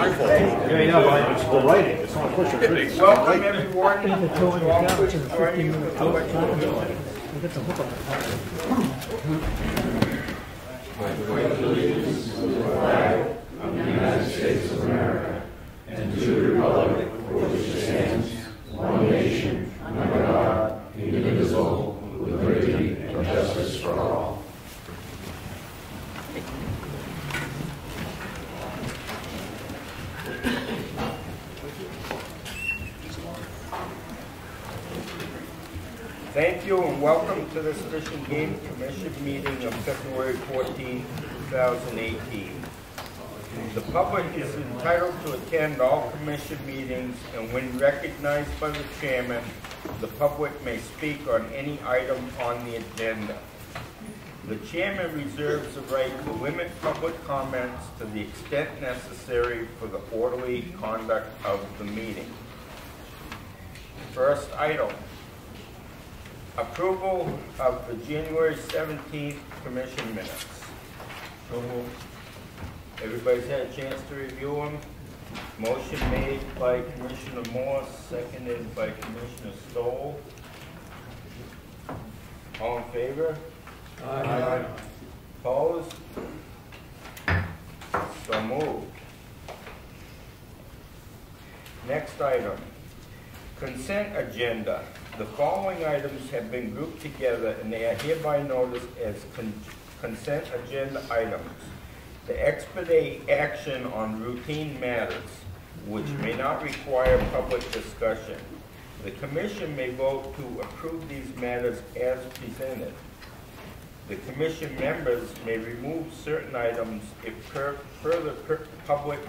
Yeah, yeah, but it's the writing. It's not pushing trees. Welcome everyone. I pledge allegiance to the flag of the United States of America and to the republic for which it stands, one nation, under God, indivisible, with liberty and justice for all. Thank you and welcome to this Fish and Game Commission meeting of February 14, 2018. The public is entitled to attend all commission meetings, and when recognized by the chairman, the public may speak on any item on the agenda. The chairman reserves the right to limit public comments to the extent necessary for the orderly conduct of the meeting. First item. Approval of the January 17th commission minutes. So moved. Everybody's had a chance to review them. Motion made by Commissioner Morse, seconded by Commissioner Stohl. All in favor? Aye. Opposed? So moved. Next item. Consent agenda. The following items have been grouped together and they are hereby noticed as consent agenda items. To expedite action on routine matters, which may not require public discussion. The Commission may vote to approve these matters as presented. The Commission members may remove certain items if further public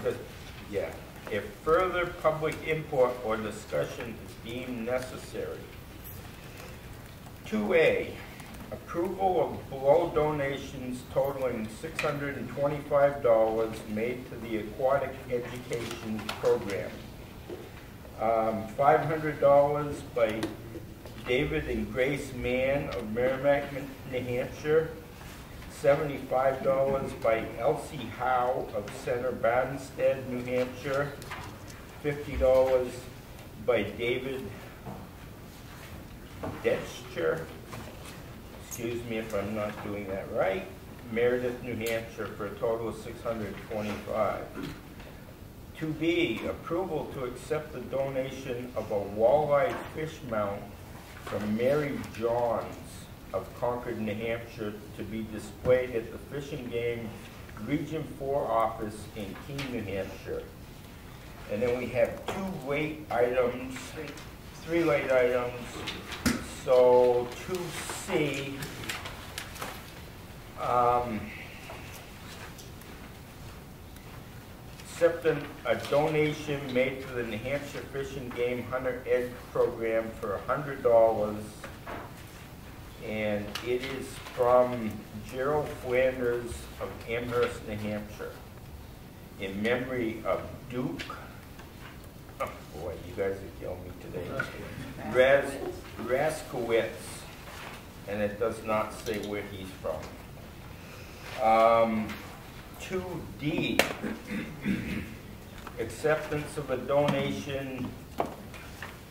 input or discussion is deemed necessary. 2A, approval of below donations totaling $625 made to the Aquatic Education Program. $500 by David and Grace Mann of Merrimack, New Hampshire. $75 by Elsie Howe of Center Barnstead, New Hampshire. $50 by David Detcher, excuse me if I'm not doing that right, Meredith, New Hampshire, for a total of $625. 2B, approval to accept the donation of a walleye fish mount from Mary Johns of Concord, New Hampshire, to be displayed at the Fish and Game Region 4 office in Keene, New Hampshire. And then we have three late items. So 2C, accepting a donation made to the New Hampshire Fish and Game Hunter Ed program for $100, and it is from Gerald Flanders of Amherst, New Hampshire, in memory of Duke. Oh boy, you guys are killing me today. Raskowitz, and it does not say where he's from. 2D, acceptance of a donation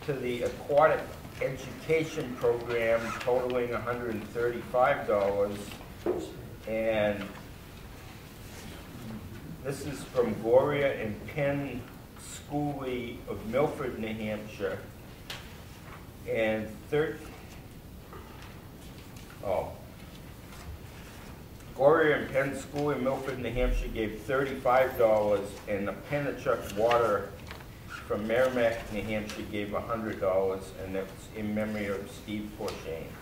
to the Aquatic Education Program totaling $135, and this is from Gloria and Penn Schooley of Milford, New Hampshire, and Gloria and Penn School in Milford, New Hampshire gave $35, and the Pennachuck Water from Merrimack, New Hampshire gave $100, and that's in memory of Steve Porshane.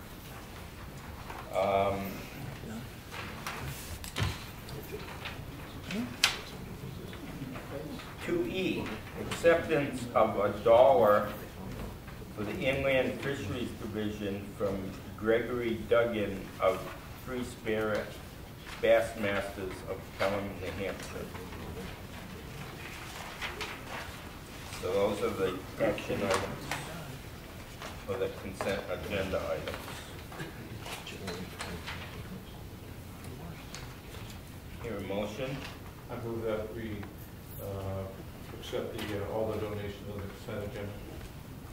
2E, acceptance of $1 for the Inland Fisheries Division from Gregory Duggan of Free Spirit Bassmasters of Pelham, New Hampshire. So those are the action items for the consent agenda items. Hear a motion? I move that we accept all the donations on the consent agenda.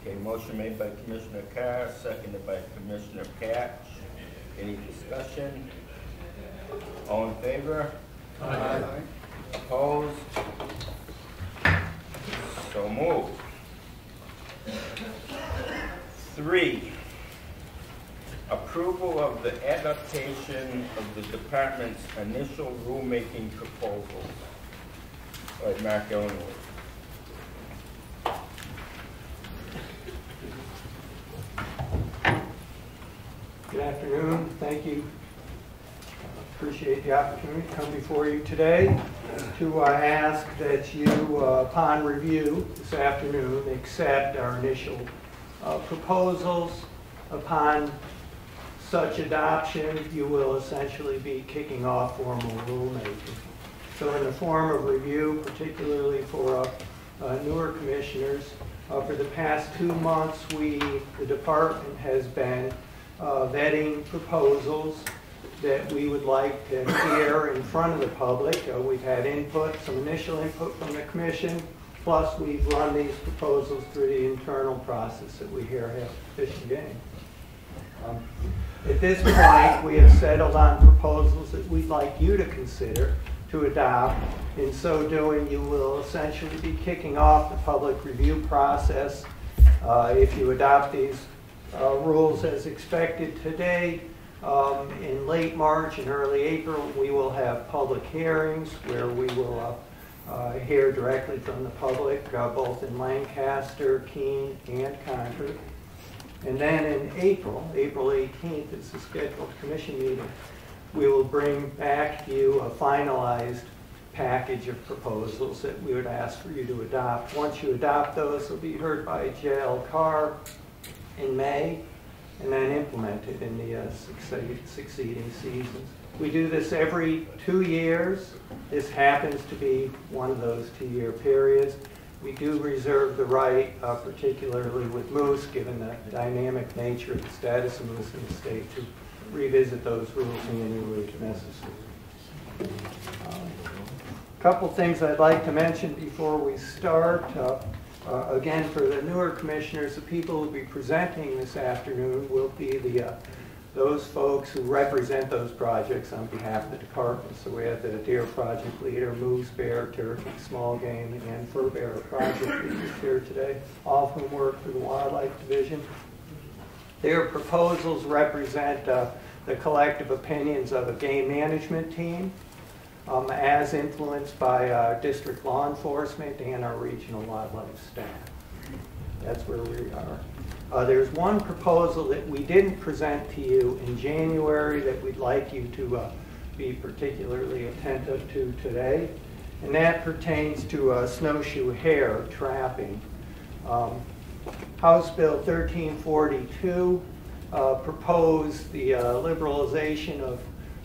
Okay, motion made by Commissioner Carr, seconded by Commissioner Patch. Any discussion? All in favor? Aye. Opposed? So moved. 3, approval of the adaptation of the department's initial rulemaking proposals. All right, McGonagle. Good afternoon. Thank you. Appreciate the opportunity to come before you today to ask that you, upon review this afternoon, accept our initial proposals. Upon such adoption, you will essentially be kicking off formal rulemaking. So in the form of review, particularly for newer commissioners, for the past 2 months, the department has been vetting proposals that we would like to hear in front of the public. We've had input, some initial input from the commission, plus we've run these proposals through the internal process that we here have Fish and Game. At this point, we have settled on proposals that we'd like you to consider to adopt. In so doing, you will essentially be kicking off the public review process. If you adopt these rules as expected today, in late March and early April, we will have public hearings where we will hear directly from the public, both in Lancaster, Keene, and Concord. And then in April 18th, is the scheduled commission meeting, we will bring back to you a finalized package of proposals that we would ask for you to adopt. Once you adopt those, they'll be heard by J.L. Carr in May, and then implemented in the succeeding seasons. We do this every 2 years. This happens to be one of those 2-year periods. We do reserve the right, particularly with moose, given the dynamic nature of the status of moose in the state, to revisit those rules annually if necessary. A couple things I'd like to mention before we start. Again, for the newer commissioners, the people who will be presenting this afternoon will be those folks who represent those projects on behalf of the department. So we have the deer project leader, moose, bear, turkey, small game, and fur bearer project leaders here today, all of whom work for the Wildlife Division. Their proposals represent the collective opinions of a game management team, as influenced by district law enforcement and our regional wildlife staff. That's where we are. There's one proposal that we didn't present to you in January that we'd like you to be particularly attentive to today, and that pertains to snowshoe hare trapping. House Bill 1342 proposed the liberalization of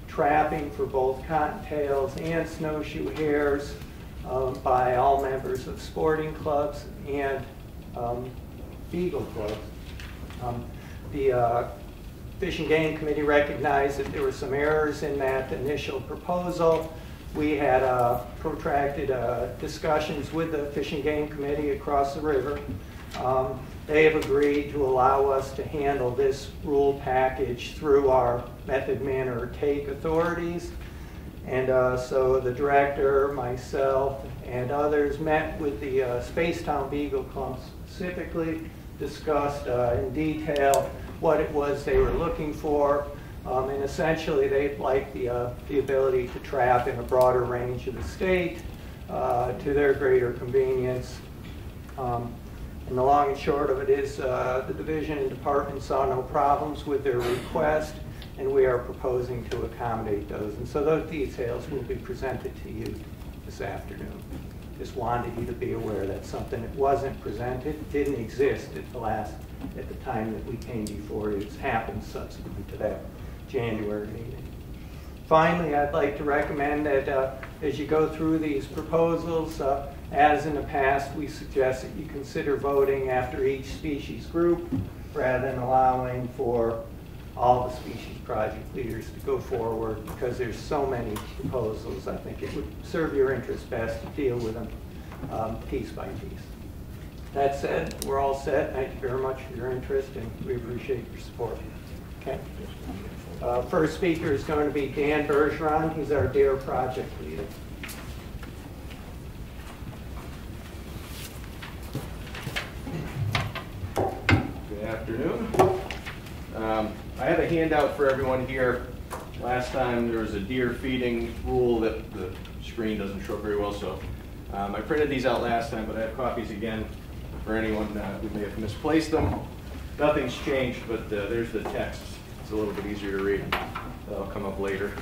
trapping for both cottontails and snowshoe hares by all members of sporting clubs and beagle clubs. The Fish and Game Committee recognized that there were some errors in that initial proposal. We had protracted discussions with the Fish and Game Committee across the river. They have agreed to allow us to handle this rule package through our method, manner, or take authorities. And so the director, myself, and others met with the Spacetown Beagle Club specifically, discussed in detail what it was they were looking for. And essentially, they'd like the ability to trap in a broader range of the state to their greater convenience. And the long and short of it is the division and department saw no problems with their request, and we are proposing to accommodate those. And so those details will be presented to you this afternoon. Just wanted you to be aware that's something that wasn't presented, didn't exist at the time that we came before you. It's happened subsequent to that January meeting. Finally, I'd like to recommend that as you go through these proposals, as in the past, we suggest that you consider voting after each species group rather than allowing for all the species project leaders to go forward, because there's so many proposals. I think it would serve your interest best to deal with them piece by piece. That said, we're all set. Thank you very much for your interest, and we appreciate your support. Okay. First speaker is going to be Dan Bergeron. He's our deer project leader. Good afternoon. I have a handout for everyone here. Last time there was a deer feeding rule that the screen doesn't show very well, so I printed these out last time, but I have copies again for anyone who may have misplaced them. Nothing's changed, but there's the text. It's a little bit easier to read. That'll come up later.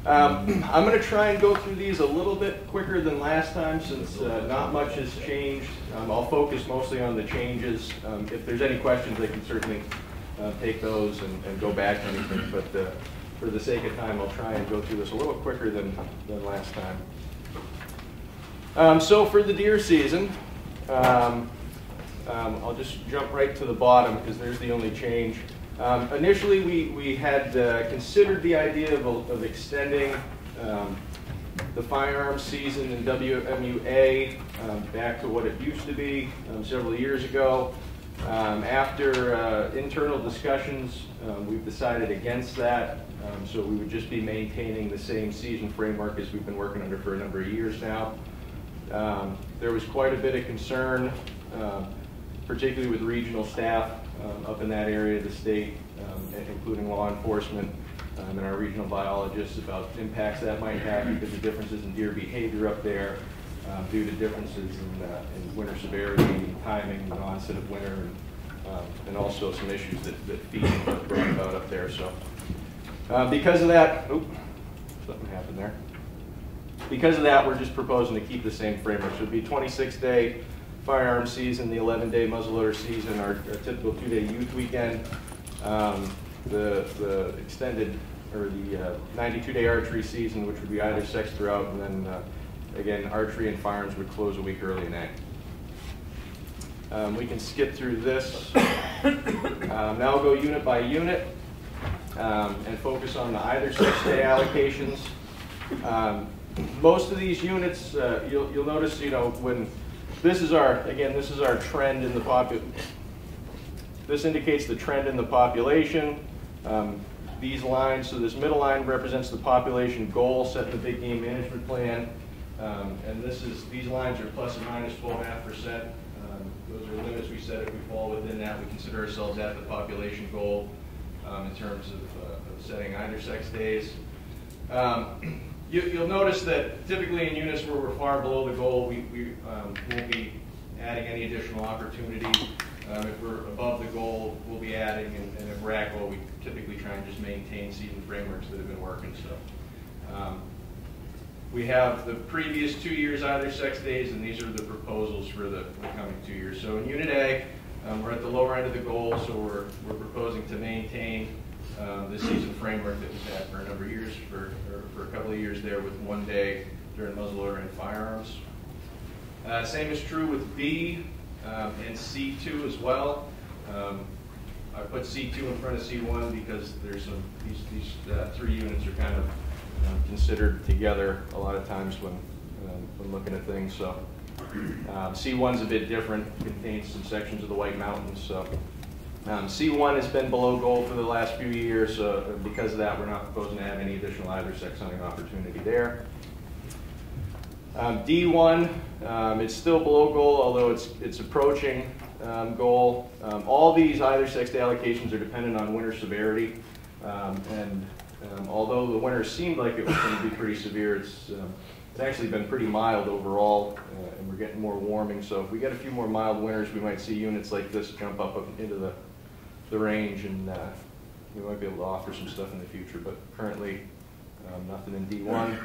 I'm going to try and go through these a little bit quicker than last time since not much has changed. I'll focus mostly on the changes. If there's any questions, I can certainly take those and go back to anything, but for the sake of time, I'll try and go through this a little quicker than last time. So for the deer season, I'll just jump right to the bottom because there's the only change. Initially, we had considered the idea of extending the firearms season in WMUA back to what it used to be several years ago. After internal discussions, we've decided against that, so we would just be maintaining the same season framework as we've been working under for a number of years now. There was quite a bit of concern, particularly with regional staff up in that area of the state, including law enforcement and our regional biologists, about impacts that might have because of differences in deer behavior up there due to differences in winter severity, timing, the onset of winter, and also some issues that feeding brought about up there. So because of that, something happened there. Because of that, we're just proposing to keep the same framework. So it would be 26-day firearm season, the 11-day muzzleloader season, our typical 2-day youth weekend, the extended or the 92-day archery season, which would be either sex throughout, and then again, archery and firearms would close a week early in May. We can skip through this. Now we'll go unit by unit and focus on the either sex-day allocations. Most of these units, you'll notice, when this is our trend in the population. This indicates the trend in the population. These lines, so this middle line represents the population goal set in the big game management plan. And these lines are plus or minus 12.5%. Those are limits we set. If we fall within that, we consider ourselves at the population goal in terms of setting either sex days. You'll notice that typically in units where we're far below the goal, we won't be adding any additional opportunity. If we're above the goal, we'll be adding, and if we're at goal, we typically try and just maintain season frameworks that have been working. So we have the previous 2 years either sex days, and these are the proposals for the coming 2 years. So in Unit A, we're at the lower end of the goal, so we're proposing to maintain the season framework that we've had for a number of years, for a couple of years there, with 1 day during muzzleloader and firearms. Same is true with B and C2 as well. I put C2 in front of C1 because there's these 3 units are kind of considered together a lot of times when looking at things. So C1's a bit different. It contains some sections of the White Mountains. So C1 has been below goal for the last few years. Because of that, we're not proposing to have any additional either sex hunting opportunity there. D1, it's still below goal, although it's approaching goal. All these either sex day allocations are dependent on winter severity, and although the winter seemed like it was going to be pretty severe, it's actually been pretty mild overall, and we're getting more warming. So if we get a few more mild winters, we might see units like this jump up into the range, and we might be able to offer some stuff in the future. But currently, nothing in D1.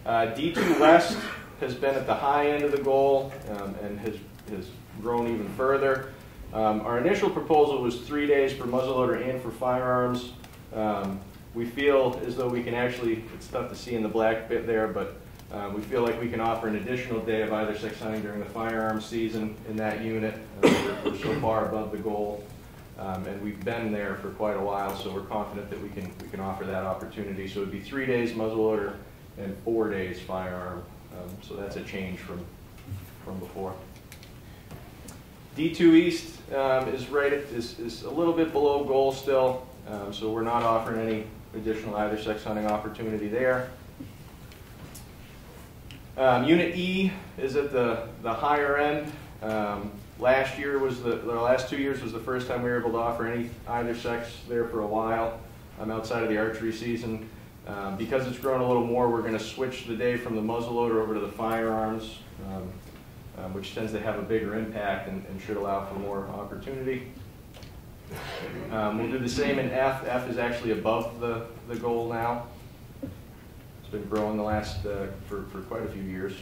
D2 West has been at the high end of the goal and has grown even further. Our initial proposal was 3 days for muzzleloader and for firearms. We feel as though we can actually, it's tough to see in the black bit there, but we feel like we can offer an additional day of either sex hunting during the firearms season in that unit. We're so far above the goal, and we've been there for quite a while, so we're confident that we can offer that opportunity. So it would be 3 days muzzleloader and 4 days firearm So that's a change from before. D2 East is a little bit below goal still, so we're not offering any additional either sex hunting opportunity there. Unit E is at the higher end. Last 2 years was the first time we were able to offer any either sex there for a while, outside of the archery season. Because it's grown a little more, we're going to switch the day from the muzzleloader over to the firearms, which tends to have a bigger impact and should allow for more opportunity. We'll do the same in F. F is actually above the goal now. It's been growing the last for quite a few years.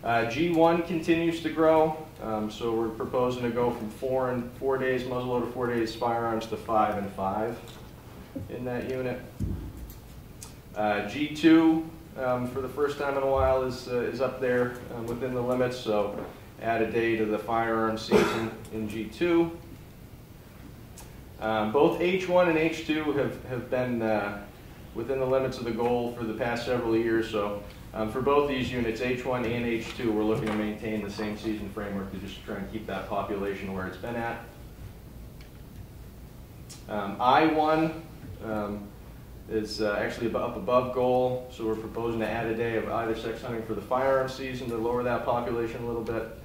G1 continues to grow, so we're proposing to go from 4 days muzzleloader, 4 days firearms to 5 and 5 in that unit. G2, for the first time in a while, is up there within the limits, so add a day to the firearm season in G2. Both H1 and H2 have been within the limits of the goal for the past several years, so for both these units, H1 and H2, we're looking to maintain the same season framework to just try and keep that population where it's been at. I1 is actually up above goal, so we're proposing to add a day of either sex hunting for the firearm season to lower that population a little bit.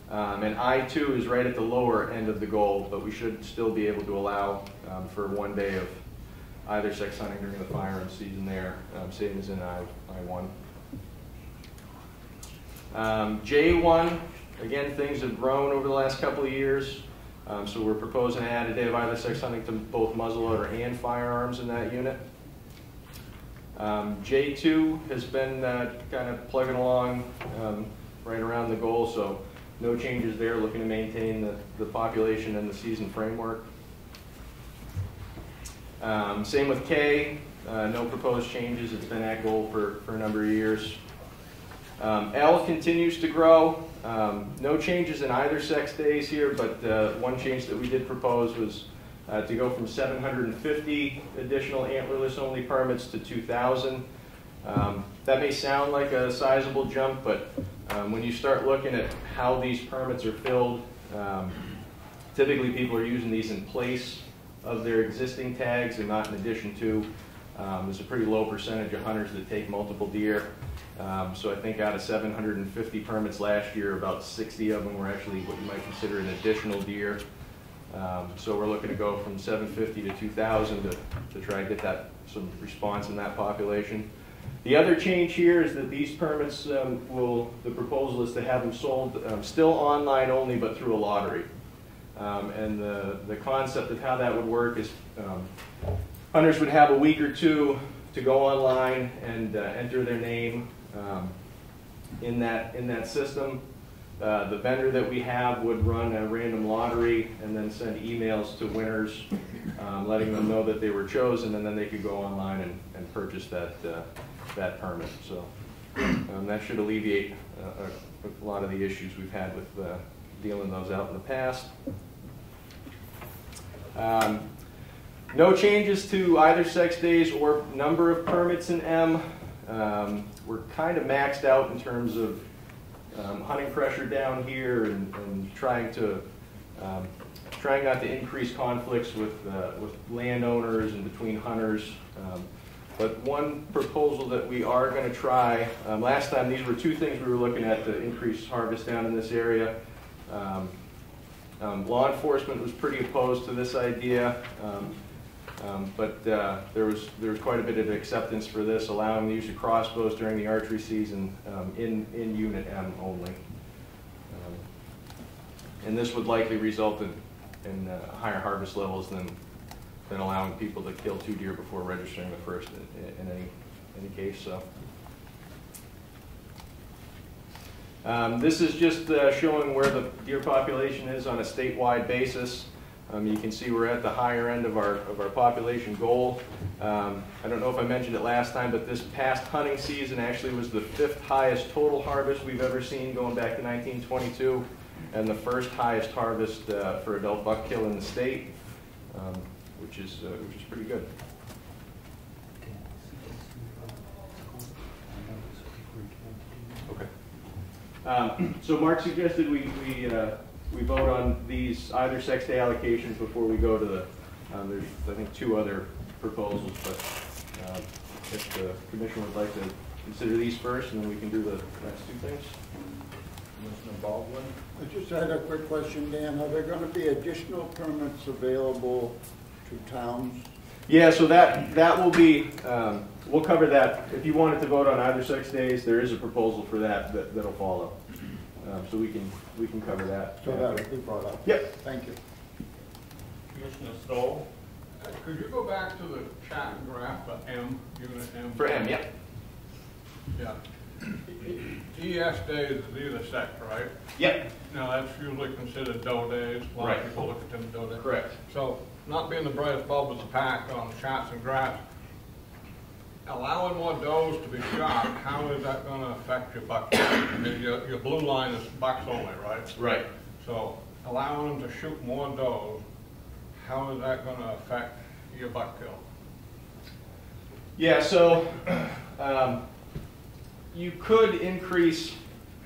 And I2 is right at the lower end of the goal, but we should still be able to allow for 1 day of either sex hunting during the firearm season there, same as in I1. J1, again, things have grown over the last couple of years, so we're proposing to add a day of either sex hunting to both muzzleloader and firearms in that unit. J2 has been kind of plugging along right around the goal, so no changes there, looking to maintain the population and the season framework. Same with K, no proposed changes, it's been at goal for a number of years. L continues to grow, no changes in either sex days here, but one change that we did propose was to go from 750 additional antlerless only permits to 2,000. That may sound like a sizable jump, but when you start looking at how these permits are filled, typically people are using these in place of their existing tags and not in addition to. There's a pretty low percentage of hunters that take multiple deer. So I think out of 750 permits last year, about 60 of them were actually what you might consider an additional deer. So we're looking to go from 750 to 2,000 to try and get some response in that population. The other change here is that these permits the proposal is to have them sold still online only, but through a lottery. And the concept of how that would work is hunters would have a week or two to go online and enter their name in that system. The vendor that we have would run a random lottery and then send emails to winners letting them know that they were chosen, and then they could go online and purchase that permit. So that should alleviate a lot of the issues we've had with dealing those out in the past. No changes to either sex days or number of permits in M. We're kind of maxed out in terms of hunting pressure down here and trying not to increase conflicts with landowners and between hunters. But one proposal that we are going to try, last time these were two things we were looking at to increase harvest down in this area. Law enforcement was pretty opposed to this idea, but there was quite a bit of acceptance for this, allowing the use of crossbows during the archery season in Unit M only. And this would likely result in higher harvest levels than allowing people to kill 2 deer before registering the first in any case. So this is just showing where the deer population is on a statewide basis. You can see we're at the higher end of our population goal. I don't know if I mentioned it last time, but this past hunting season actually was the 5th highest total harvest we've ever seen, going back to 1922, and the 1st highest harvest for adult buck kill in the state, which is pretty good. So Mark suggested we vote on these either sex day allocations before we go to the, there's I think 2 other proposals, but if the commission would like to consider these first, and then we can do the next 2 things. Commissioner Baldwin? I just had a quick question, Dan. Are there going to be additional permits available to towns? Yeah, so that will be, we'll cover that. If you wanted to vote on either sex days, there is a proposal for that'll follow. So we can cover that. So that will be brought up. Yep. Thank you. Commissioner Stohl? Could you go back to the chat and graph for M, unit M? For M, yeah. Yeah. ES days is either sex, right? Yep. Now, that's usually considered doe days. A lot Right. of people look at them as doe days. Correct. So, not being the brightest bulb of the pack on charts and graphs, allowing more does to be shot, how is that going to affect your buck count? I mean, your blue line is bucks only, right? Right. So, allowing them to shoot more does, how is that going to affect your buck kill? Yeah, so you could increase,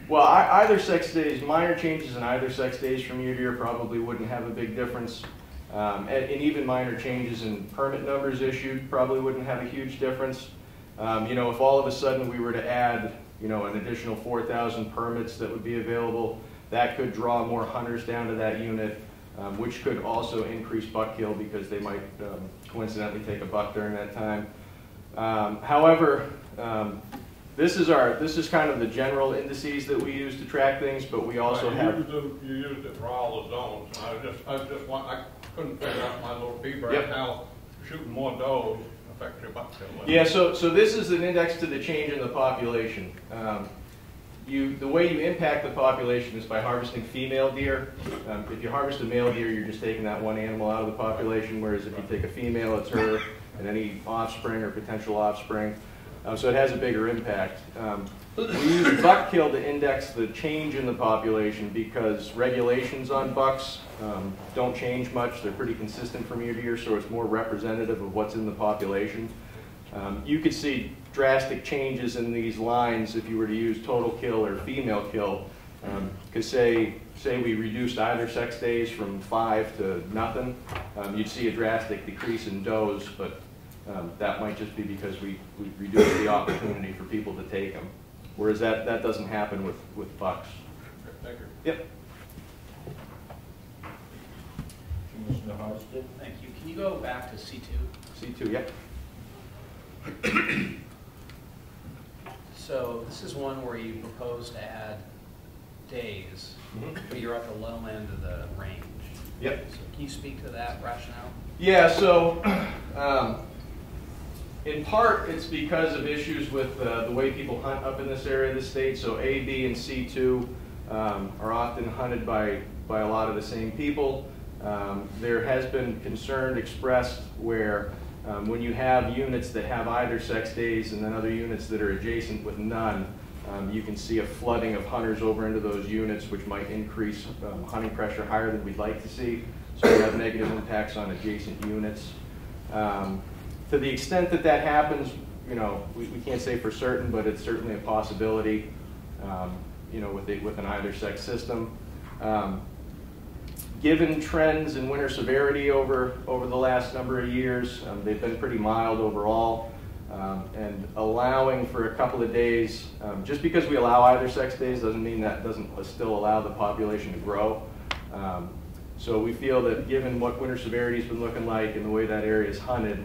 well, either sex days, minor changes in either sex days from year to year probably wouldn't have a big difference. And even minor changes in permit numbers issued probably wouldn't have a huge difference. You know, if all of a sudden we were to add, you know, an additional 4,000 permits that would be available, that could draw more hunters down to that unit, which could also increase buck kill because they might coincidentally take a buck during that time. However, this is kind of the general indices that we use to track things, but we also have. You used it for all the zones. I couldn't figure out my little pea brain Yep. how shooting more does affects your buck kill. Yeah, so this is an index to the change in the population. The way you impact the population is by harvesting female deer. If you harvest a male deer, you're just taking that one animal out of the population, whereas if you take a female, it's her and any offspring or potential offspring. So it has a bigger impact. We use buck kill to index the change in the population because regulations on bucks don't change much. They're pretty consistent from year to year, so it's more representative of what's in the population. You could see drastic changes in these lines if you were to use total kill or female kill. Because say we reduced either sex days from 5 to nothing, you'd see a drastic decrease in does, but that might just be because we reduced the opportunity for people to take them. Whereas that doesn't happen with bucks. Thank you. Yep. Commissioner Hodgdon? Thank you. Can you go back to C2? C2, yep. So this is one where you propose to add days, but you're at the low end of the range. Yep. So can you speak to that rationale? Yeah, so in part it's because of issues with the way people hunt up in this area of the state. So A, B, and C2 are often hunted by a lot of the same people. There has been concern expressed where when you have units that have either sex days and then other units that are adjacent with none, you can see a flooding of hunters over into those units, which might increase hunting pressure higher than we'd like to see. So we have negative impacts on adjacent units. To the extent that that happens, you know, we can't say for certain, but it's certainly a possibility, you know, with an either sex system. Given trends in winter severity over the last number of years, they've been pretty mild overall, and allowing for a couple of days, just because we allow either sex days doesn't mean that doesn't still allow the population to grow. So we feel that given what winter severity has been looking like and the way that area is hunted,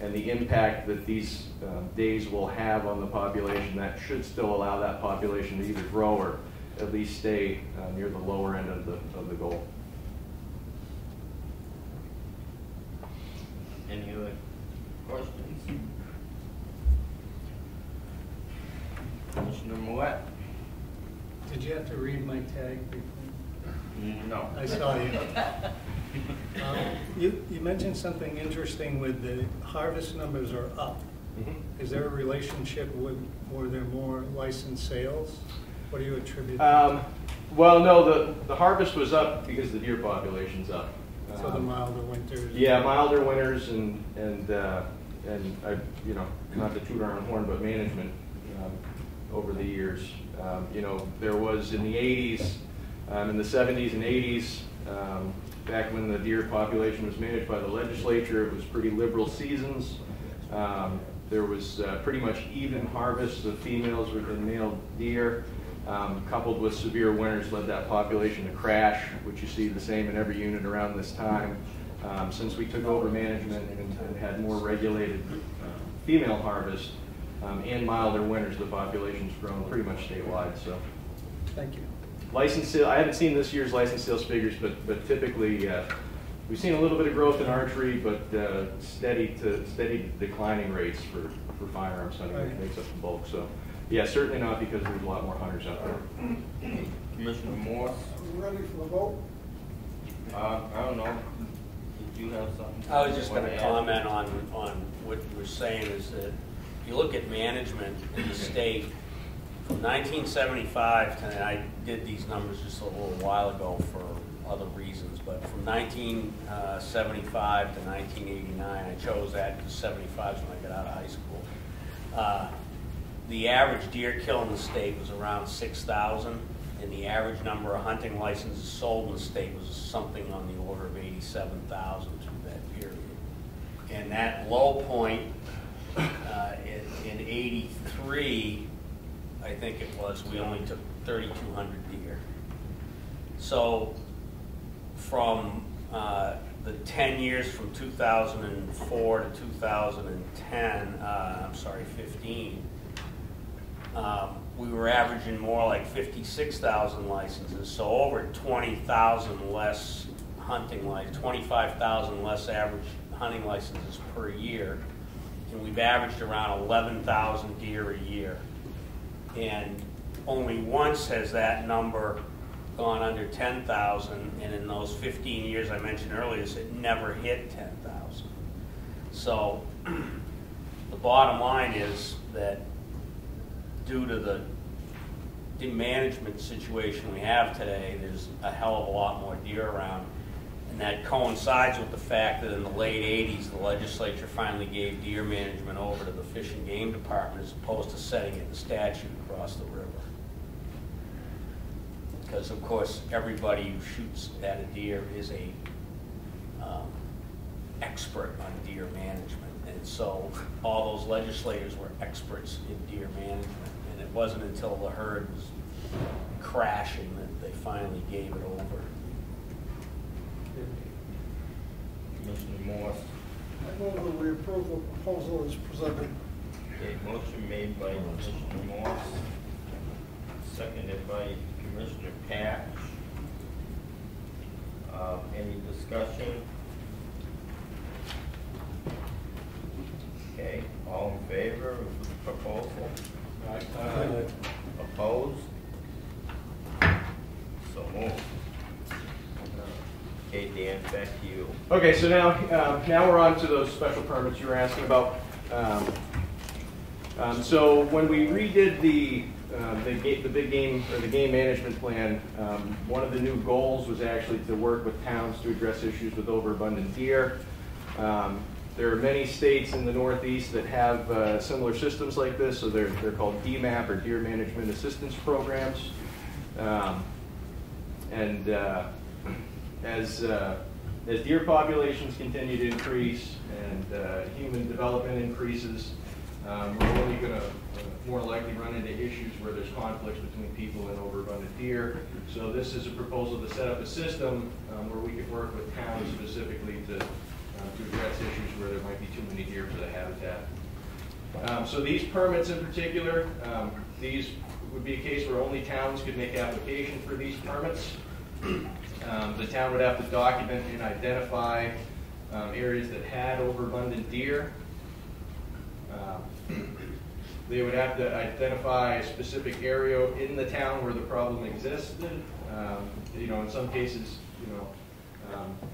and the impact that these days will have on the population, that should still allow that population to either grow or at least stay near the lower end of the goal. Any other questions? Commissioner Moet? Did you have to read my tag before? No. I saw you. You mentioned something interesting with the harvest numbers are up. Is there a relationship with, were there more licensed sales? What do you attribute? Well, no, the harvest was up because the deer population's up. So the milder winters? Yeah, milder winters and I, you know, not to toot our own horn, but management over the years. You know, there was in the 80s, in the 70s and 80s, back when the deer population was managed by the legislature, it was pretty liberal seasons. There was pretty much even harvests of females within male deer, coupled with severe winters led that population to crash, which you see the same in every unit around this time. Since we took over management and had more regulated female harvest and milder winters, the population's grown pretty much statewide. So, Thank you. license sale, I haven't seen this year's license sales figures, but typically we've seen a little bit of growth in archery, but steady declining rates for firearms hunting, which makes up the bulk. So, yeah, certainly not because there's a lot more hunters out there. Commissioner Morse? Are we ready for the vote? I don't know. Did you have something? I was just you going wanna to add? comment on what you were saying is that if you look at management in the state, from 1975 to, and I did these numbers just a little while ago for other reasons, but from 1975 to 1989, I chose that because 75 is when I got out of high school. The average deer kill in the state was around 6,000, and the average number of hunting licenses sold in the state was something on the order of 87,000 through that period. And that low point in 83, I think it was, we only took 3,200 deer. So from the 10 years from 2004 to 2010, 15, we were averaging more like 56,000 licenses, so over 20,000 less hunting licenses, 25,000 less average hunting licenses per year, and we've averaged around 11,000 deer a year. And only once has that number gone under 10,000, and in those 15 years I mentioned earlier, it never hit 10,000. So the bottom line is that due to the management situation we have today, there's a hell of a lot more deer around. And that coincides with the fact that in the late 80s, the legislature finally gave deer management over to the Fish and Game Department as opposed to setting it in statute across the river. Because, of course, everybody who shoots at a deer is a expert on deer management. And so all those legislators were experts in deer management. And it wasn't until the herd was crashing that they finally gave it over. Commissioner Morse? I move that we approve the proposal as presented. Okay, motion made by Commissioner Morse, seconded by Commissioner Patch. Any discussion? Okay, all in favor of the proposal? Aye. Opposed? So moved. Okay, Dan, back to you. Okay, so now we're on to those special permits you were asking about. So when we redid the big game, or the game management plan, one of the new goals was actually to work with towns to address issues with overabundant deer. There are many states in the Northeast that have similar systems like this, so they're called DMAP, or Deer Management Assistance Programs. As deer populations continue to increase and human development increases, we're only going to more likely run into issues where there's conflicts between people and overabundant deer. So this is a proposal to set up a system where we could work with towns specifically to address issues where there might be too many deer for the habitat. So these permits in particular, these would be a case where only towns could make application for these permits. The town would have to document and identify areas that had overabundant deer. They would have to identify a specific area in the town where the problem existed. In some cases,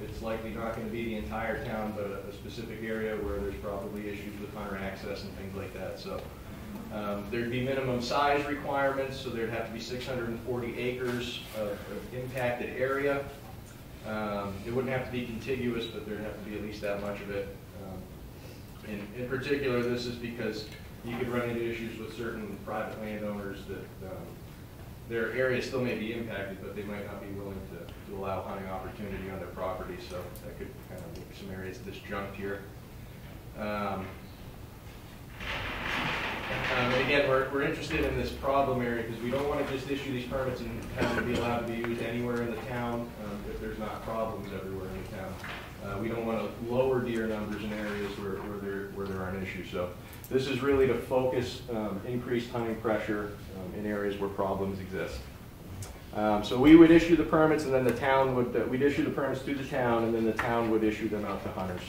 it's likely not going to be the entire town, but a specific area where there's probably issues with hunter access and things like that. So there'd be minimum size requirements, so there'd have to be 640 acres of impacted area. It wouldn't have to be contiguous, but there'd have to be at least that much of it. In particular, this is because you could run into issues with certain private landowners that their area still may be impacted, but they might not be willing to allow hunting opportunity on their property, so that could kind of make some areas disjunct here. And again, we're interested in this problem area because we don't want to just issue these permits and have them be allowed to be used anywhere in the town if there's not problems everywhere in the town. We don't want to lower deer numbers in areas where there aren't issues. So this is really to focus increased hunting pressure in areas where problems exist. So we would issue the permits, and then the town would, we'd issue the permits to the town, and then the town would issue them out to hunters.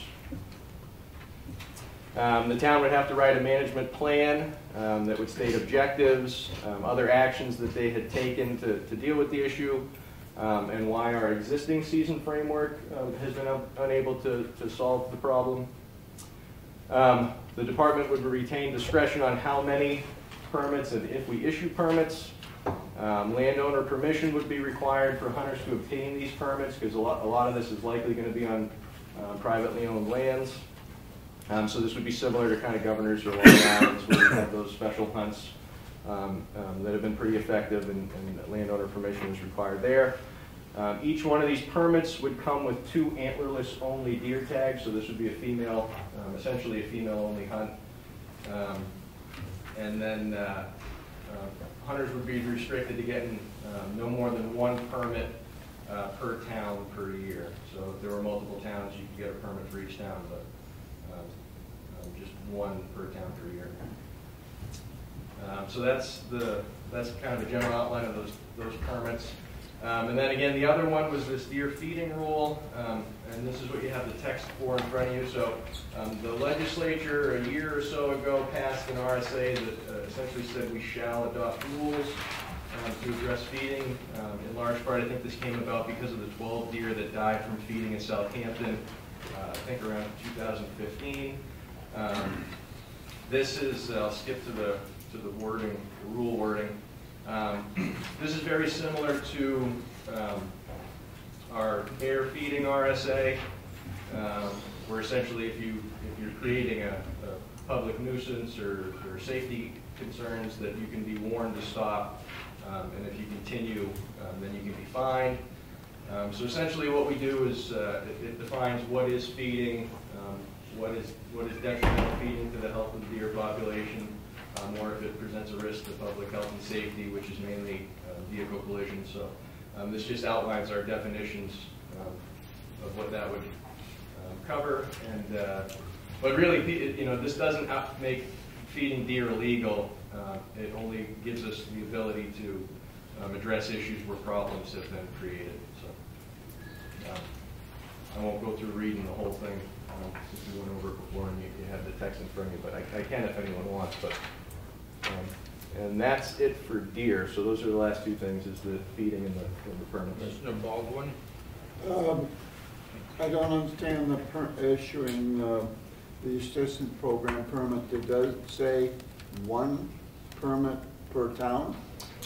The town would have to write a management plan that would state objectives, other actions that they had taken to deal with the issue, and why our existing season framework has been unable to solve the problem. The department would retain discretion on how many permits and if we issue permits. Landowner permission would be required for hunters to obtain these permits because a lot of this is likely going to be on privately owned lands. So this would be similar to kind of Governors or Long Islands where we have those special hunts that have been pretty effective and landowner permission is required there. Each one of these permits would come with 2 antlerless only deer tags, so this would be a female, essentially a female only hunt. And then hunters would be restricted to getting no more than 1 permit per town per year. So if there were multiple towns, you could get a permit for each town, but just 1 per town per year. So that's kind of the general outline of those permits. And then again, the other one was this deer feeding rule, and this is what you have the text for in front of you. So the legislature a year or so ago passed an RSA that essentially said we shall adopt rules to address feeding. In large part, I think this came about because of the 12 deer that died from feeding in Southampton, I think around 2015. This is, I'll skip to the wording, the rule wording. This is very similar to our bear feeding RSA, where essentially if you're creating a public nuisance or safety concerns, that you can be warned to stop, and if you continue, then you can be fined. So essentially what we do is it defines what is feeding, what is detrimental feeding to the health of the deer population, or if it presents a risk to public health and safety, which is mainly vehicle collision. So this just outlines our definitions of what that would cover. And but really, this doesn't make feeding deer illegal. It only gives us the ability to address issues where problems have been created. So I won't go through reading the whole thing since we went over it before and you have the text in front of you, but I can if anyone wants. But and that's it for deer. So those are the last 2 things: is the feeding and the permits. Mr. Baldwin? I don't understand the issuing the assistance program permit. It does say 1 permit per town?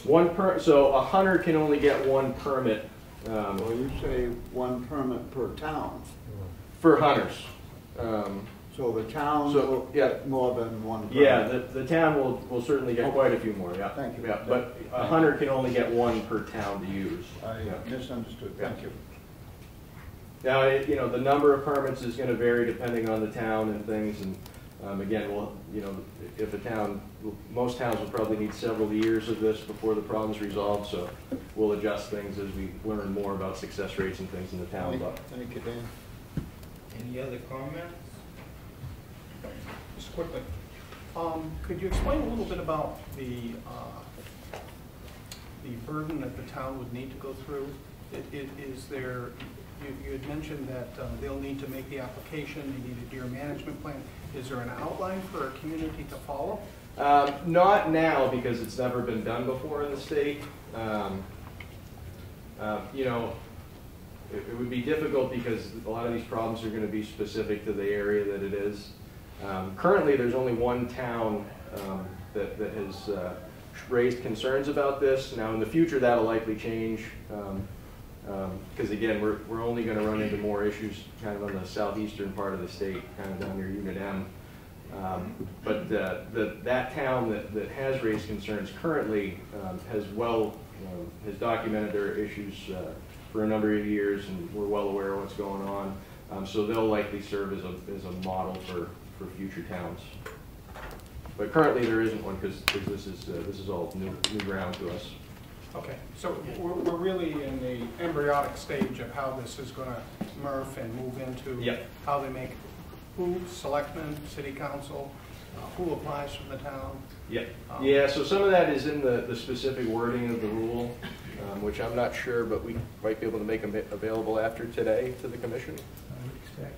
So a hunter can only get 1 permit. Well, you say 1 permit per town. For hunters. So the town will get more than 1 permit? Yeah, the town will certainly get quite a few more, yeah. Thank you. Yeah, but a hunter can only get 1 per town to use. I misunderstood. Thank you. Now, the number of permits is going to vary depending on the town and things, and again, if a town, most towns will probably need several years of this before the problem's resolved, so we'll adjust things as we learn more about success rates and things in the town. Thank you, Dan. Any other comments? Just quickly, could you explain a little bit about the burden that the town would need to go through? Is there, you had mentioned that they'll need to make the application, they need a deer management plan. Is there an outline for a community to follow? Not now, because it's never been done before in the state. It would be difficult because a lot of these problems are going to be specific to the area that it is. Currently, there's only 1 town that has raised concerns about this. Now, in the future, that'll likely change because, again, we're only going to run into more issues kind of on the southeastern part of the state, kind of down near Unit M. But that town that has raised concerns currently has documented their issues for a number of years, and we're well aware of what's going on. So they'll likely serve as a model for future towns. But currently there isn't one because this is all new ground to us. Okay, so we're really in the embryonic stage of how this is going to morph and move into how they make who, selectmen, city council, who applies from the town. Yeah, so some of that is in the specific wording of the rule, which I'm not sure, but we might be able to make them available after today to the commission. I would expect.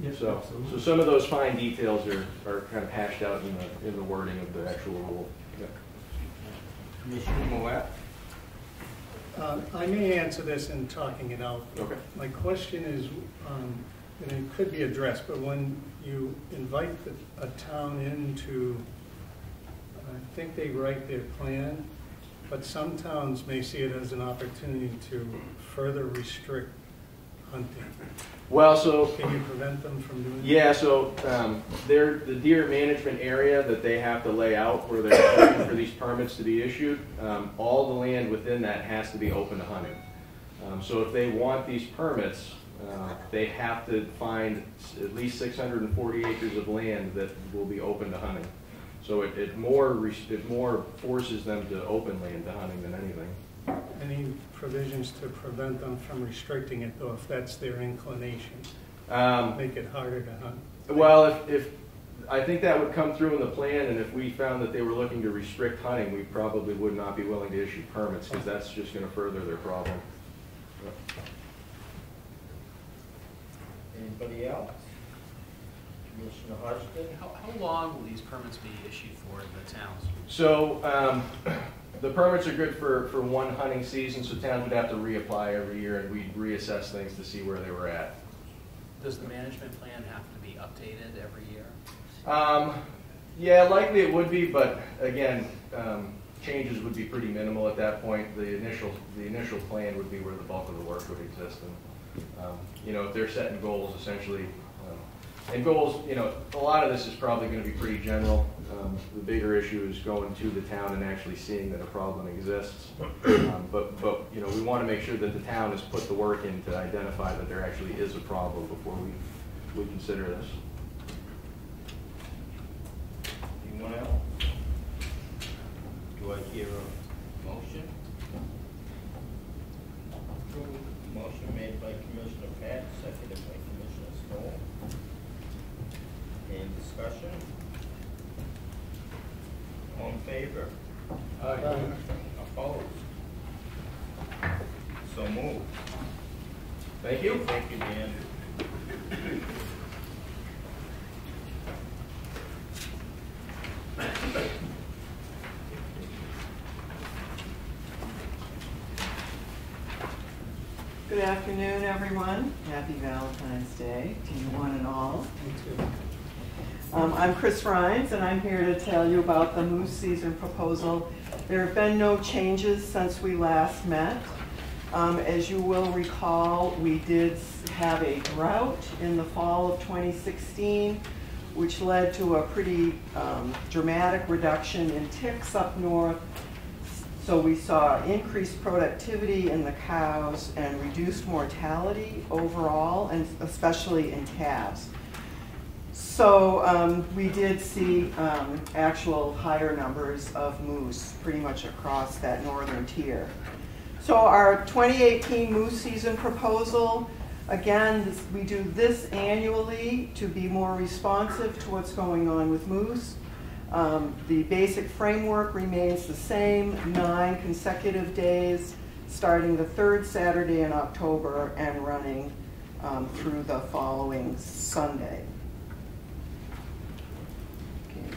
Yes, So some of those fine details are kind of hashed out in the wording of the actual rule. Commissioner Millett? I may answer this in talking it out. Okay. My question is, and it could be addressed, but when you invite a town into, I think they write their plan, but some towns may see it as an opportunity to further restrict hunting. Well, so can you prevent them from doing that? Yeah, so the deer management area that they have to lay out where they're looking for these permits to be issued, all the land within that has to be open to hunting. So if they want these permits, they have to find at least 640 acres of land that will be open to hunting. So it more forces them to open land to hunting than anything. Any provisions to prevent them from restricting it, though, if that's their inclination? Make it harder to hunt? Well, if I think that would come through in the plan, and if we found that they were looking to restrict hunting, we probably would not be willing to issue permits, because that's just going to further their problem. Anybody else? Commissioner Hodgdon? How long will these permits be issued for in the towns? So the permits are good for one hunting season, so towns would have to reapply every year, and we'd reassess things to see where they were at. Does the management plan have to be updated every year? Yeah, likely it would be, but again, changes would be pretty minimal at that point. The initial plan would be where the bulk of the work would exist. And you know, if they're setting goals, essentially, and goals, you know, a lot of this is probably going to be pretty general. The bigger issue is going to the town and actually seeing that a problem exists. But you know, we want to make sure that the town has put the work in to identify that there actually is a problem before we consider this. Anyone else? Do I hear a motion? Motion made by Commissioner Pat, seconded by Commissioner Stohl. Any discussion? All in favor? Aye. Opposed? So moved. Thank you. Thank you, Dan. Good afternoon, everyone. Happy Valentine's Day to you one and all. I'm Chris Rhines, and I'm here to tell you about the moose season proposal. There have been no changes since we last met. As you will recall, we did have a drought in the fall of 2016, which led to a pretty dramatic reduction in ticks up north. So we saw increased productivity in the cows and reduced mortality overall, and especially in calves. So we did see actual higher numbers of moose pretty much across that northern tier. So our 2018 moose season proposal, again, we do this annually to be more responsive to what's going on with moose. The basic framework remains the same, 9 consecutive days, starting the 3rd Saturday in October and running through the following Sunday. Okay.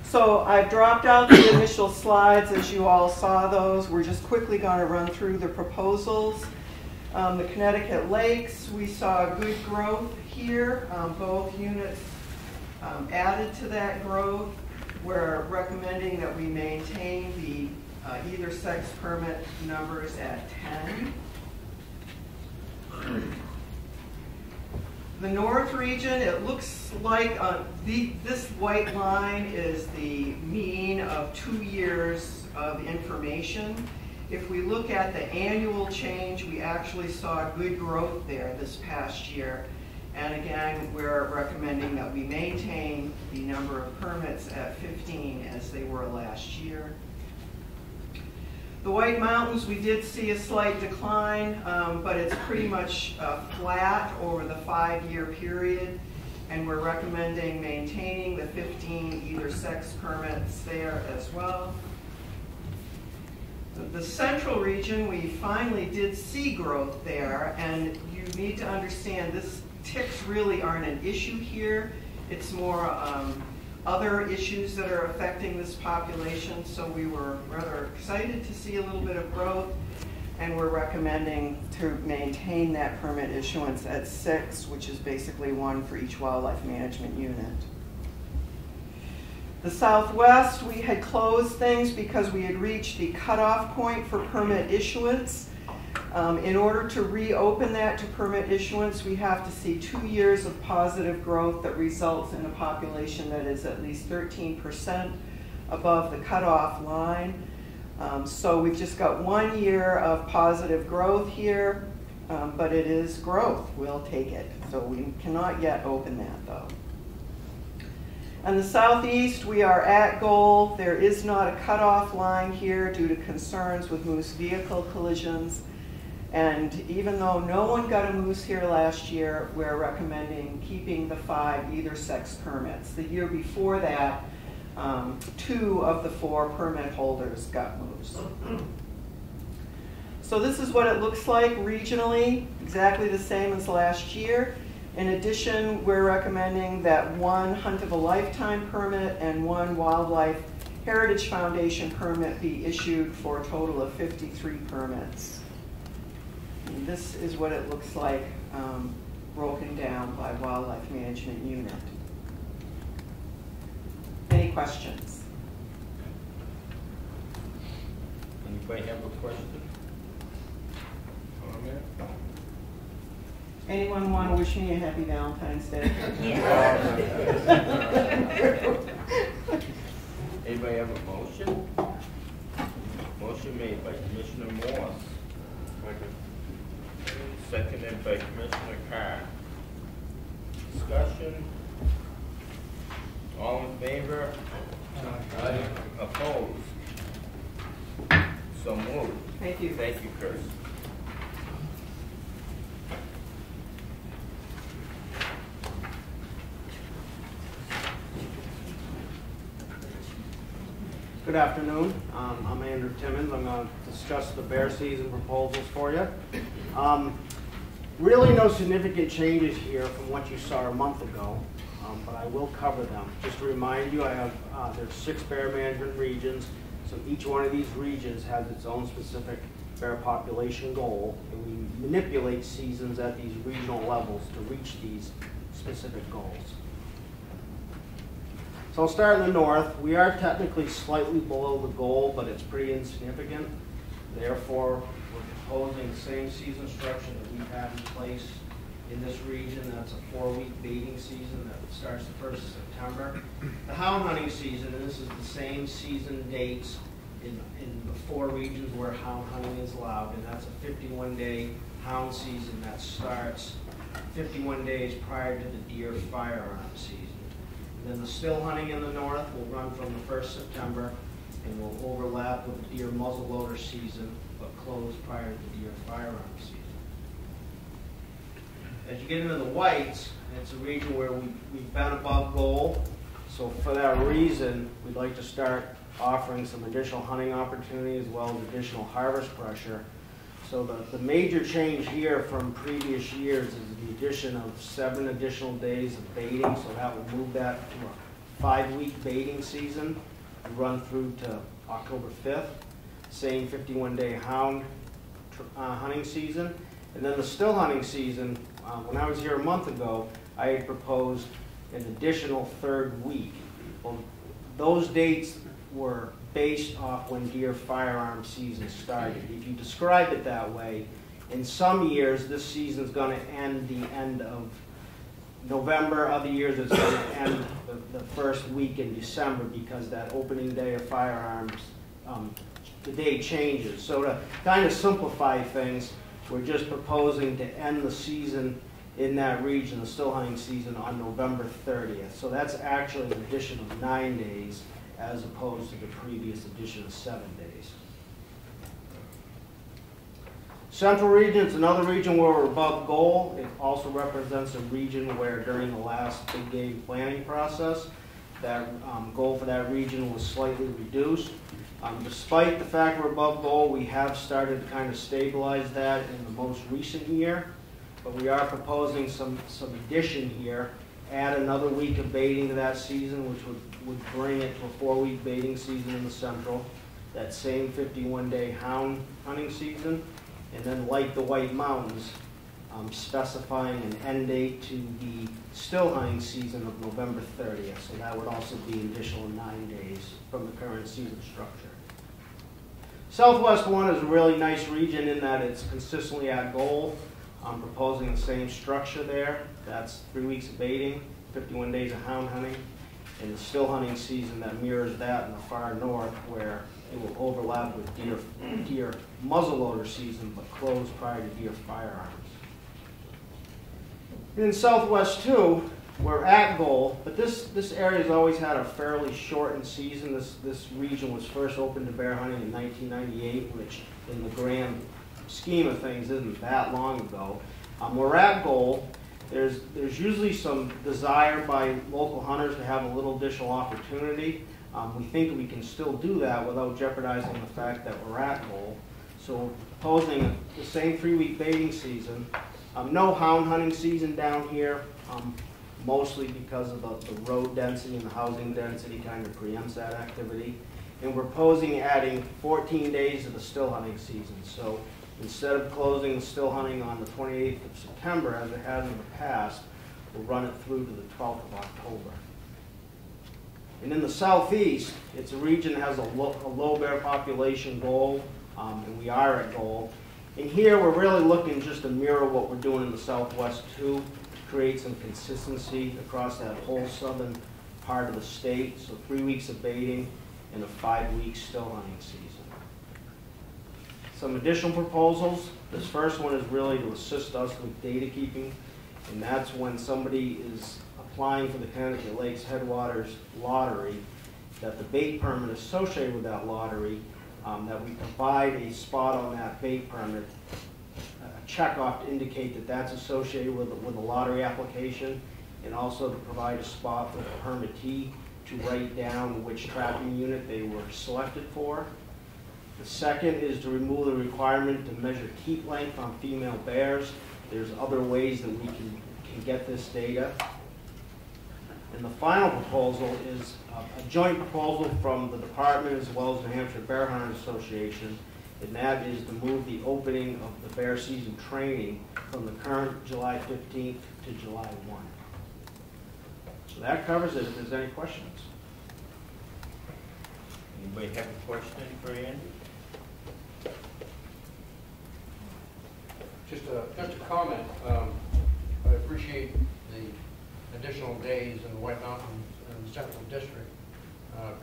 So I've dropped out the initial slides as you all saw those. We're just quickly going to run through the proposals. The Connecticut Lakes, we saw good growth here. Both units added to that growth. We're recommending that we maintain the either sex permit numbers at 10. The north region, it looks like this white line is the mean of 2 years of information. If we look at the annual change, we actually saw good growth there this past year. And again, we're recommending that we maintain the number of permits at 15 as they were last year. The White Mountains, we did see a slight decline, but it's pretty much flat over the 5-year period. And we're recommending maintaining the 15 either sex permits there as well. The central region, we finally did see growth there, and you need to understand this ticks really aren't an issue here. It's more other issues that are affecting this population, so we were rather excited to see a little bit of growth, and we're recommending to maintain that permit issuance at 6, which is basically 1 for each wildlife management unit. The Southwest, we had closed things because we had reached the cutoff point for permit issuance. In order to reopen that to permit issuance, we have to see 2 years of positive growth that results in a population that is at least 13% above the cutoff line. So we've just got 1 year of positive growth here, but it is growth. We'll take it. So we cannot yet open that, though. On the southeast, we are at goal. There is not a cutoff line here due to concerns with moose vehicle collisions. And even though no one got a moose here last year, we're recommending keeping the 5 either sex permits. The year before that, 2 of the 4 permit holders got moose. So this is what it looks like regionally, exactly the same as last year. In addition, we're recommending that 1 Hunt of a Lifetime permit and 1 Wildlife Heritage Foundation permit be issued for a total of 53 permits. And this is what it looks like broken down by wildlife management unit. Any questions? Anybody have a question? Comment? Anyone want to wish me a happy Valentine's Day? Anybody have a motion? Motion made by Commissioner Morse. Seconded by Commissioner Carr. Discussion? All in favor? Aye. Opposed? So moved. Thank you. Thank you, Chris. Good afternoon. I'm Andrew Timmons. I'm going to discuss the bear season proposals for you. Really no significant changes here from what you saw a month ago, but I will cover them. Just to remind you, I have there's 6 bear management regions, so each one of these regions has its own specific bear population goal, and we manipulate seasons at these regional levels to reach these specific goals. So I'll start in the north. We are technically slightly below the goal, but it's pretty insignificant. Therefore, we're proposing the same season structure that we've had in place in this region. That's a 4-week baiting season that starts the 1st of September. The hound hunting season, and this is the same season dates in the 4 regions where hound hunting is allowed, and that's a 51-day hound season that starts 51 days prior to the deer firearm season. And then the still hunting in the north will run from the 1st September and will overlap with the deer muzzleloader season, but close prior to the deer firearm season. As you get into the whites, it's a region where we've been above goal. So for that reason, we'd like to start offering some additional hunting opportunity as well as additional harvest pressure. So the major change here from previous years is the addition of 7 additional days of baiting. So that will move that to a 5-week baiting season and run through to October 5th. Same 51-day hound hunting season. And then the still hunting season, when I was here a month ago, I had proposed an additional 3rd week. Well, those dates were based off when deer firearm season started. If you describe it that way, in some years this season's going to end the end of November, other years it's going to end the first week in December because that opening day of firearms, the day changes. So to kind of simplify things, we're just proposing to end the season in that region, the still hunting season, on November 30th. So that's actually an addition of 9 days as opposed to the previous addition of 7 days. Central region is another region where we're above goal. It also represents a region where during the last big game planning process, that goal for that region was slightly reduced. Despite the fact we're above goal, we have started to kind of stabilize that in the most recent year, but we are proposing some addition here. Add another week of baiting to that season, which would bring it to a 4-week baiting season in the central, that same 51-day hound hunting season, and then like the White Mountains, specifying an end date to the still hunting season of November 30th. So that would also be an additional 9 days from the current season structure. Southwest one is a really nice region in that it's consistently at goal. I'm proposing the same structure there. That's 3 weeks of baiting, 51 days of hound hunting, and the still hunting season that mirrors that in the far north, where it will overlap with deer muzzleloader season, but close prior to deer firearms. In Southwest 2, we're at goal, but this area has always had a fairly shortened season. This region was first opened to bear hunting in 1998, which in the grand scheme of things isn't that long ago. We're at goal. There's usually some desire by local hunters to have a little additional opportunity. We think we can still do that without jeopardizing the fact that we're at goal. So we're proposing the same 3-week baiting season. No hound hunting season down here, mostly because of the road density and the housing density kind of preempts that activity. And we're proposing adding 14 days to the still hunting season. So instead of closing the still hunting on the 28th of September, as it has in the past, we'll run it through to the 12th of October. And in the southeast, it's a region that has a low bear population goal, and we are at goal. And here we're really looking just to mirror what we're doing in the Southwest too, to create some consistency across that whole southern part of the state. So 3 weeks of baiting and a 5-week still hunting season. Some additional proposals. This first one is really to assist us with data keeping, and that's when somebody is applying for the Connecticut Lakes Headwaters Lottery, that the bait permit associated with that lottery, that we provide a spot on that bait permit, a checkoff to indicate that that's associated with a lottery application, and also to provide a spot for the permittee to write down which trapping unit they were selected for. The second is to remove the requirement to measure keep length on female bears. There's other ways that we can get this data. And the final proposal is a joint proposal from the department as well as New Hampshire Bear Hunters Association, and that is to move the opening of the bear season training from the current July 15th to July 1. So that covers it if there's any questions. Anybody have a question for Andy? Just a comment. I appreciate the additional days in the White Mountains and the Central District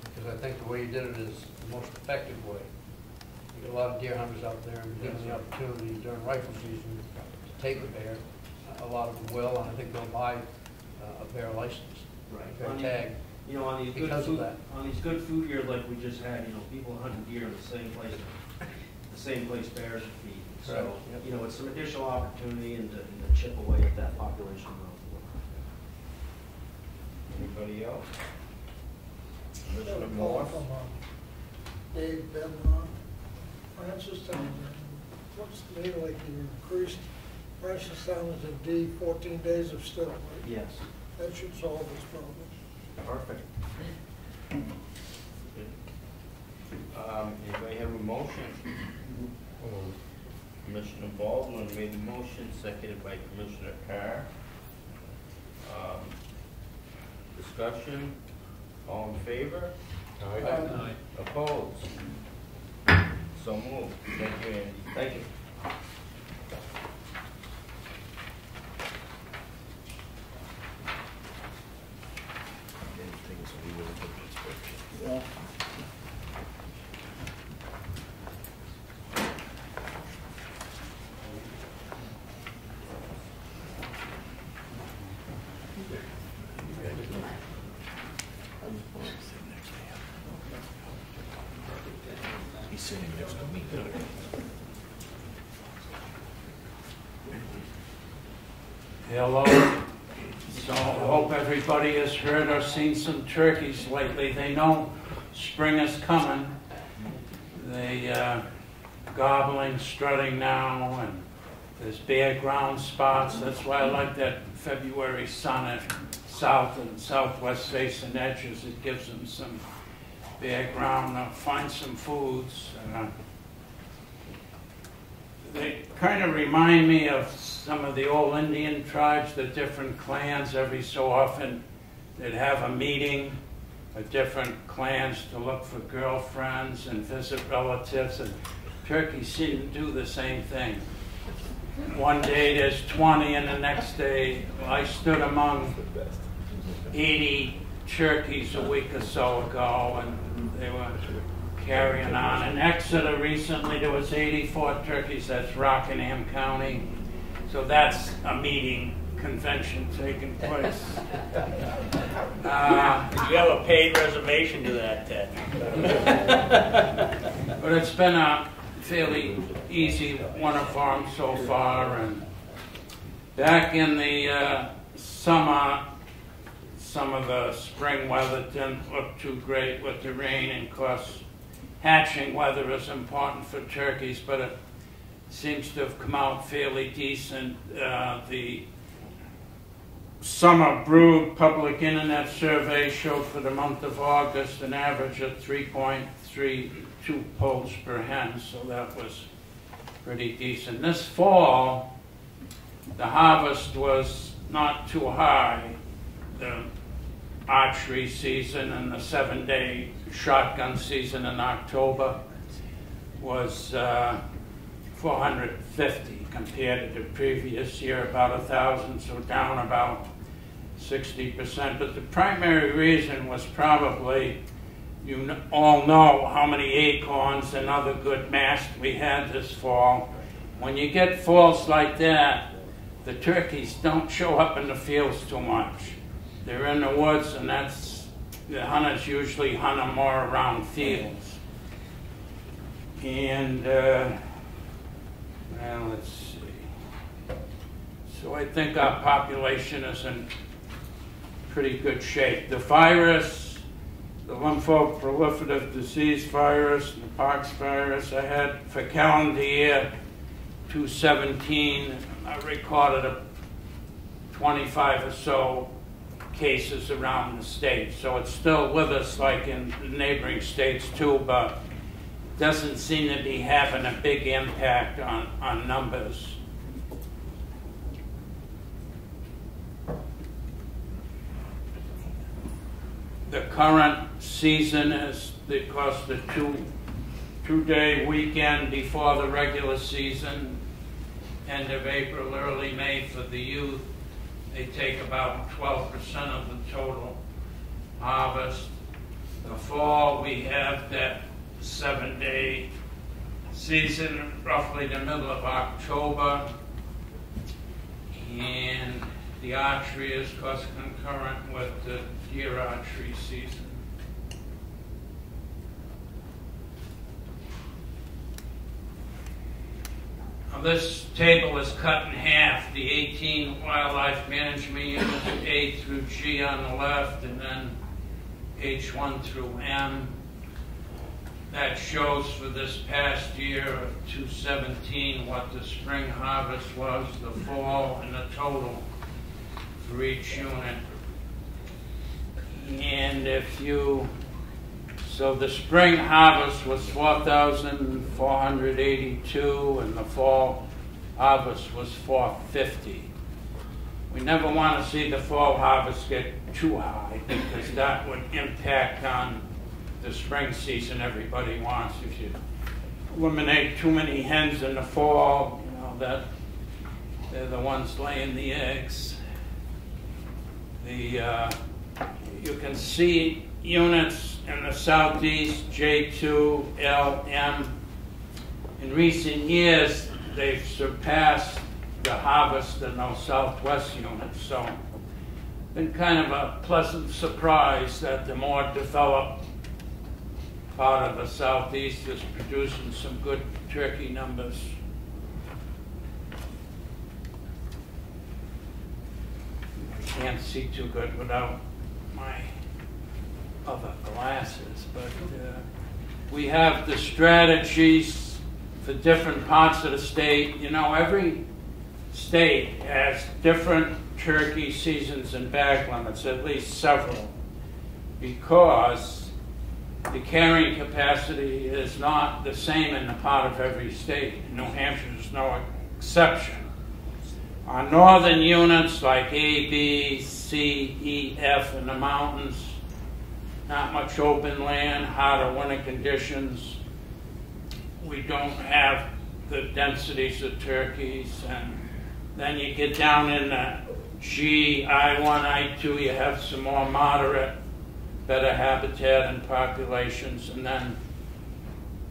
because I think the way you did it is the most effective way. You get a lot of deer hunters out there and give them the opportunity during rifle season to take a bear. A lot of them will, and I think they'll buy a bear license, a bear tag. You know, on these good food years like we just had, you know, people hunting deer in the same place bears feed. So, right. Yep. You know, it's some additional opportunity and to chip away at that population growth. Anybody else? Got a Mr. call Morse? from Dave Ben, Francis down there. What's the deal, like you increased prices down to D, 14 days of still, right? Yes. That should solve this problem. Perfect. Anybody have a motion? Commissioner Baldwin made the motion, seconded by Commissioner Carr. Discussion, all in favor? Aye. Opposed? So moved. Thank you, Andy. Thank you. Hello. So I hope everybody has heard or seen some turkeys lately. They know spring is coming. They gobbling, strutting now, and there's bare ground spots. That's why I like that February sun at south and southwest facing edges. It gives them some bare ground. Find some foods. They kind of remind me of some of the old Indian tribes, the different clans. Every so often they'd have a meeting of different clans to look for girlfriends and visit relatives, and turkeys seem to do the same thing. One day there's 20, and the next day, I stood among 80 turkeys a week or so ago, and they were carrying on. In Exeter recently, there was 84 turkeys. That's Rockingham County. So that's a meeting, convention taking place. You have a paid reservation to that, Ted. But it's been a fairly easy winter for them so far. And back in the summer, some of the spring weather didn't look too great with the rain, and of course, hatching weather is important for turkeys, but it seems to have come out fairly decent. The summer brood public internet survey showed for the month of August an average of 3.32 poults per hen, so that was pretty decent. This fall, the harvest was not too high. The archery season and the 7-day shotgun season in October was 450 compared to the previous year, about 1,000, so down about 60%. But the primary reason was probably, you all know how many acorns and other good mast we had this fall. When you get falls like that, the turkeys don't show up in the fields too much. They're in the woods, and the hunters usually hunt them more around fields. And, well, let's see. So I think our population is in pretty good shape. The virus, the lymphoproliferative disease virus, the pox virus, I had for calendar year 2017, I recorded 25 or so cases around the state. So it's still with us like in the neighboring states too, but doesn't seem to be having a big impact on numbers. The current season is, because the two-day weekend before the regular season, end of April, early May for the youth. They take about 12% of the total harvest. The fall, we have that 7-day season, roughly the middle of October. And the archery is, of course, concurrent with the deer archery season. Now, this table is cut in half. The 18 wildlife management units, A through G on the left, and then H1 through M. That shows for this past year of 2017 what the spring harvest was, the fall, and the total for each unit. And if you, so the spring harvest was 4,482, and the fall harvest was 450. We never want to see the fall harvest get too high, because that would impact on the spring season everybody wants. If you eliminate too many hens in the fall, you know, that they're the ones laying the eggs. You can see units in the southeast, J2, L, M. In recent years, they've surpassed the harvest in those southwest units. So, been kind of a pleasant surprise that the more developed part of the southeast is producing some good turkey numbers. I can't see too good without my other glasses, but we have the strategies for different parts of the state. You know, every state has different turkey seasons and bag limits, at least several, because the carrying capacity is not the same in the part of every state. New Hampshire is no exception. Our northern units like A, B, C, E, F in the mountains, not much open land, harder winter conditions. We don't have the densities of turkeys, and then you get down in the G, I1, I2, you have some more moderate, better habitat and populations, and then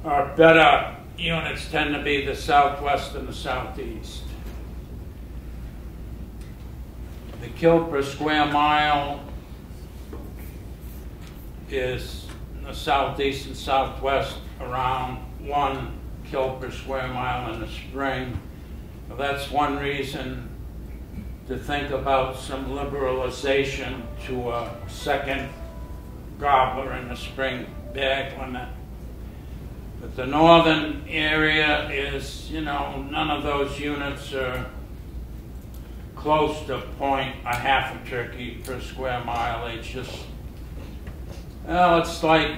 our better units tend to be the southwest and the southeast. The kill per square mile is in the southeast and southwest around 1 kill per square mile in the spring. Well, that's one reason to think about some liberalization to a second gobbler in the spring bag limit. But the northern area is, you know, none of those units are close to a half a turkey per square mile. They just, well, it's like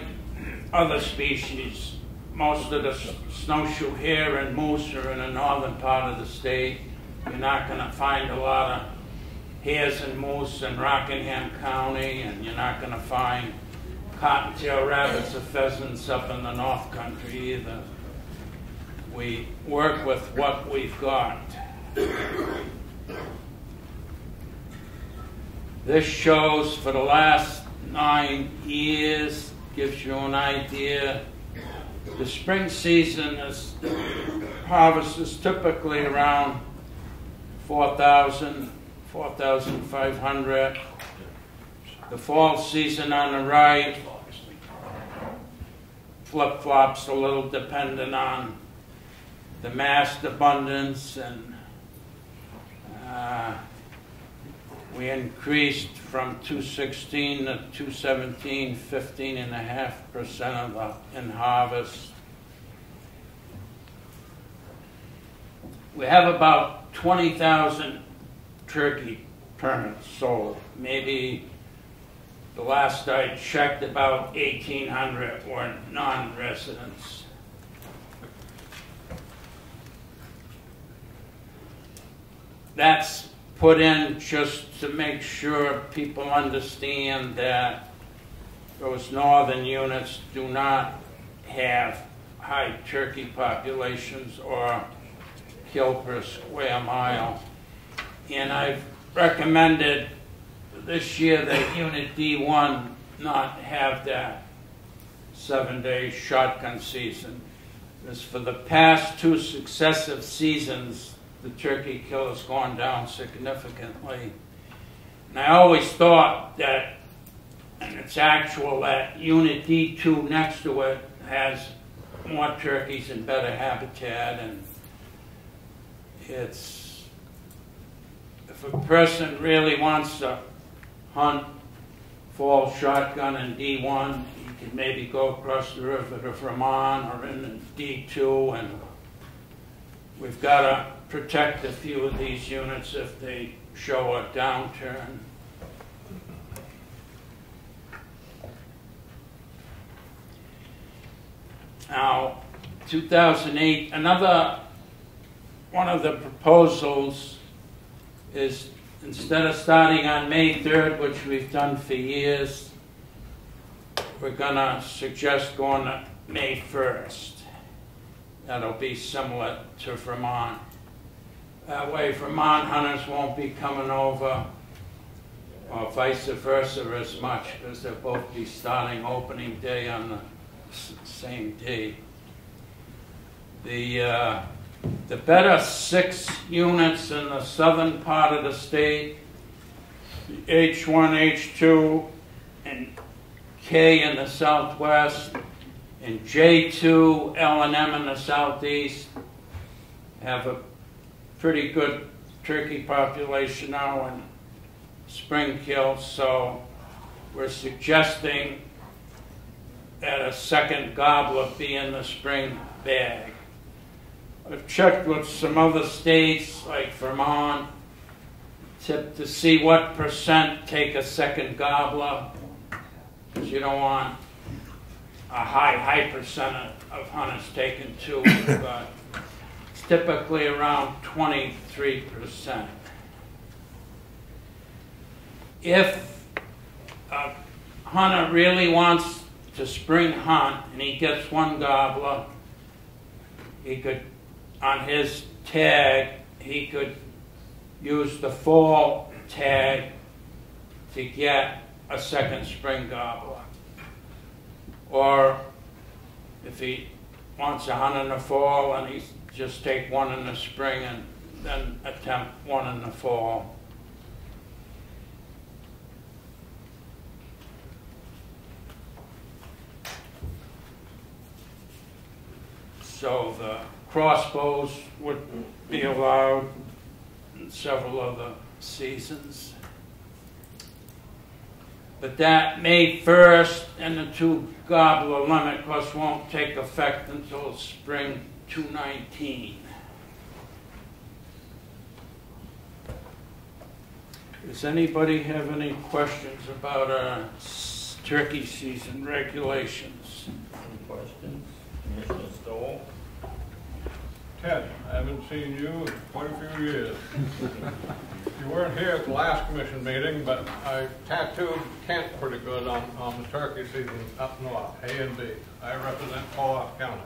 other species. Most of the snowshoe hare and moose are in the northern part of the state. You're not going to find a lot of hares and moose in Rockingham County, and you're not going to find cottontail rabbits or pheasants up in the North Country either. We work with what we've got. This shows for the last 9 years, gives you an idea. The spring season is, harvest is typically around 4,000, 4,500. The fall season on the right flip-flops a little dependent on the mast abundance, and we increased from 216 to 217, 15.5% in harvest. We have about 20,000 turkey permits sold. Maybe the last I checked, about 1,800 were non-residents. That's put in just to make sure people understand that those northern units do not have high turkey populations or kill per square mile. And I've recommended this year that Unit D1 not have that 7-day shotgun season. Because for the past 2 successive seasons, the turkey kill has gone down significantly. And I always thought that, and it's actual, that Unit D2 next to it has more turkeys and better habitat, and it's, if a person really wants to hunt fall shotgun in D1, you can maybe go across the river to Vermont or in D2, and we've got to protect a few of these units if they show a downturn. Now, 2008, another one of the proposals is, instead of starting on May 3rd, which we've done for years, we're going to suggest going to May 1st. That'll be similar to Vermont. That way Vermont hunters won't be coming over, or vice versa as much, because they'll both be starting opening day on the same day. The better 6 units in the southern part of the state, the H1, H2, and K in the southwest, In J2, L&M in the southeast have a pretty good turkey population now in spring kills, so we're suggesting that a second gobbler be in the spring bag. I've checked with some other states like Vermont to see what % take a second gobbler, because you don't want a high percent of hunters taking two, but it's typically around 23%. If a hunter really wants to spring hunt and he gets one gobbler, he could, on his tag, he could use the fall tag to get a second spring gobbler. Or if he wants to hunt in the fall and he just take one in the spring and then attempt one in the fall. So the crossbows would be allowed in several other seasons. But that May 1st and the two gobbler limit, of course, won't take effect until spring 2019. Does anybody have any questions about our turkey season regulations? Any questions? Commissioner Stohl? Ted, I haven't seen you in quite a few years. You weren't here at the last commission meeting, but I tattooed Kent pretty good on the turkey season up north, A and B. I represent Carroll County.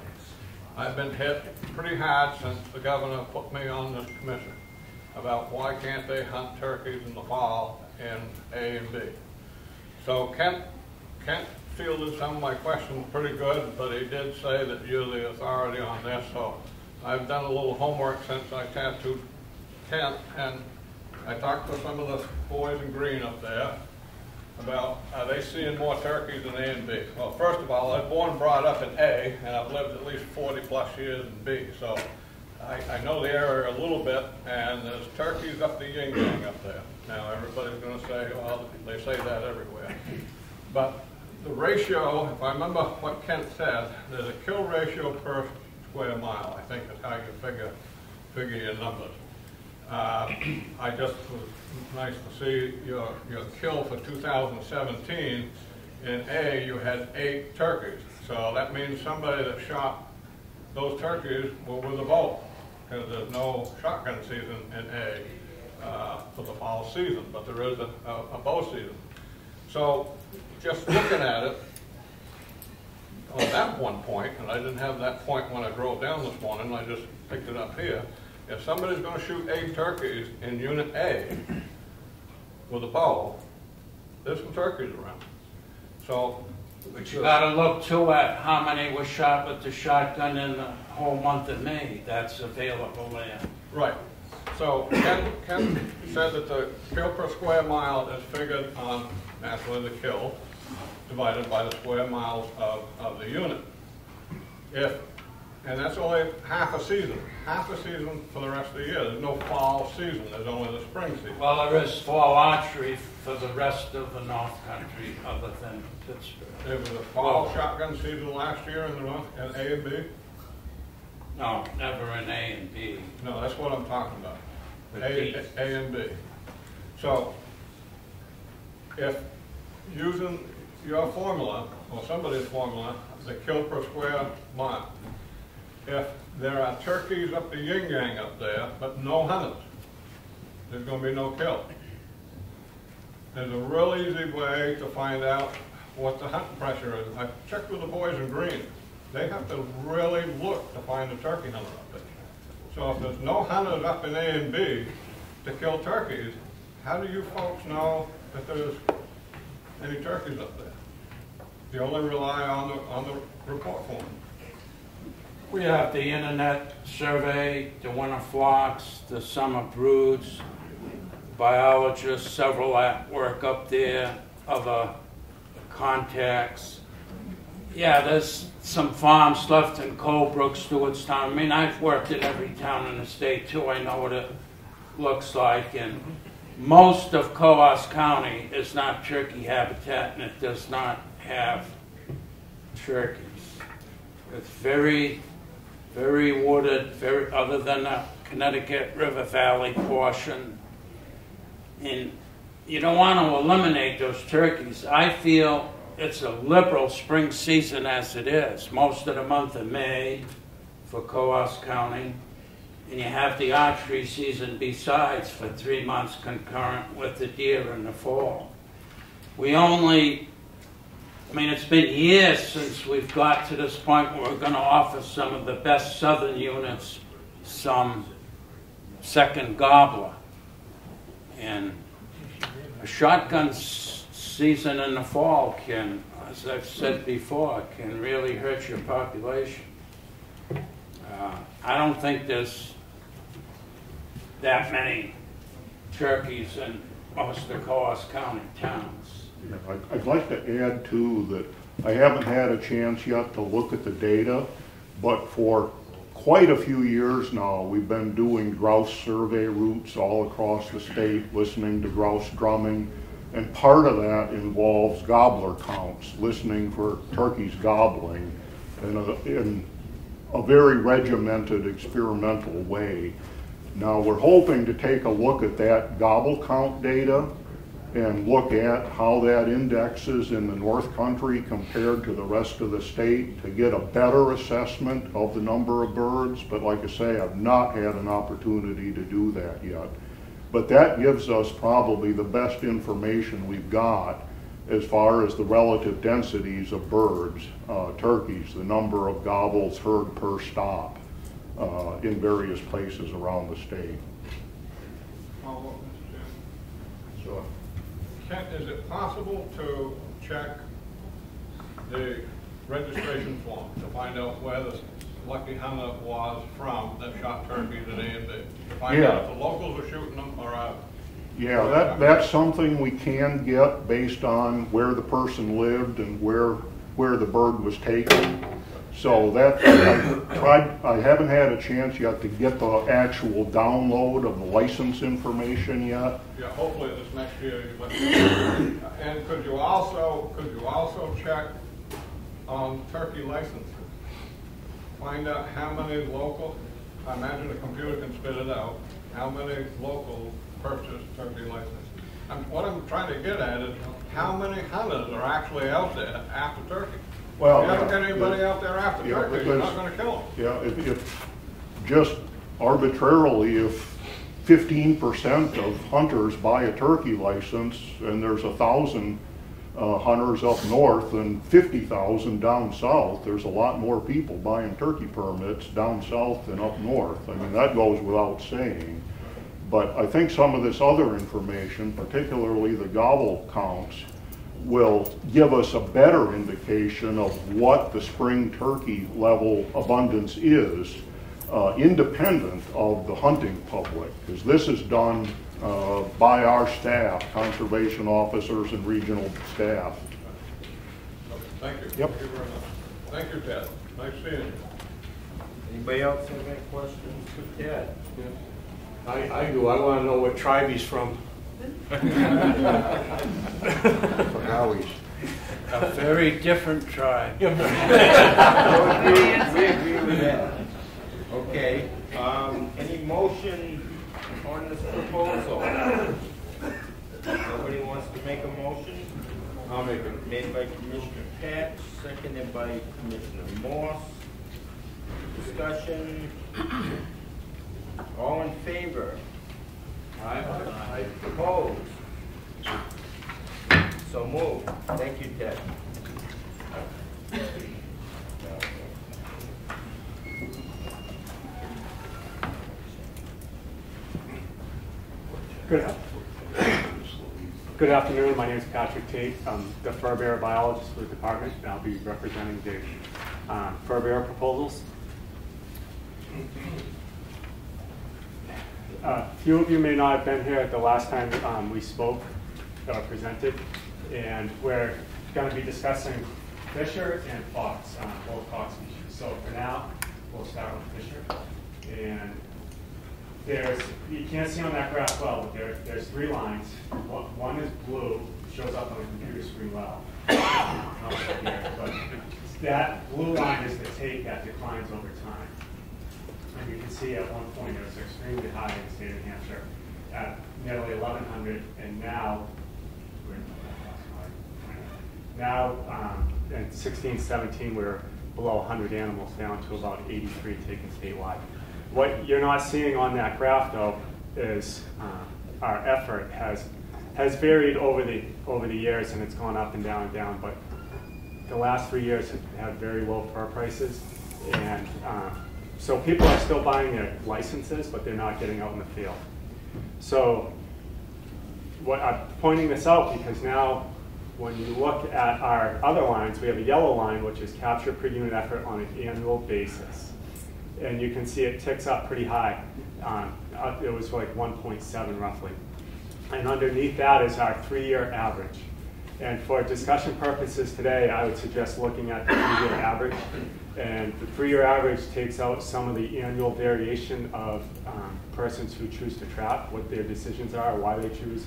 I've been hit pretty hard since the governor put me on this commission about why can't they hunt turkeys in the fall in A and B. So Kent fielded some of my questions pretty good, but he did say that you're the authority on this, so I've done a little homework since I tattooed Kent, and I talked to some of the boys in green up there about are they seeing more turkeys in A and B. Well, first of all, I was born and brought up in A, and I've lived at least 40 plus years in B, so I know the area a little bit, and there's turkeys up the yin yang up there. Now, everybody's going to say, well, they say that everywhere. But the ratio, if I remember what Kent said, there's a kill ratio per square mile, I think is how you figure your numbers. I just was nice to see your kill for 2017. In A, you had 8 turkeys. So that means somebody that shot those turkeys were with a bow, because there's no shotgun season in A for the fall season, but there is a bow season. So just looking at it, on that one point, and I didn't have that point when I drove down this morning, I just picked it up here. If somebody's going to shoot 8 turkeys in Unit A with a bow, there's some turkeys around. So, but you got to look too at how many were shot with the shotgun in the whole month of May. That's available there. Right. So Ken said that the kill per square mile is figured on naturally the kill divided by the square miles of the unit. And that's only half a season for the rest of the year. There's no fall season, there's only the spring season. Well, there is fall archery for the rest of the North Country other than Pittsburgh. There was a fall shotgun season last year in the North, in A and B? No, never in A and B. No, that's what I'm talking about. A and B. So, if using your formula, or somebody's formula, the kill per square mile, if there are turkeys up the yin-yang up there, but no hunters, there's going to be no kill. There's a real easy way to find out what the hunting pressure is. I checked with the boys in green. They have to really look to find a turkey hunter up there. So if there's no hunters up in A and B to kill turkeys, how do you folks know that there's any turkeys up there? You only rely on the report form. We have the internet survey, the winter flocks, the summer broods, biologists, several at work up there, other contacts. Yeah, there's some farms left in Colebrook, Stewartstown. I mean, I've worked in every town in the state too. I know what it looks like. And most of Coos County is not turkey habitat, and it does not have turkeys. It's very, very wooded, other than the Connecticut River Valley portion. And you don't want to eliminate those turkeys. I feel it's a liberal spring season as it is. Most of the month of May for Coos County. And you have the archery season besides for 3 months concurrent with the deer in the fall. We only, I mean, it's been years since we've got to this point where we're going to offer some of the best southern units some second gobbler. And a shotgun season in the fall can, as I've said before, can really hurt your population. I don't think there's that many turkeys in most of Coos County towns. Yeah, I'd like to add too that I haven't had a chance yet to look at the data, but for quite a few years now we've been doing grouse survey routes all across the state, listening to grouse drumming, and part of that involves gobbler counts, listening for turkeys gobbling in a very regimented experimental way. Now we're hoping to take a look at that gobble count data and look at how that indexes in the North Country compared to the rest of the state to get a better assessment of the number of birds. But like I say, I've not had an opportunity to do that yet. But that gives us probably the best information we've got as far as the relative densities of birds, turkeys, the number of gobbles heard per stop in various places around the state. Sure. Is it possible to check the registration form to find out where the lucky hunter was from that shot turkeys at A&B? To find out if the locals are shooting them or out? Yeah, that's something we can get based on where the person lived and where the bird was taken. So that I haven't had a chance yet to get the actual download of the license information yet. Yeah, hopefully this next year you let me know. And could you also check on turkey licenses? Find out how many local, I imagine a computer can spit it out, how many local purchased turkey licenses. What I'm trying to get at is how many hunters are actually out there after turkey. Well, if you haven't got anybody out there after turkey, you're not going to kill them. Yeah, if just arbitrarily, if 15% of hunters buy a turkey license and there's 1,000 hunters up north and 50,000 down south, there's a lot more people buying turkey permits down south than up north. I mean, that goes without saying. But I think some of this other information, particularly the gobble counts, will give us a better indication of what the spring turkey level abundance is, independent of the hunting public, because this is done by our staff, conservation officers and regional staff. Okay, thank you. Yep. Thank you very much. Thank you, Ted. Nice seeing you. Anybody else have any questions for Ted? I do. I want to know what tribe he's from. A very different tribe. We agree with that. Okay, any motion on this proposal? Nobody wants to make a motion? I'll make it. Made by Commissioner Patch, seconded by Commissioner Morse. Discussion. All in favor? Aye. Opposed? So moved. Thank you, Ted. Good afternoon. My name is Patrick Tate. I'm the fur bearer biologist for the department, and I'll be representing the fur bearer proposals. A few of you may not have been here at the last time we spoke or presented, and we're going to be discussing Fisher and fox, both fox species. So for now, we'll start with Fisher. And there's, you can't see on that graph well, but there's 3 lines. One is blue, shows up on the computer screen well. But that blue line is the take that declines over time. And you can see at one point it was extremely high in the state of Hampshire at nearly 1,100, and now, in 16, 17, we're below 100 animals, down to about 83 taken statewide. What you're not seeing on that graph, though, is our effort has varied over the years, and it's gone up and down and down. But the last 3 years have had very low fur prices, and so people are still buying their licenses, but they're not getting out in the field. So what I'm pointing this out because now, when you look at our other lines, we have a yellow line, which is capture per unit effort on an annual basis. And you can see it ticks up pretty high. It was like 1.7 roughly. And underneath that is our 3-year average. And for discussion purposes today, I would suggest looking at the 3-year average. And the 3-year average takes out some of the annual variation of persons who choose to trap, what their decisions are, why they choose,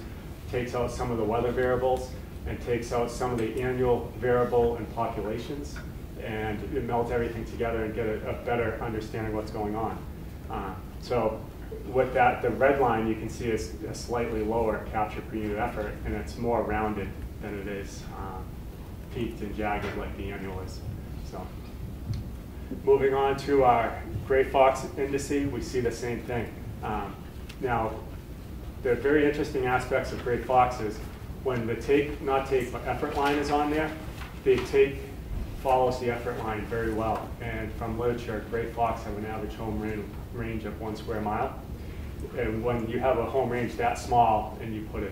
takes out some of the weather variables, and takes out some of the annual variable in populations, and it melts everything together and get a better understanding of what's going on. So with that, the red line you can see is a slightly lower capture per unit effort, and it's more rounded than it is peaked and jagged like the annual is. So moving on to our gray fox indice, we see the same thing. Now, the very interesting aspects of gray foxes, when the take, not take, but effort line is on there, the take follows the effort line very well. And from literature, gray fox have an average home range of 1 square mile. And when you have a home range that small and you put a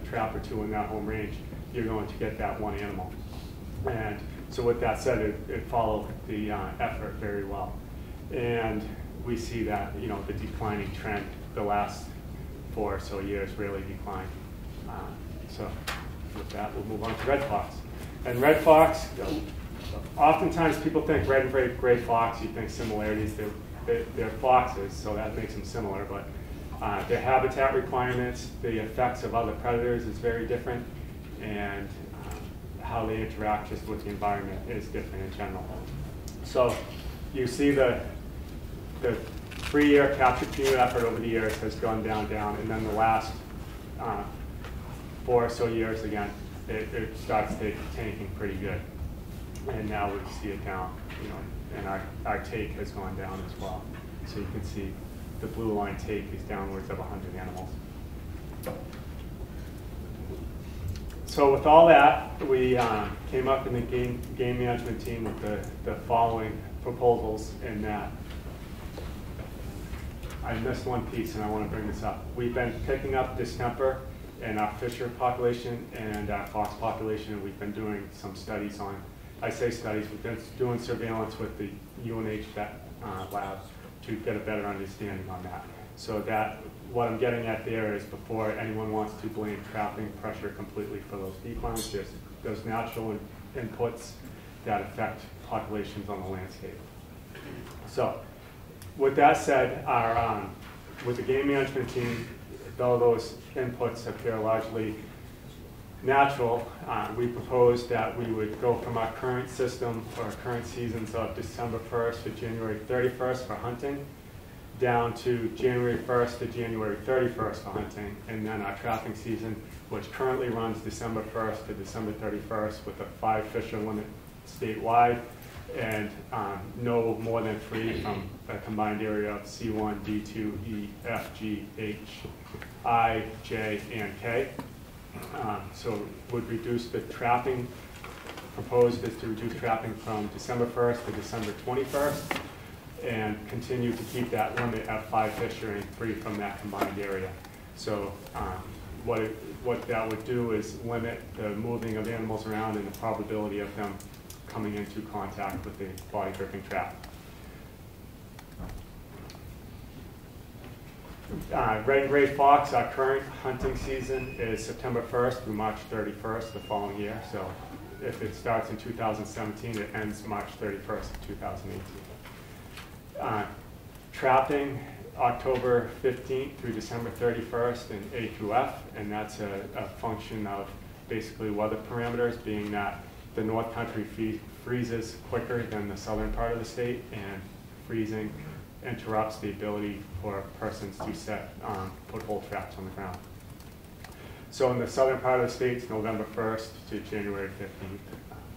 trap or 2 in that home range, you're going to get that one animal. And so with that said, it followed the effort very well. And we see that, you know, the declining trend the last 4 or so years really declined. So with that, we'll move on to red fox. And red fox, oftentimes people think red and gray fox, you think similarities. They're foxes, so that makes them similar, but their habitat requirements, the effects of other predators is very different, and how they interact just with the environment is different in general. So you see the 3-year capture per unit effort over the years has gone down, and then the last 4 or so years again, it starts tanking pretty good. And now we see it down, you know, and our take has gone down as well. So you can see the blue line take is downwards of 100 animals. So with all that, we came up in the game management team with the following proposals, in that I missed one piece and I want to bring this up. We've been picking up distemper in our Fisher population and our fox population, and we've been doing some studies on, I say studies, we've been doing surveillance with the UNH vet lab to get a better understanding on that. So that, what I'm getting at there is, before anyone wants to blame trapping pressure completely for those declines, there's natural inputs that affect populations on the landscape. So with that said, with the game management team, though those inputs appear largely natural, we proposed that we would go from our current system, or our current seasons of December 1st to January 31st for hunting, down to January 1st to January 31st for hunting, and then our trapping season, which currently runs December 1st to December 31st with a 5 fisher limit statewide, and no more than 3 from a combined area of C1, D2, E, F, G, H, I, J, and K. So would reduce the trapping, proposed is to reduce trapping from December 1st to December 21st, and continue to keep that limit at 5 fisher and 3 from that combined area. So what that would do is limit the moving of animals around and the probability of them coming into contact with the body gripping trap. Red and gray fox, our current hunting season is September 1st through March 31st the following year. So if it starts in 2017, it ends March 31st of 2018. Trapping, October 15th through December 31st in A through F, and that's a function of basically weather parameters, being that the North Country freezes quicker than the southern part of the state, and freezing interrupts the ability for persons to set put hole traps on the ground. So in the southern part of the state, it's November 1st to January 15th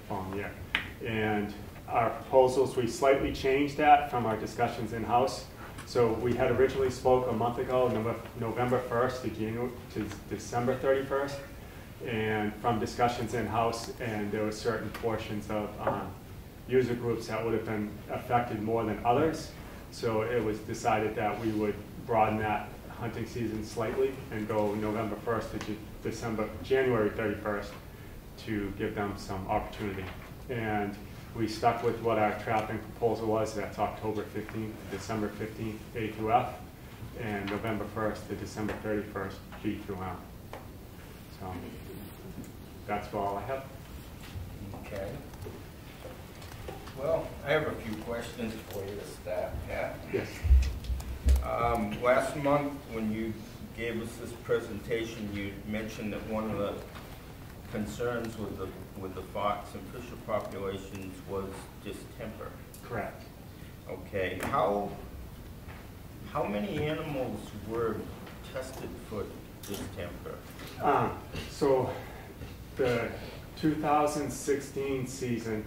following year. And our proposals, we slightly changed that from our discussions in-house. So we had originally spoke a month ago, November 1st to December 31st. And from discussions in-house, and there were certain portions of user groups that would have been affected more than others. So it was decided that we would broaden that hunting season slightly and go November 1st to January 31st to give them some opportunity. And we stuck with what our trapping proposal was. That's October 15th to December 15th, A through F, and November 1st to December 31st, G through M. So that's all I have. Okay. Well, I have a few questions for you to start, Pat. Yes. Last month, when you gave us this presentation, you mentioned that one of the concerns with the fox and fisher populations was distemper. Correct. Okay. How many animals were tested for distemper? So the 2016 season,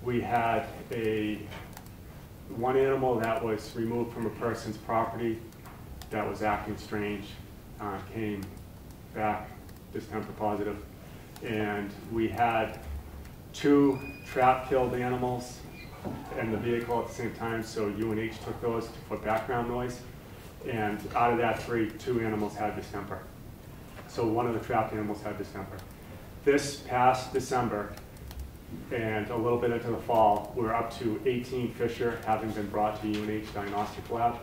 we had one animal that was removed from a person's property that was acting strange, came back distemper positive. And we had 2 trap-killed animals in the vehicle at the same time, so UNH took those for background noise. And out of that 2 animals had distemper. So one of the trapped animals had distemper. This past December, and a little bit into the fall, we're up to 18 fisher having been brought to UNH Diagnostic Lab.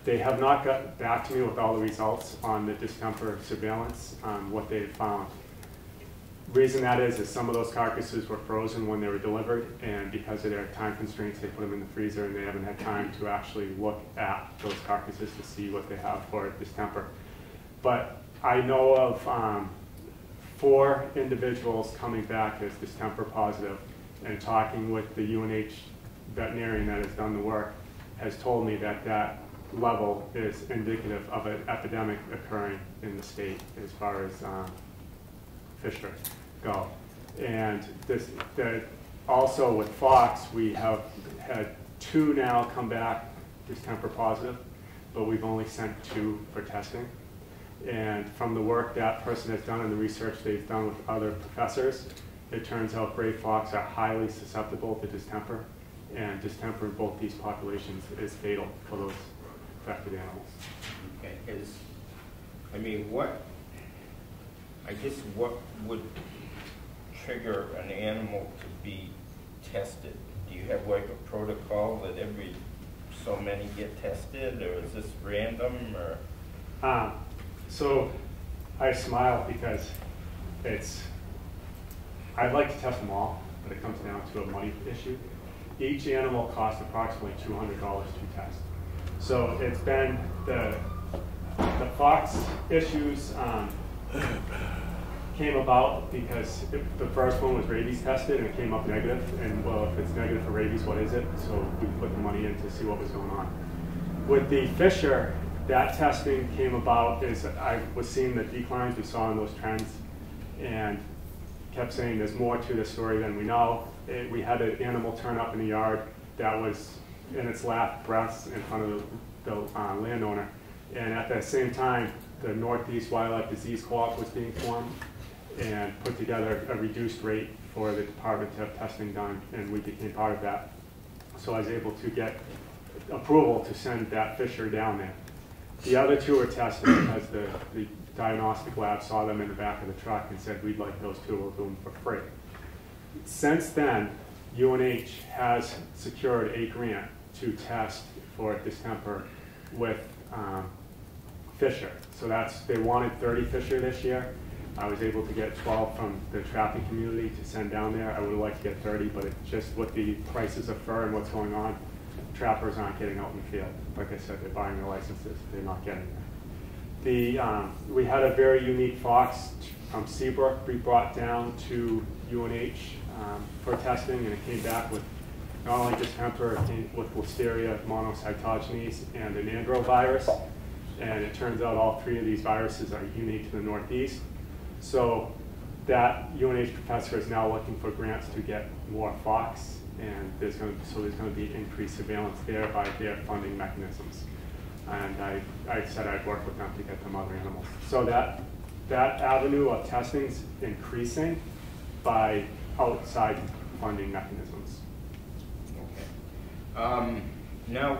They have not got back to me with all the results on the distemper surveillance on what they found. Reason that is some of those carcasses were frozen when they were delivered, and because of their time constraints, they put them in the freezer, and they haven't had time to actually look at those carcasses to see what they have for distemper. But I know of 4 individuals coming back as distemper positive, and talking with the UNH veterinarian that has done the work has told me that that level is indicative of an epidemic occurring in the state as far as fisher go. And also with fox, we have had 2 now come back distemper positive, but we've only sent 2 for testing. And from the work that person has done and the research they've done with other professors, it turns out gray fox are highly susceptible to distemper, and distemper in both these populations is fatal for those affected animals. Okay. What would trigger an animal to be tested? Do you have like a protocol that every so many get tested, or is this random, or? So I smile because I'd like to test them all, but it comes down to a money issue. Each animal costs approximately $200 to test. So it's been the fox issues came about because the first one was rabies tested and it came up negative. And well, if it's negative for rabies, what is it? So we put the money in to see what was going on. With the fisher, that testing came about as I was seeing the declines we saw in those trends, and kept saying there's more to the story than we know. We had an animal turn up in the yard that was in its last breaths in front of the landowner, and at the same time, the Northeast Wildlife Disease Co-op was being formed and put together a reduced rate for the department to have testing done, and we became part of that. So I was able to get approval to send that fisher down there. The other 2 were tested because the diagnostic lab saw them in the back of the truck and said, we'd like those 2, we'll do them for free. Since then, UNH has secured a grant to test for distemper with fisher. So they wanted 30 fisher this year. I was able to get 12 from the trapping community to send down there. I would have liked to get 30, but it's just with the prices of fur and what's going on, trappers aren't getting out in the field. Like I said, they're buying their licenses, they're not getting there. We had a very unique fox from Seabrook we brought down to UNH for testing, and it came back with not only distemper, it came with Listeria monocytogenes and an androvirus. And it turns out all three of these viruses are unique to the Northeast. So that UNH professor is now looking for grants to get more fox, and there's going to be increased surveillance there by their funding mechanisms. And I said I'd work with them to get them other animals. So that avenue of testing is increasing by outside funding mechanisms. Okay. Now,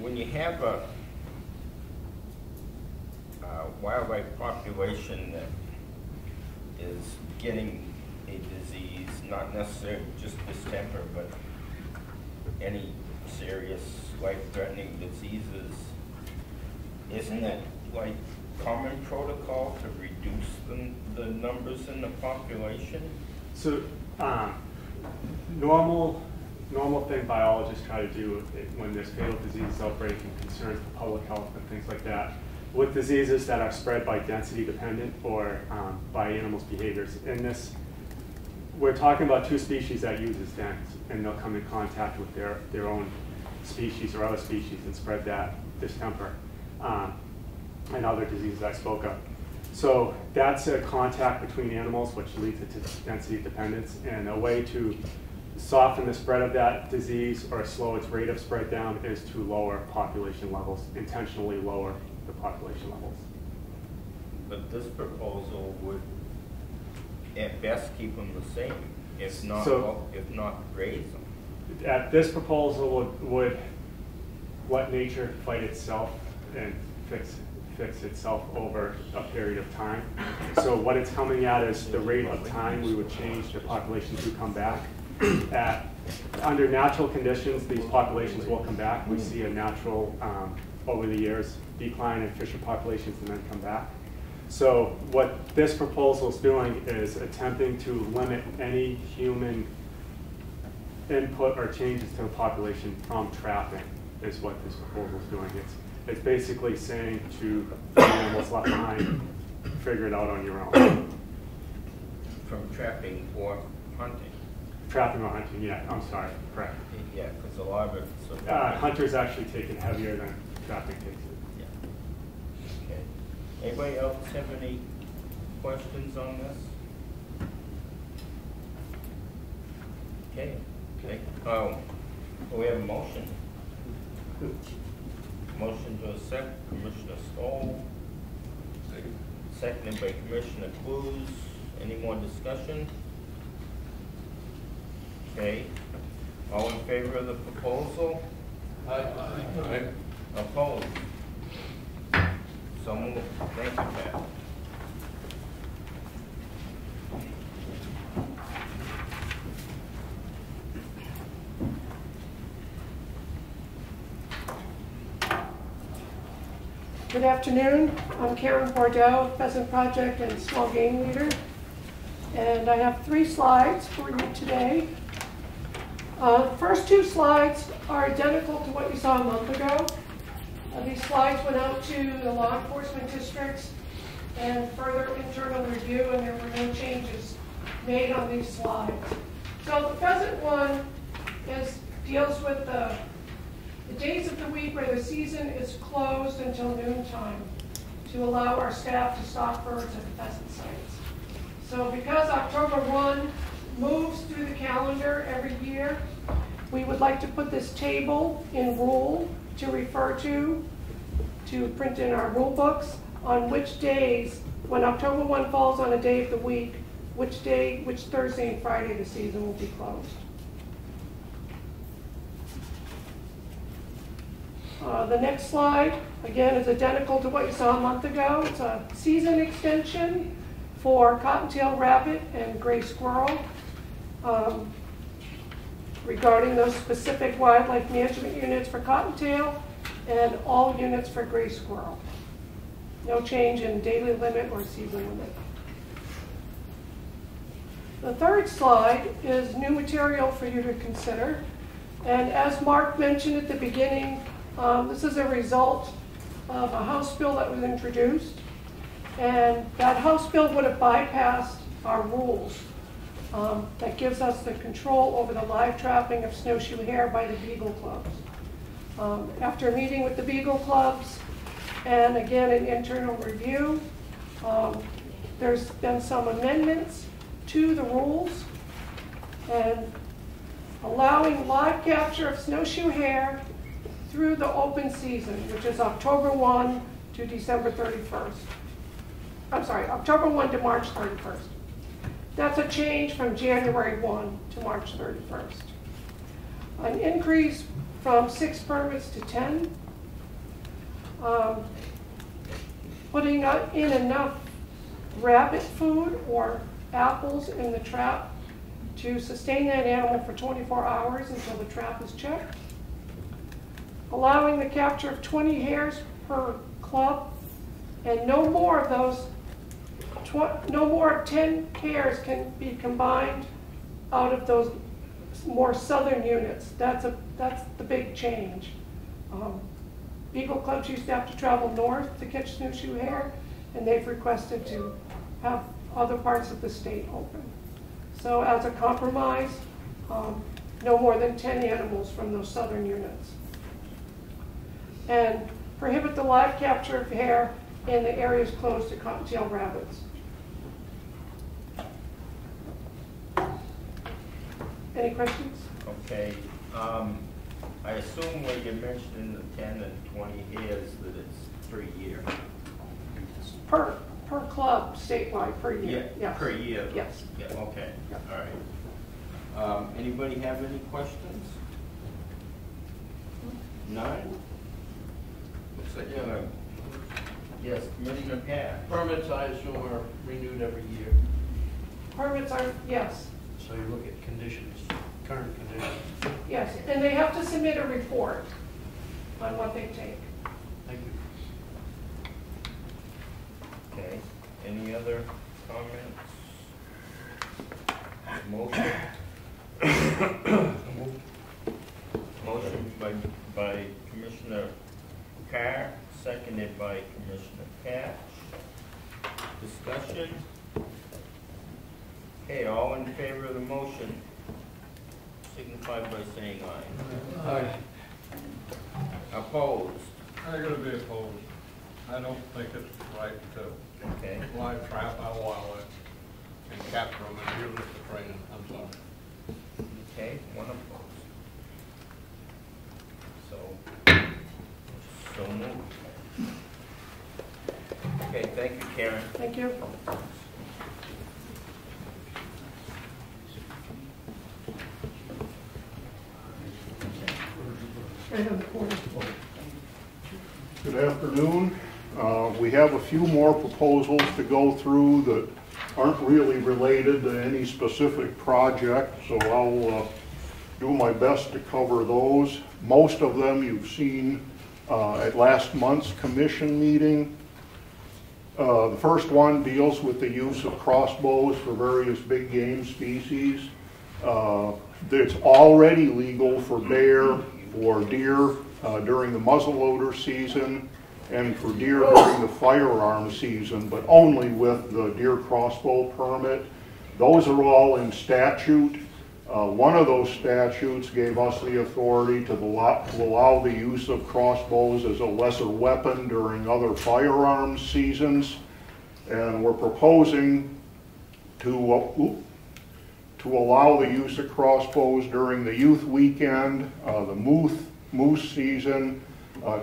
when you have a wildlife population that is getting a disease, not necessarily just distemper, but any serious life-threatening diseases, isn't it like common protocol to reduce the numbers in the population? So normal thing biologists try to do when there's fatal disease outbreak and concerns to public health and things like that, with diseases that are spread by density dependent or by animals' behaviors. In this, we're talking about two species that use as dens, and they'll come in contact with their own species or other species and spread that distemper and other diseases I spoke of. So that's a contact between animals, which leads to density dependence, and a way to soften the spread of that disease or slow its rate of spread down is to lower population levels, intentionally lower the population levels. But this proposal would at best keep them the same, if not raise them. This proposal would let nature fight itself and fix itself over a period of time. So what it's coming at is the rate of time we would change the population to come back. Under natural conditions, these populations will come back. We see a natural, over the years, decline in fisher populations and then come back. So what this proposal is doing is attempting to limit any human input or changes to the population from trapping, is what this proposal is doing. It's basically saying to the animals left behind, figure it out on your own. From trapping or hunting? Trapping or hunting, yeah, I'm sorry, correct. Yeah, because a lot of it... Hunters actually take it heavier than trapping takes it. Yeah. Okay. Anybody else have any questions on this? Okay. We have a motion. Motion to accept Commissioner Stohl. Seconded by Commissioner Clews. Any more discussion? Okay. All in favor of the proposal? Aye. Opposed? So moved. Thank you, Pat. Good afternoon. I'm Karen Bordeaux, Pheasant Project and Small Game Leader. And I have 3 slides for you today. The first 2 slides are identical to what you saw a month ago. These slides went out to the law enforcement districts and further internal review, and there were no changes made on these slides. So the pheasant one deals with the days of the week where the season is closed until noontime to allow our staff to stock birds at the pheasant sites. So because October 1 moves through the calendar every year, we would like to put this table in rule to refer to print in our rule books on which days, when October 1 falls on a day of the week, which Thursday and Friday the season will be closed. The next slide, again, is identical to what you saw a month ago. It's a season extension for cottontail rabbit and gray squirrel. Regarding those specific wildlife management units for cottontail and all units for gray squirrel. No change in daily limit or season limit. The third slide is new material for you to consider. And as Mark mentioned at the beginning, this is a result of a House bill that was introduced. And that House bill would have bypassed our rules. That gives us the control over the live trapping of snowshoe hare by the Beagle Clubs. After meeting with the Beagle Clubs and again an internal review, there's been some amendments to the rules and allowing live capture of snowshoe hare through the open season, which is October 1 to December 31st. I'm sorry, October 1 to March 31st. That's a change from January 1 to March 31st. An increase from 6 permits to 10. Putting in enough rabbit food or apples in the trap to sustain that animal for 24 hours until the trap is checked. Allowing the capture of 20 hares per club, and no more of those, no more of 10 hares can be combined out of those more southern units. That's the big change. Beagle clubs used to have to travel north to catch snowshoe hare, and they've requested to have other parts of the state open. So as a compromise, no more than 10 animals from those southern units. And prohibit the live capture of hare in the areas closed to cottontail rabbits. Any questions? Okay. I assume when you mentioned the 10 and 20 hares that it's per year. Per club, statewide, per year. Yeah, yes. per year. Yes. Yeah, okay. Yeah. All right. Anybody have any questions? None? Looks like Yes, Commissioner Carr. permits, I assume, are renewed every year. Permits are, yes. So you look at conditions, current conditions. Yes, and they have to submit a report on what they take. Thank you. Okay. Any other comments? Motion? Motion by Commissioner Carr, seconded by Commissioner Cash. Discussion? Okay, all in favor of the motion, signify by saying aye. Aye. Opposed? I'm going to be opposed. I don't think it's right to live trap our wildlife and capture them and use it for training. I'm sorry. Okay, one opposed. So moved. Okay, thank you, Karen. Thank you. Good afternoon. We have a few more proposals to go through that aren't really related to any specific project, so I'll do my best to cover those. Most of them you've seen at last month's commission meeting. The first one deals with the use of crossbows for various big game species. It's already legal for bear or deer during the muzzleloader season and for deer during the firearm season, but only with the deer crossbow permit. Those are all in statute. One of those statutes gave us the authority to allow the use of crossbows as a lesser weapon during other firearms seasons, and we're proposing to allow the use of crossbows during the youth weekend, the moose season,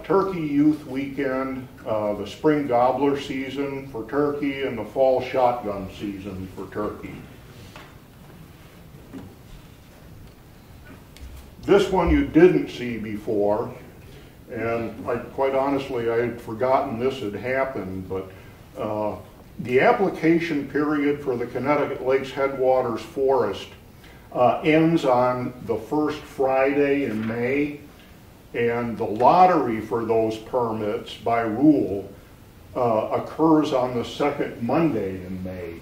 turkey youth weekend, the spring gobbler season for turkey, and the fall shotgun season for turkey. This one you didn't see before, and quite honestly, I had forgotten this had happened, but the application period for the Connecticut Lakes Headwaters Forest ends on the first Friday in May, and the lottery for those permits by rule occurs on the second Monday in May.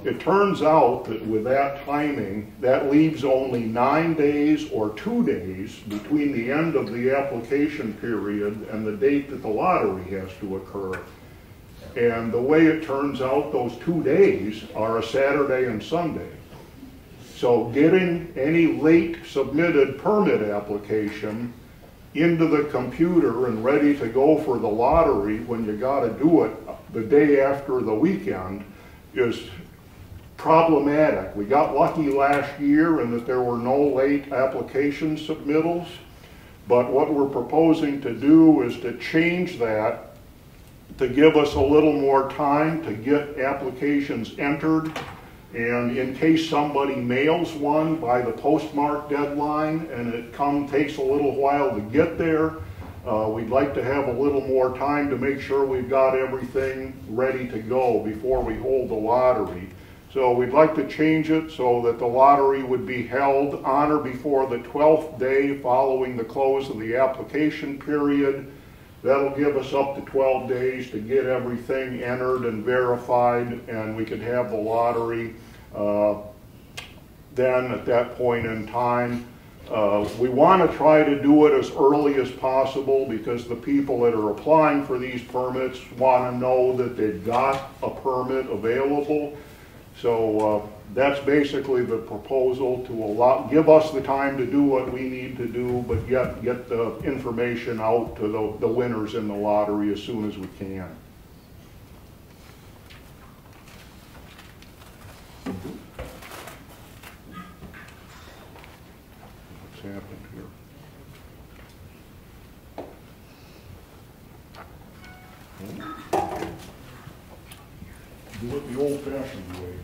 It turns out that with that timing, that leaves only 9 days or 2 days between the end of the application period and the date that the lottery has to occur. And the way it turns out, those 2 days are a Saturday and Sunday. So getting any late submitted permit application into the computer and ready to go for the lottery when you got to do it the day after the weekend is problematic. We got lucky last year in that there were no late application submittals, but what we're proposing to do is to change that to give us a little more time to get applications entered, and in case somebody mails one by the postmark deadline and it takes a little while to get there, we'd like to have a little more time to make sure we've got everything ready to go before we hold the lottery. So we'd like to change it so that the lottery would be held on or before the 12th day following the close of the application period. That'll give us up to 12 days to get everything entered and verified, and we could have the lottery then at that point in time. We want to try to do it as early as possible because the people that are applying for these permits want to know that they've got a permit available. So that's basically the proposal, to give us the time to do what we need to do, but yet get the information out to the winners in the lottery as soon as we can. What's happened here? Do it the old-fashioned way.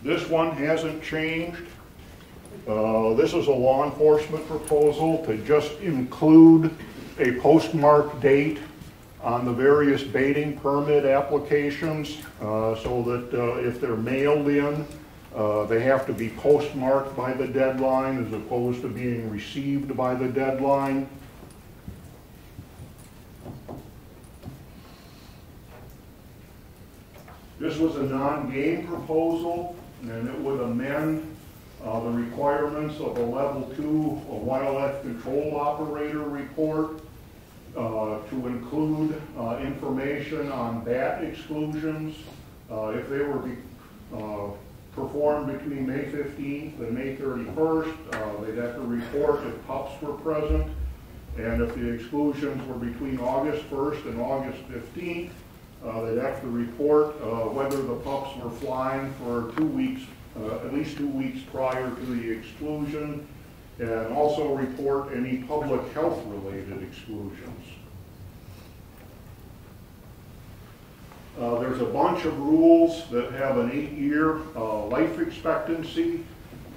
This one hasn't changed. This is a law enforcement proposal to just include a postmark date on the various baiting permit applications so that if they're mailed in, they have to be postmarked by the deadline as opposed to being received by the deadline. This was a non-game proposal, and it would amend the requirements of a Level 2 wildlife control operator report to include information on bat exclusions. If they were performed between May 15th and May 31st, they'd have to report if pups were present, and if the exclusions were between August 1st and August 15th, they'd have to report whether the pups were flying for 2 weeks, at least 2 weeks prior to the exclusion, and also report any public health related exclusions. There's a bunch of rules that have an 8-year life expectancy,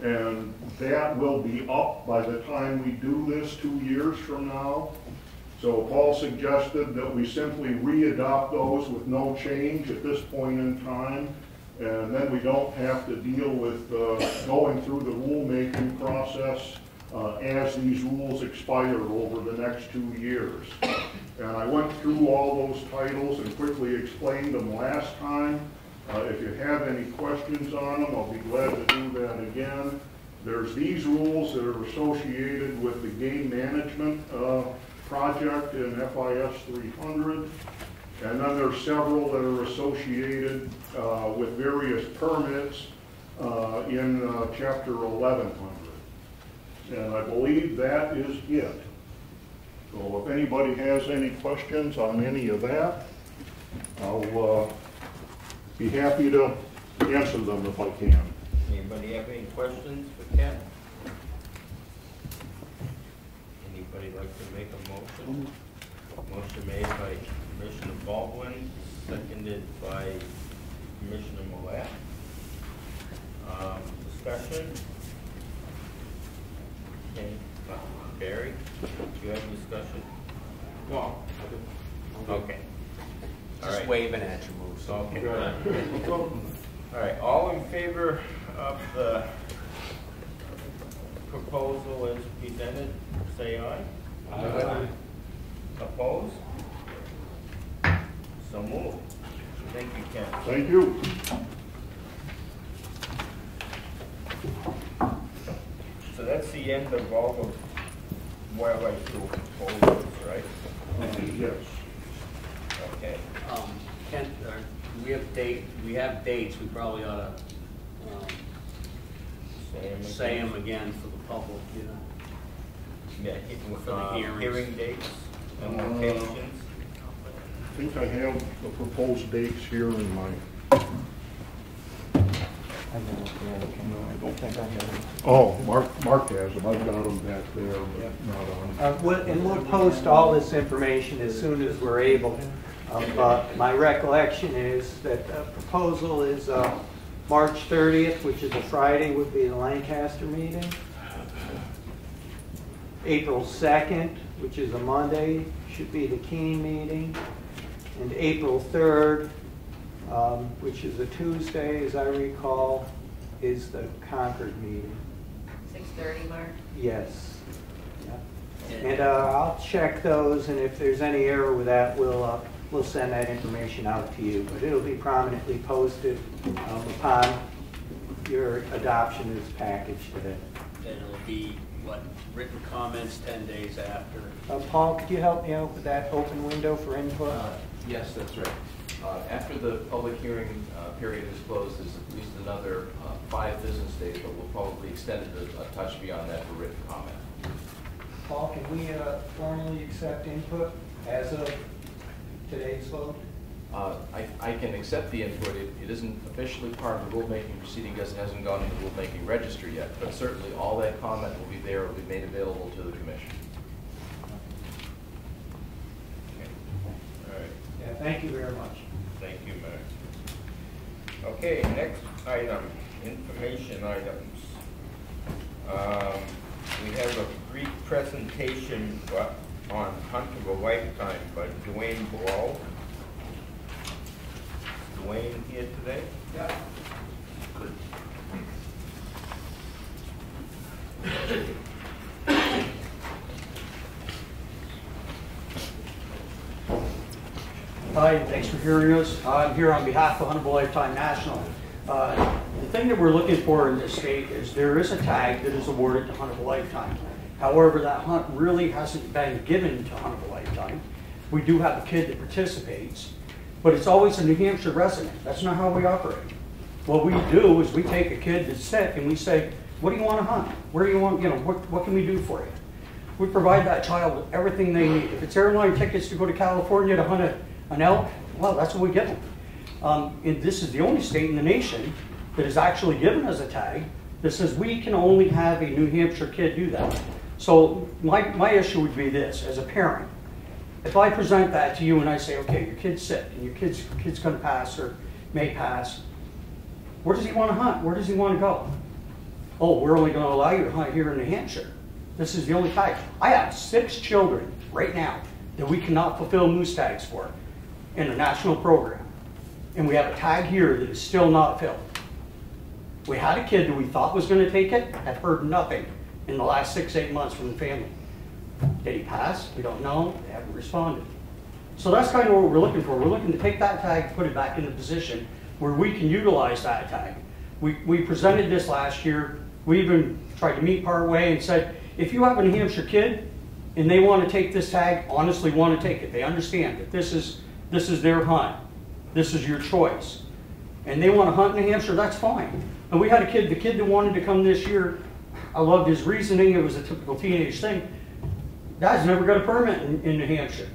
and that will be up by the time we do this 2 years from now. So Paul suggested that we simply re-adopt those with no change at this point in time, and then we don't have to deal with going through the rulemaking process as these rules expire over the next 2 years. And I went through all those titles and quickly explained them last time. If you have any questions on them, I'll be glad to do that again. There's these rules that are associated with the game management project in FIS 300, and then there's several that are associated with various permits in Chapter 1100. And I believe that is it. So if anybody has any questions on any of that, I'll be happy to answer them if I can. Anybody have any questions for Ken? Anybody like to make a motion? Motion made by Commissioner Baldwin, seconded by Commissioner Millett. Discussion? Okay. Barry, do you have discussion? No. Okay. Just waving at you, Moose. Okay. All right. All in favor of the proposal as presented, say aye. Aye. Opposed? So moved. Thank you, Ken. Thank you. So that's the end of all of wildlife proposals, right? Yes. Okay. Kent, we have dates, we probably ought to say them again for the public, you know. Yeah, For the hearings. hearing dates and locations. I think I have the proposed dates here in my. No, I don't think I have them. Oh, Mark has them. I've got them back there, but not on. And we'll post all this information as soon as we're able. My recollection is that the proposal is March 30th, which is a Friday, would be the Lancaster meeting. April 2nd, which is a Monday, should be the Keene meeting. And April 3rd, which is a Tuesday, as I recall, is the Concord meeting. 6:30, Mark? Yes. Yeah. And I'll check those, and if there's any error with that, we'll send that information out to you. But it'll be prominently posted upon your adoption of this package today. Then it'll be, what, written comments 10 days after? Paul, could you help me out with that open window for input? Yes, that's right. After the public hearing period is closed, there's at least another 5 business days, but we'll probably extend it a touch beyond that for written comment. Paul, can we formally accept input as of today's vote? I can accept the input. It isn't officially part of the rulemaking proceeding because it hasn't gone to the rulemaking registry yet, but certainly all that comment will be there, will be made available to the commission. All right. Yeah, thank you very much. Thank you, Mark. Okay, next item, information items. We have a brief presentation on Hunt of a Lifetime by Dwayne Blow. Dwayne here today? Yeah. Good. Hi, thanks for hearing us. I'm here on behalf of Hunt of a Lifetime National. The thing that we're looking for in this state is there is a tag that is awarded to Hunt of a Lifetime. However, that hunt really hasn't been given to Hunt of a Lifetime. We do have a kid that participates, but it's always a New Hampshire resident. That's not how we operate. What we do is we take a kid that's sick and we say, what do you want to hunt? Where do you want, what can we do for you? We provide that child with everything they need. If it's airline tickets to go to California to hunt an elk, well, that's what we give them. And this is the only state in the nation that has actually given us a tag that says we can only have a New Hampshire kid do that. So my issue would be this, as a parent, if I present that to you and I say, okay, your kid's sick and your kid's going to pass or may pass, where does he want to hunt? Where does he want to go? Oh, we're only going to allow you to hunt here in New Hampshire. This is the only tag. I have 6 children right now that we cannot fulfill moose tags for in a national program. And we have a tag here that is still not filled. We had a kid that we thought was going to take it, have heard nothing in the last 6-8 months from the family. Did he pass? We don't know. They haven't responded. So that's kind of what we're looking for. We're looking to take that tag, put it back in a position where we can utilize that tag. We presented this last year. We even tried to meet part way and said, if you have a New Hampshire kid and they want to take this tag, honestly want to take it, they understand that this is their hunt. This is your choice. And they want to hunt in New Hampshire, that's fine. And we had a kid, the kid that wanted to come this year, I loved his reasoning. It was a typical teenage thing. Dad's never got a permit in New Hampshire.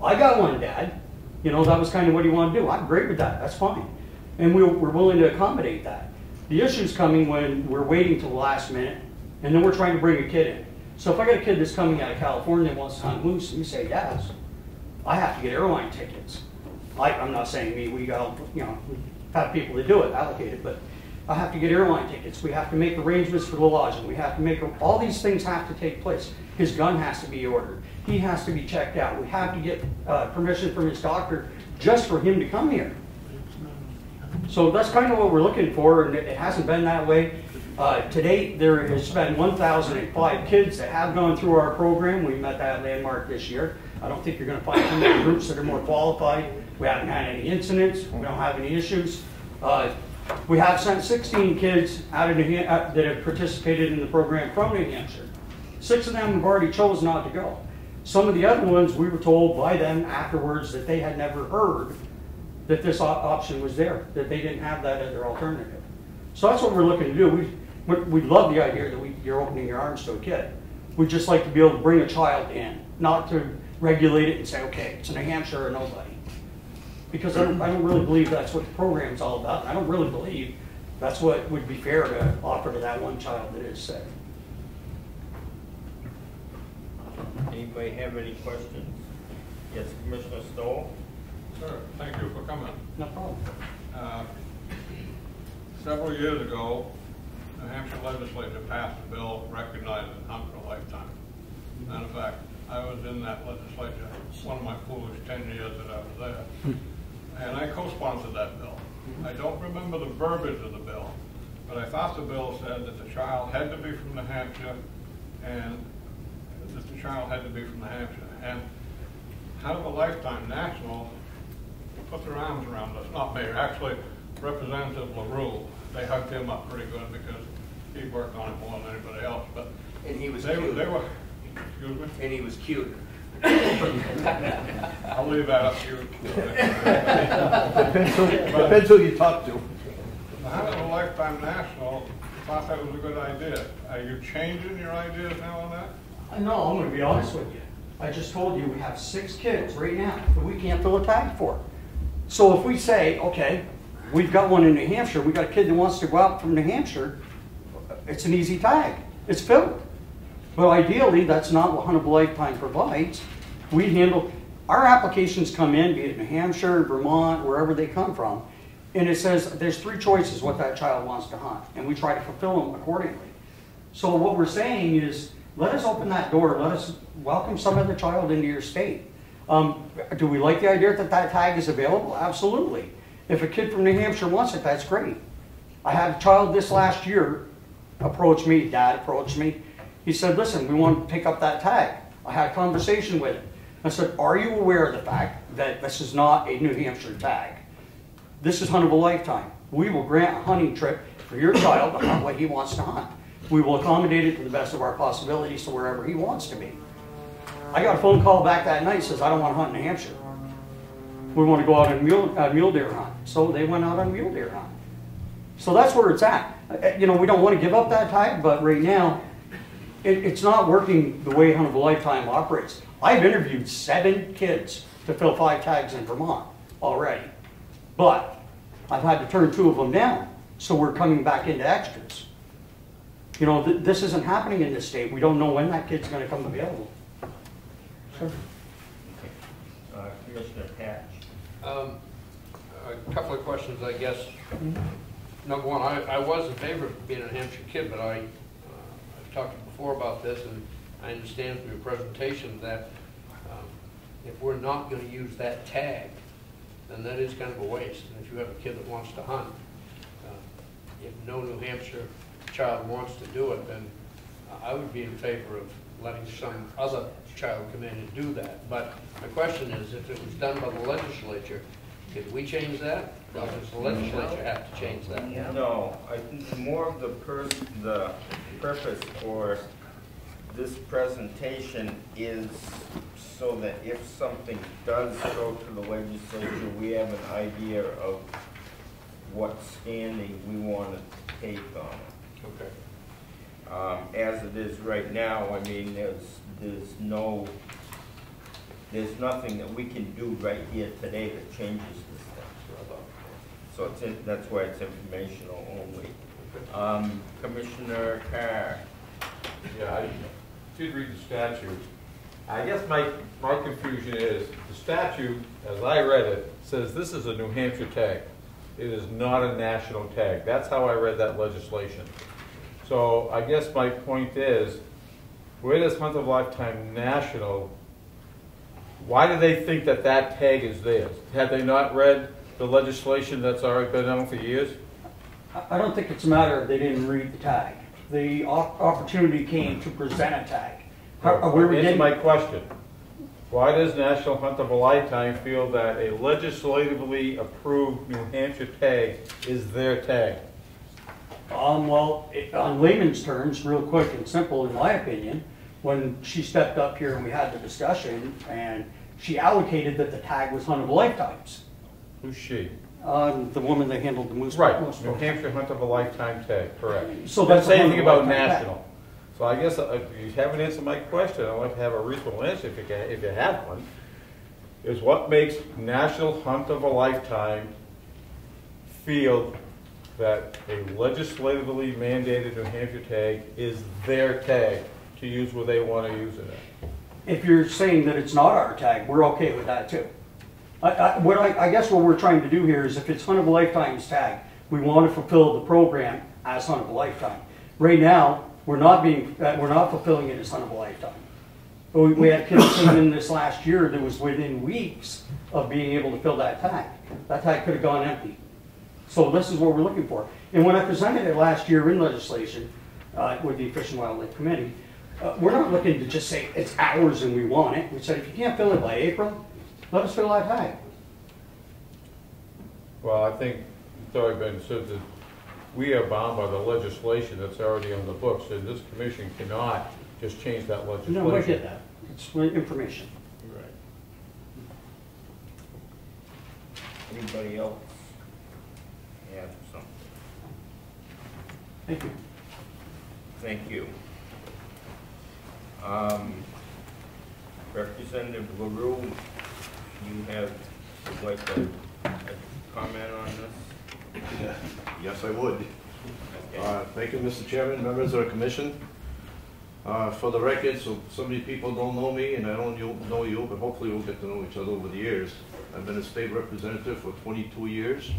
I got one, Dad. That was kind of what he wanted to do. I'm great with that, that's fine. And we're willing to accommodate that. The issue's coming when we're waiting till the last minute, and then we're trying to bring a kid in. So if I got a kid that's coming out of California and wants to hunt moose, and you say yes, I have to get airline tickets. I'm not saying me, we got, have people to do it, allocated, but I have to get airline tickets. We have to make arrangements for the lodging. We have to make, all these things have to take place. His gun has to be ordered. He has to be checked out. We have to get permission from his doctor just for him to come here. So that's kind of what we're looking for, and it hasn't been that way. To date, there has been 1,005 kids that have gone through our program. We met that landmark this year. I don't think you're going to find too many groups that are more qualified. We haven't had any incidents. We don't have any issues. We have sent 16 kids out of that have participated in the program from New Hampshire. 6 of them have already chosen not to go. Some of the other ones, we were told by them afterwards that they had never heard that this option was there, that they didn't have that as their alternative. So that's what we're looking to do. We love the idea that you're opening your arms to a kid. We'd just like to be able to bring a child in, not to regulate it and say, okay, it's New Hampshire or nobody. Because I don't really believe that's what the program's all about. I don't really believe that's what would be fair to offer to that one child that is sick. Anybody have any questions? Yes, Commissioner Stohl? Sure, thank you for coming. No problem. Several years ago, the Hampshire legislature passed a bill recognizing hunt for a lifetime. Matter of fact, I was in that legislature, one of my foolish 10 years that I was there. And I co-sponsored that bill. I don't remember the verbiage of the bill, but I thought the bill said that the child had to be from New Hampshire and And Hunt of a Lifetime National put their arms around us, not me, actually Representative LaRue. They hugged him up pretty good because he worked on it more than anybody else. But and he was cute. Excuse me? And he was cute. I'll leave that up to you. Depends who you talk to. The Hunt of a Lifetime National thought that was a good idea. Are you changing your ideas now on that? No, I'm going to be honest with you. I just told you we have 6 kids right now that we can't fill a tag for. So if we say, okay, we've got one in New Hampshire, we got a kid that wants to go out from New Hampshire, it's an easy tag. It's filled. But ideally, that's not what Hunt of a Lifetime provides. We handle, our applications come in, be it New Hampshire, Vermont, wherever they come from, and it says there's 3 choices what that child wants to hunt, and we try to fulfill them accordingly. So what we're saying is, let us open that door. Let us welcome some other child into your state. Do we like the idea that that tag is available? Absolutely. If a kid from New Hampshire wants it, that's great. I had a child this last year approach me, dad approached me. He said, listen, we want to pick up that tag. I had a conversation with him. I said, are you aware of the fact that this is not a New Hampshire tag? This is Hunt of a Lifetime. We will grant a hunting trip for your child to hunt what he wants to hunt. We will accommodate it to the best of our possibilities to wherever he wants to be. I got a phone call back that night, says, I don't want to hunt in New Hampshire. We want to go out and mule deer hunt. So they went out on mule deer hunt. So that's where it's at. You know, we don't want to give up that tag, but right now, it's not working the way Hunt of a Lifetime operates. I've interviewed 7 kids to fill 5 tags in Vermont already. But I've had to turn 2 of them down. So we're coming back into extras. You know, this isn't happening in this state. We don't know when that kid's going to come available. Sure. Commissioner Patch. A couple of questions, I guess. Number one, I was in favor of being a New Hampshire kid, but I've talked before about this, and I understand from your presentation that if we're not going to use that tag, then that is kind of a waste. And if you have a kid that wants to hunt, if no New Hampshire child wants to do it, then I would be in favor of letting some other child come in and do that. But my question is, if it was done by the legislature, could we change that? Or does the legislature have to change that? No, I think more of the purpose for this presentation is so that if something does go to the legislature, we have an idea of what standing we want to take on it. Okay. As it is right now, I mean, there's nothing that we can do right here today that changes this thing. So that's why it's informational only. Commissioner Carr. Yeah, I did read the statute. I guess my confusion is the statute, as I read it, says this is a New Hampshire tag. It is not a national tag. That's how I read that legislation. So I guess my point is, where does Hunt of a Lifetime National, why do they think that that tag is theirs? Have they not read the legislation that's already been on for years? I don't think it's a matter of they didn't read the tag. The opportunity came to present a tag. Answer my question. Why does National Hunt of a Lifetime feel that a legislatively approved New Hampshire tag is their tag? Well, on layman's terms, real quick and simple, in my opinion, when she stepped up here and we had the discussion, and she allocated that the tag was Hunt of a Lifetimes. Who's she? The woman that handled the moose. Right, New Hampshire Hunt of a Lifetime tag, correct. So Doesn't that's say a anything Hunt of a about Lifetime national. So I guess if you haven't answered my question, I'd like to have a reasonable answer if you have one. Is what makes National Hunt of a Lifetime feel that a legislatively mandated New Hampshire tag is their tag to use where they want to use it at? If you're saying that it's not our tag, we're okay with that too. I guess what we're trying to do here is if it's Hunt of a Lifetime's tag, we want to fulfill the program as Hunt of a Lifetime. Right now, we're not fulfilling it as Hunt of a Lifetime. We had kids come in this last year that was within weeks of being able to fill that tag. That tag could have gone empty. So this is what we're looking for. And when I presented it last year in legislation with the Fish and Wildlife Committee, we're not looking to just say it's ours and we want it. We said if you can't fill it by April, let us fill that tag. Well, I think it's already been said that we are bound by the legislation that's already on the books, and this commission cannot just change that legislation. No, I get that. It's information. Right. Anybody else have something? Thank you. Thank you. Representative LaRue, would like to comment on this? Yes, I would. Thank you, Mr. Chairman, members of the commission. For the record, so many people don't know me and I don't know you, but hopefully we'll get to know each other over the years. I've been a state representative for 22 years.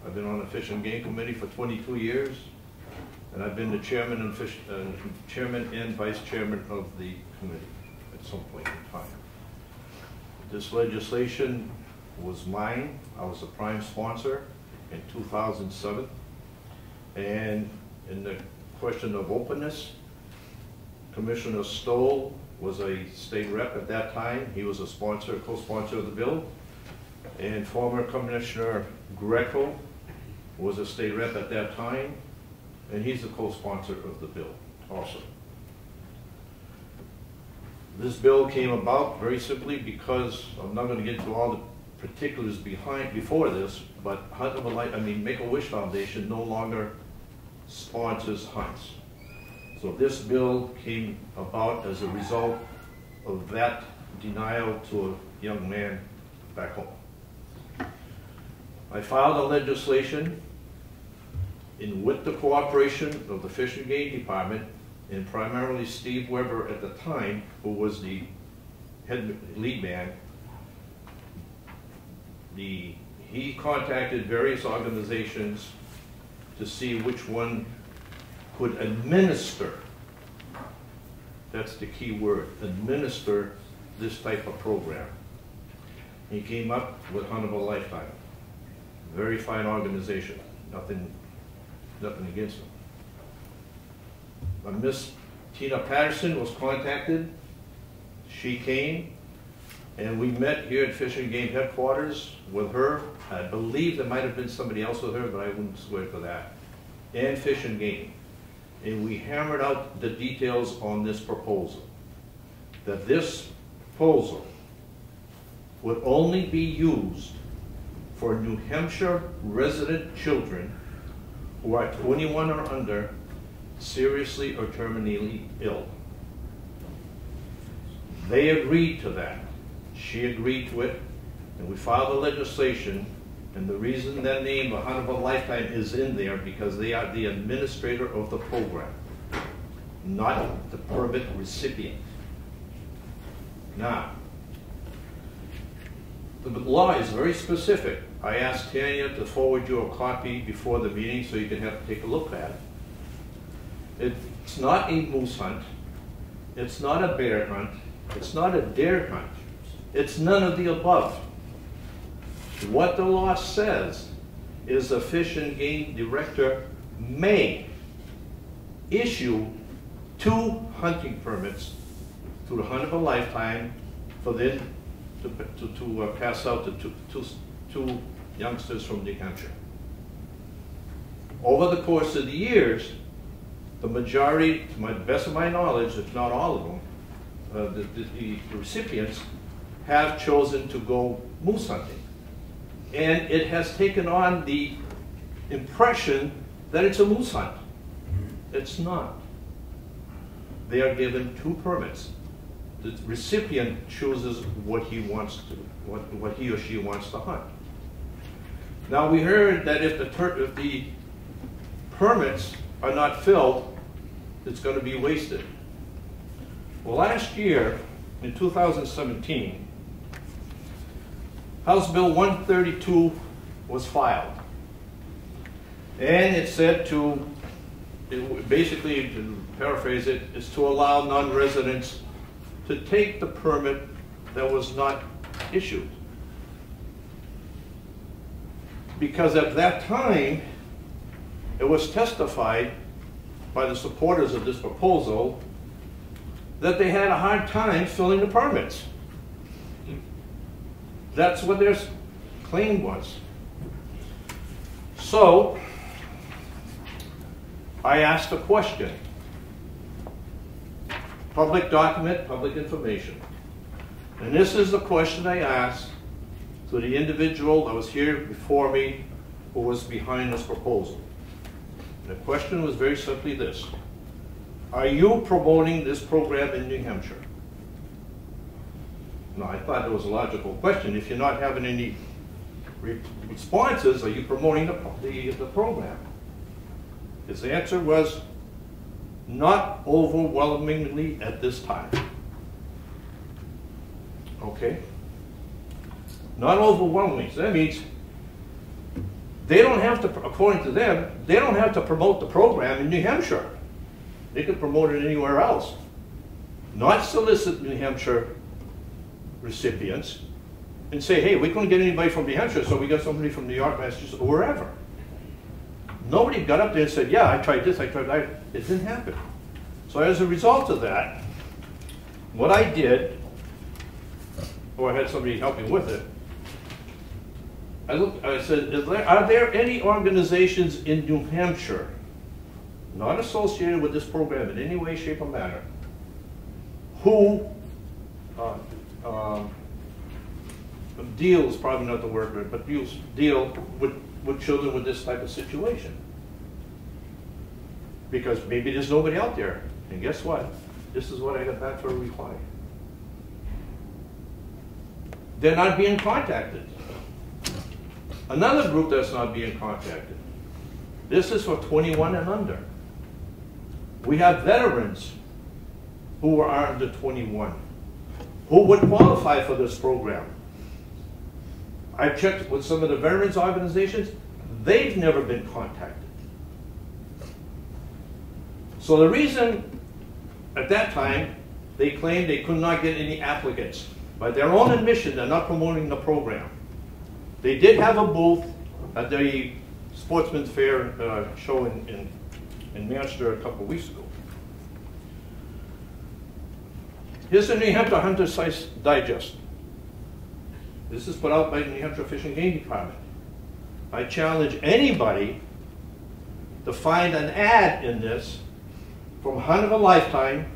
I've been on the Fish and Game Committee for 22 years. And I've been the chairman and vice chairman of the committee at some point in time. This legislation was mine. I was a prime sponsor in 2007. And in the question of openness, Commissioner Stohl was a state rep at that time. He was a sponsor, co-sponsor of the bill. And former Commissioner Greco was a state rep at that time. And he's the co-sponsor of the bill also. This bill came about very simply because, I'm not going to get into all the particulars before this, but Make-A-Wish Foundation no longer sponsors hunts. So this bill came about as a result of that denial to a young man back home. I filed a legislation with the cooperation of the Fish and Game Department, and primarily Steve Weber at the time, who was the head lead man. He contacted various organizations to see which one could administer, that's the key word, administer this type of program. He came up with Hunt of a Lifetime. Very fine organization, nothing against them. Miss Tina Patterson was contacted. She came, and we met here at Fish and Game headquarters with her. I believe there might have been somebody else with her, but I wouldn't swear to that. And Fish and Game. And we hammered out the details on this proposal. That this proposal would only be used for New Hampshire resident children who are 21 or under, seriously or terminally ill. They agreed to that. She agreed to it, and we filed the legislation, and the reason that name, a Hunt of a Lifetime, is in there because they are the administrator of the program, not the permit recipient. Now, the law is very specific. I asked Tanya to forward you a copy before the meeting so you can take a look at it. It's not a moose hunt. It's not a bear hunt. It's not a deer hunt. It's none of the above. What the law says is the Fish and Game Director may issue 2 hunting permits through the Hunt of a Lifetime for them to pass out to two youngsters from New Hampshire. Over the course of the years, the majority, to the best of my knowledge, if not all of them, the recipients have chosen to go moose hunting. And it has taken on the impression that it's a moose hunt. It's not. They are given 2 permits. The recipient chooses what he wants to, what he or she wants to hunt. Now we heard that if the permits are not filled, it's going to be wasted. Well, last year, in 2017, House Bill 132 was filed. And it said basically, to paraphrase it, is to allow non-residents to take the permit that was not issued. Because at that time, it was testified by the supporters of this proposal that they had a hard time filling the permits. That's what their claim was. So, I asked a question. Public document, public information. And this is the question I asked to the individual that was here before me who was behind this proposal. And the question was very simply this: are you promoting this program in New Hampshire? Now, I thought it was a logical question. If you're not having any responses, are you promoting the program? His answer was, not overwhelmingly at this time. Okay? Not overwhelmingly. So that means they don't have to, according to them, they don't have to promote the program in New Hampshire. They can promote it anywhere else. Not solicit New Hampshire recipients and say, hey, we couldn't get anybody from New Hampshire, so we got somebody from New York, Massachusetts, or wherever. Nobody got up there and said, yeah, I tried this, I tried that. It didn't happen. So as a result of that, what I did, or I had somebody help me with it, I said, are there any organizations in New Hampshire not associated with this program in any way, shape, or manner who deal is probably not the word, but deal with children with this type of situation? Because maybe there's nobody out there. And guess what? This is what I got back for a reply. They're not being contacted. Another group that's not being contacted. This is for 21 and under. We have veterans who are under 21 who would qualify for this program. I've checked with some of the veterans organizations. They've never been contacted. So the reason at that time they claimed they could not get any applicants, by their own admission, they're not promoting the program. They did have a booth at the Sportsman's Fair show in Manchester a couple of weeks ago. Here's the New Hampshire Hunter Size Digest. This is put out by the New Hampshire Fish and Game Department. I challenge anybody to find an ad in this from Hunt of a Lifetime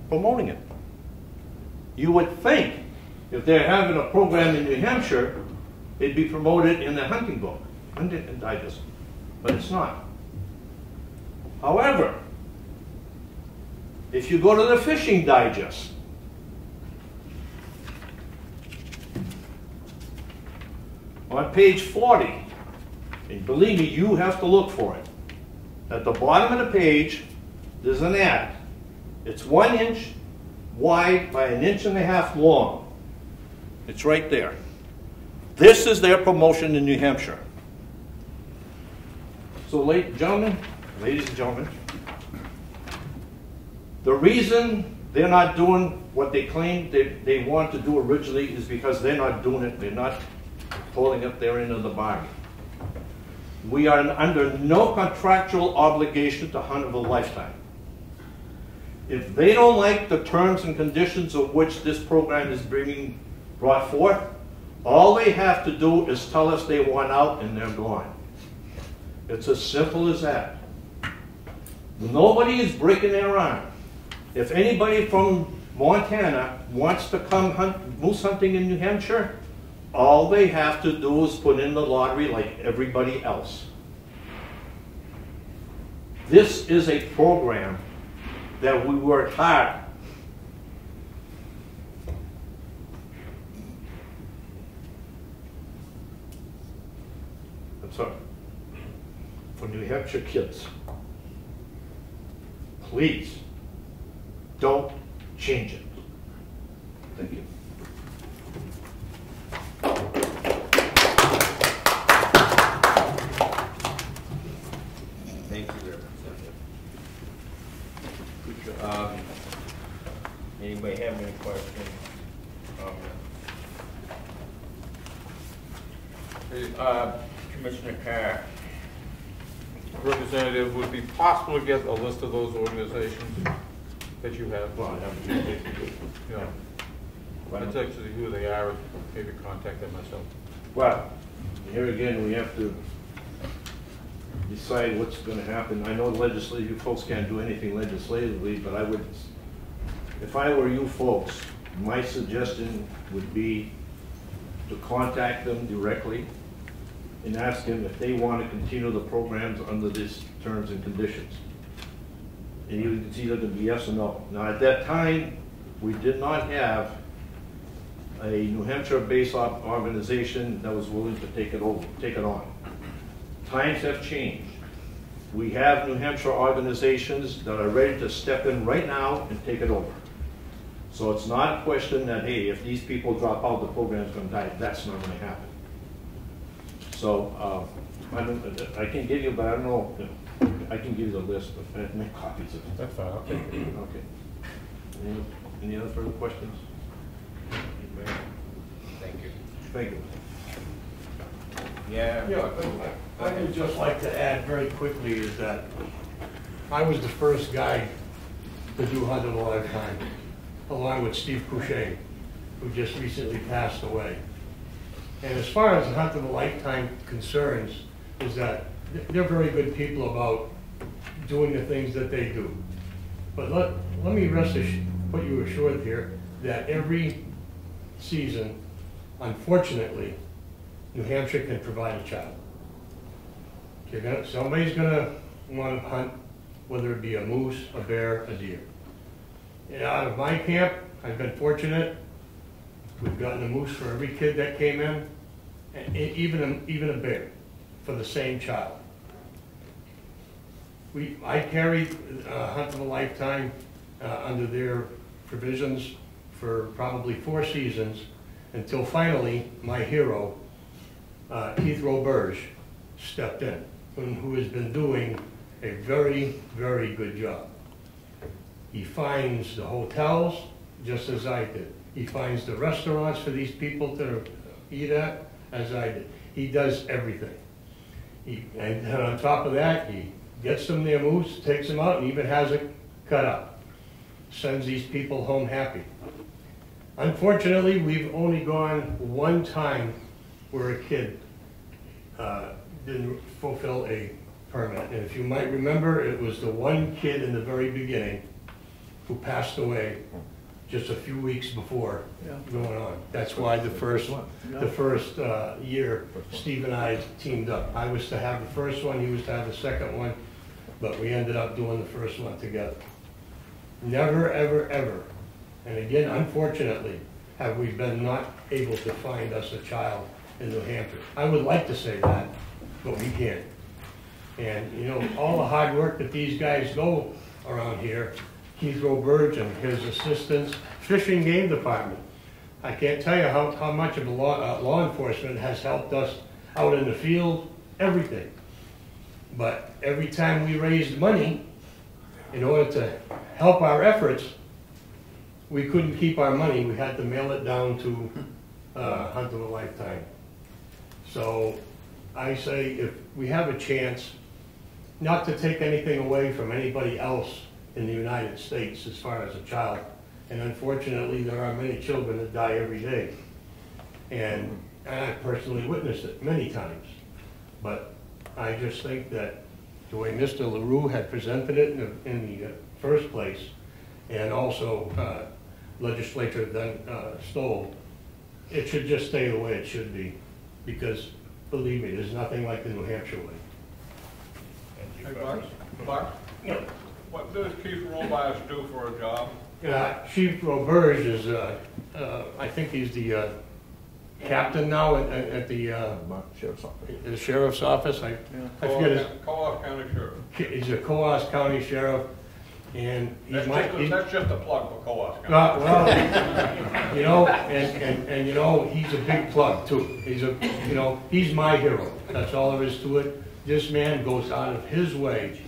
promoting it. You would think if they're having a program in New Hampshire, it'd be promoted in the hunting book, hunting digest, but it's not. However, if you go to the Fishing Digest, on page 40, and believe me, you have to look for it. At the bottom of the page, there's an ad. It's 1 inch wide by 1.5 inches long. It's right there. This is their promotion in New Hampshire. So, ladies and gentlemen, the reason they're not doing what they claimed they wanted to do originally is because they're not doing it. They're not holding up their end of the bargain. We are under no contractual obligation to Hunt of a Lifetime. If they don't like the terms and conditions of which this program is being brought forth, all they have to do is tell us they want out and they're gone. It's as simple as that. Nobody is breaking their arm. If anybody from Montana wants to come hunt moose hunting in New Hampshire, all they have to do is put in the lottery like everybody else. This is a program that we worked hard. I'm sorry. For New Hampshire kids, please don't change it. Thank you. Thank you, Representative. Anybody have any questions? Commissioner Carr. Representative, would it be possible to get a list of those organizations that you have? Well, I haven't. You know, I'd like to see who they are, maybe contact them myself. Well, here again, we have to decide what's going to happen. I know legislative folks can't do anything legislatively, but I would, if I were you folks, my suggestion would be to contact them directly and ask them if they want to continue the programs under these terms and conditions. And it's either going to be yes or no. Now, at that time, we did not have a New Hampshire-based organization that was willing to take it on. Times have changed. We have New Hampshire organizations that are ready to step in right now and take it over. So it's not a question that, hey, if these people drop out, the program's going to die. That's not going to happen. So I can give you, but I don't know. I can give you the list, but I have to make copies of it. That's fine. I'll take it. Okay. Any other further questions? Thank you. Thank you. Yeah. I would just like to add very quickly is that I was the first guy to do Hunt of a Lifetime, along with Steve Couché, who just recently passed away. And as far as the Hunt of a Lifetime concerns, is that they're very good people about doing the things that they do. But let me put you assured here that every season, unfortunately, New Hampshire can provide a child. Somebody's going to want to hunt, whether it be a moose, a bear, a deer. And out of my camp, I've been fortunate. We've gotten a moose for every kid that came in, and even a bear for the same child. I carried Hunt of a Lifetime under their provisions for probably 4 seasons until finally my hero, Keith Roberge, stepped in, who has been doing a very, very good job. He finds the hotels just as I did. He finds the restaurants for these people to eat at as I did. He does everything. And on top of that, he gets them their moose, takes them out, and even has it cut up. Sends these people home happy. Unfortunately, we've only gone one time where a kid didn't fulfill a permit. And if you might remember, it was the one kid in the very beginning who passed away just a few weeks before going on. That's why the first year, Steve and I teamed up. I was to have the first one, he was to have the second one, but we ended up doing the first one together. Never, ever, ever, and again, unfortunately, have we been not able to find us a child in New Hampshire. I would like to say that, but we can't. And you know, all the hard work that these guys go around here, Keith Roberge and his assistants, Fishing Game Department. I can't tell you how much of the law enforcement has helped us out in the field, everything. But every time we raised money in order to help our efforts, we couldn't keep our money. We had to mail it down to Hunt of a Lifetime. So I say if we have a chance, not to take anything away from anybody else in the United States as far as a child. And unfortunately, there are many children that die every day. And I personally witnessed it many times. But I just think that the way Mr. LaRue had presented it in the first place, and also Legislature then Stohl, it should just stay the way it should be, because believe me, there's nothing like the New Hampshire way. Hey, Buck? Yeah. What does Chief Robias do for a job? Chief Roberge is, I think he's the captain now at the Sheriff's Office. The Sheriff's Office. I forget his. Coos County Sheriff. He's a Coos County Sheriff, and that's just a plug for Coos County. Well, you know, and you know, he's a big plug too. He's a, you know, he's my hero. That's all there is to it. This man goes out of his way,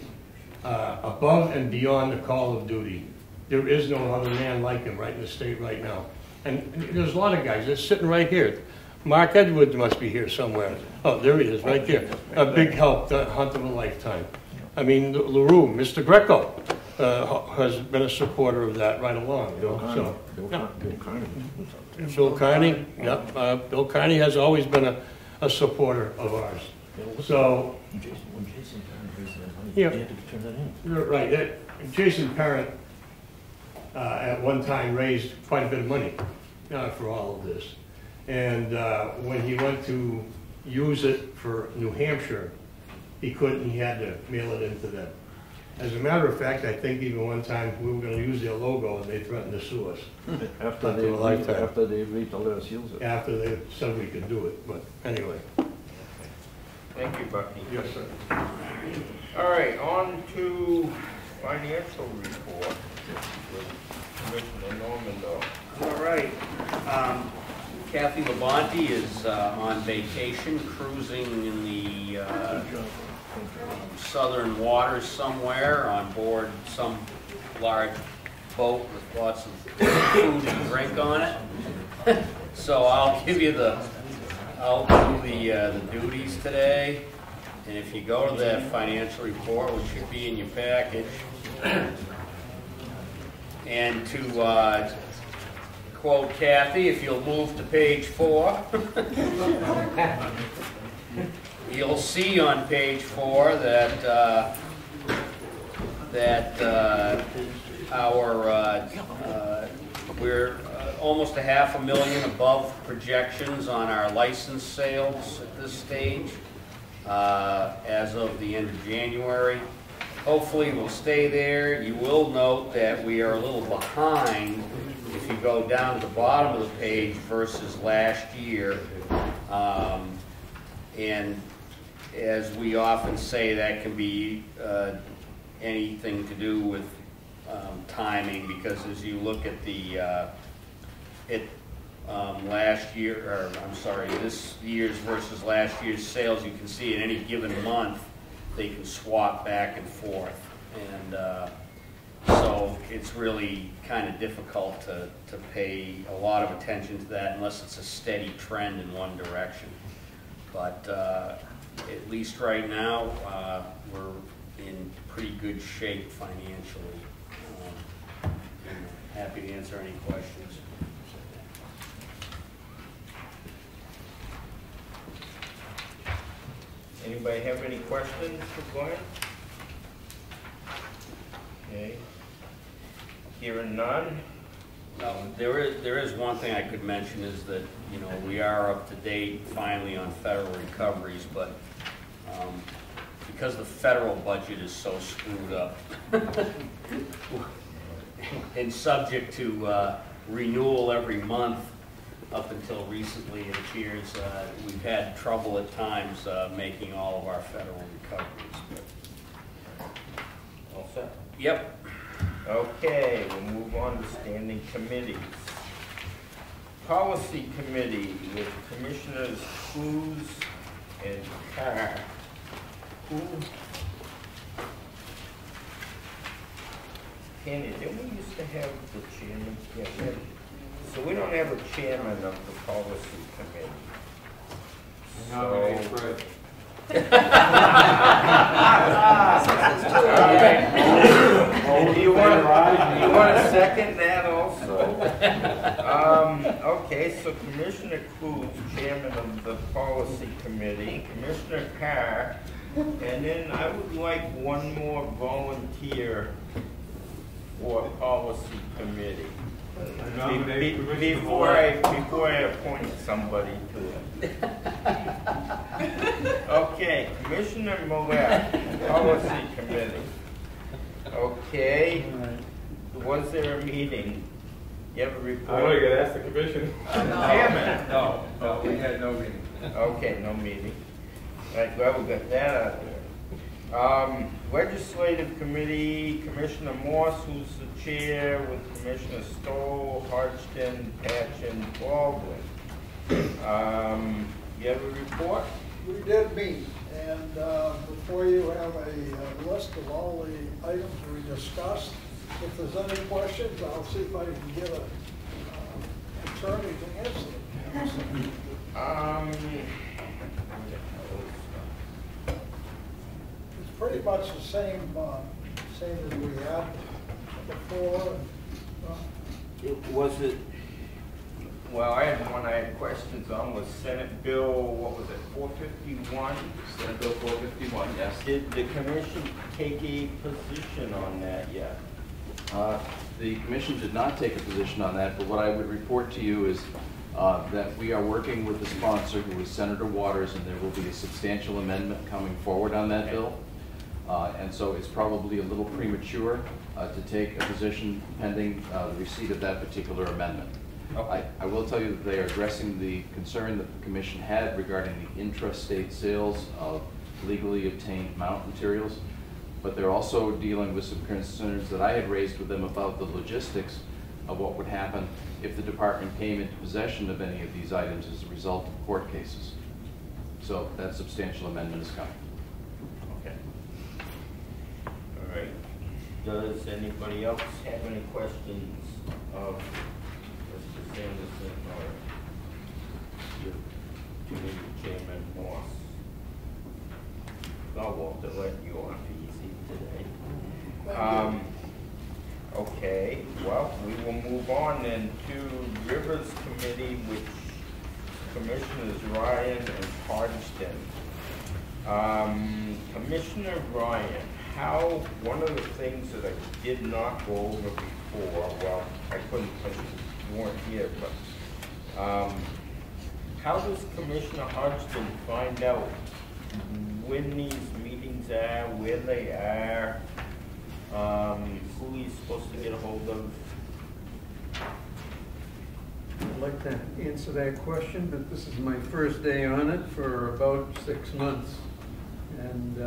above and beyond the call of duty. There is no other man like him right in the state right now. And there's a lot of guys that's sitting right here. Mark Edwards must be here somewhere. Oh, there he is, right there. A big help, the hunt of a lifetime. I mean, LaRue, Mr. Greco has been a supporter of that right along. You know? Bill Carney, yep. Bill Carney has always been a supporter of ours. So, yeah, you're right. Jason Parent at one time raised quite a bit of money for all of this. And when he went to use it for New Hampshire, he couldn't, he had to mail it into them. As a matter of fact, I think even one time we were going to use their logo and they threatened to sue us. After they agreed to let us use it. After they said we could do it, but anyway. Thank you, Bucky. Yes, sir. All right, on to financial report with Commissioner Normando. All right. Kathy Labonte is on vacation, cruising in the southern waters somewhere on board some large boat with lots of food and drink on it. So I'll give you the duties today. And if you go to that financial report, which should be in your package, and to quote Kathy, if you'll move to page 4, you'll see on page 4 that we're almost $500,000 above projections on our license sales at this stage as of the end of January. Hopefully we'll stay there. You will note that we are a little behind if you go down to the bottom of the page versus last year. And as we often say, that can be anything to do with timing, because as you look at the last year, or I'm sorry, this year's versus last year's sales, you can see at any given month they can swap back and forth, and so it's really kind of difficult to pay a lot of attention to that unless it's a steady trend in one direction. But at least right now, we're in pretty good shape financially. Happy to answer any questions. Anybody have any questions for Glenn? Okay. Hearing none. There is one thing I could mention, is that, you know, we are up to date finally on federal recoveries, but because the federal budget is so screwed up and subject to renewal every month, up until recently, it appears we've had trouble at times making all of our federal recoveries. But all set? Yep. Okay, we'll move on to standing committees. Policy Committee with Commissioners Clews and Carr. Kenny, didn't we used to have the chairman? Yeah, we had, so we don't have a chairman of the Policy Committee. Nominate Fred. All right. You want to second that also? Okay, so Commissioner Clews, Chairman of the Policy Committee, Commissioner Carr, and then I would like one more volunteer for Policy Committee. Before I appoint somebody to it. Okay, Commissioner Millett, Policy Committee. Okay, was there a meeting? You have a report? I know you gotta ask the commission. Chairman? No, we had no meeting. Okay, no meeting. All right, well, we got that out there. Legislative Committee, Commissioner Morse, who's the chair, with Commissioner Stohl, Hodgdon, Patch, and Baldwin. You have a report? We did meet, and before you have a list of all the items we discussed. If there's any questions, I'll see if I can get an attorney to answer them. It's pretty much the same as we had before. Was it? Well, I had questions on was Senate Bill, what was it, 451? Senate Bill 451, yes. Did the commission take a position on that yet? The commission did not take a position on that, but what I would report to you is that we are working with the sponsor, who is Senator Waters, and there will be a substantial amendment coming forward on that bill. And so it's probably a little premature to take a position pending the receipt of that particular amendment. Okay. I will tell you that they are addressing the concern that the commission had regarding the intrastate sales of legally obtained mount materials, but they're also dealing with some concerns that I had raised with them about the logistics of what would happen if the department came into possession of any of these items as a result of court cases. So that substantial amendment is coming. Okay. All right. Does anybody else have any questions of Mr. Sanderson or your committee chairman Morse? I'll Walter let you off easy today. Okay, well, we will move on then to Rivers Committee, which Commissioners Ryan and Hodgdon. Commissioner Ryan, one of the things that I did not go over before, well, I couldn't because you weren't here, but how does Commissioner Hodgdon find out when these meetings are, where they are, who he's supposed to get a hold of? I'd like to answer that question, but this is my first day on it for about 6 months. And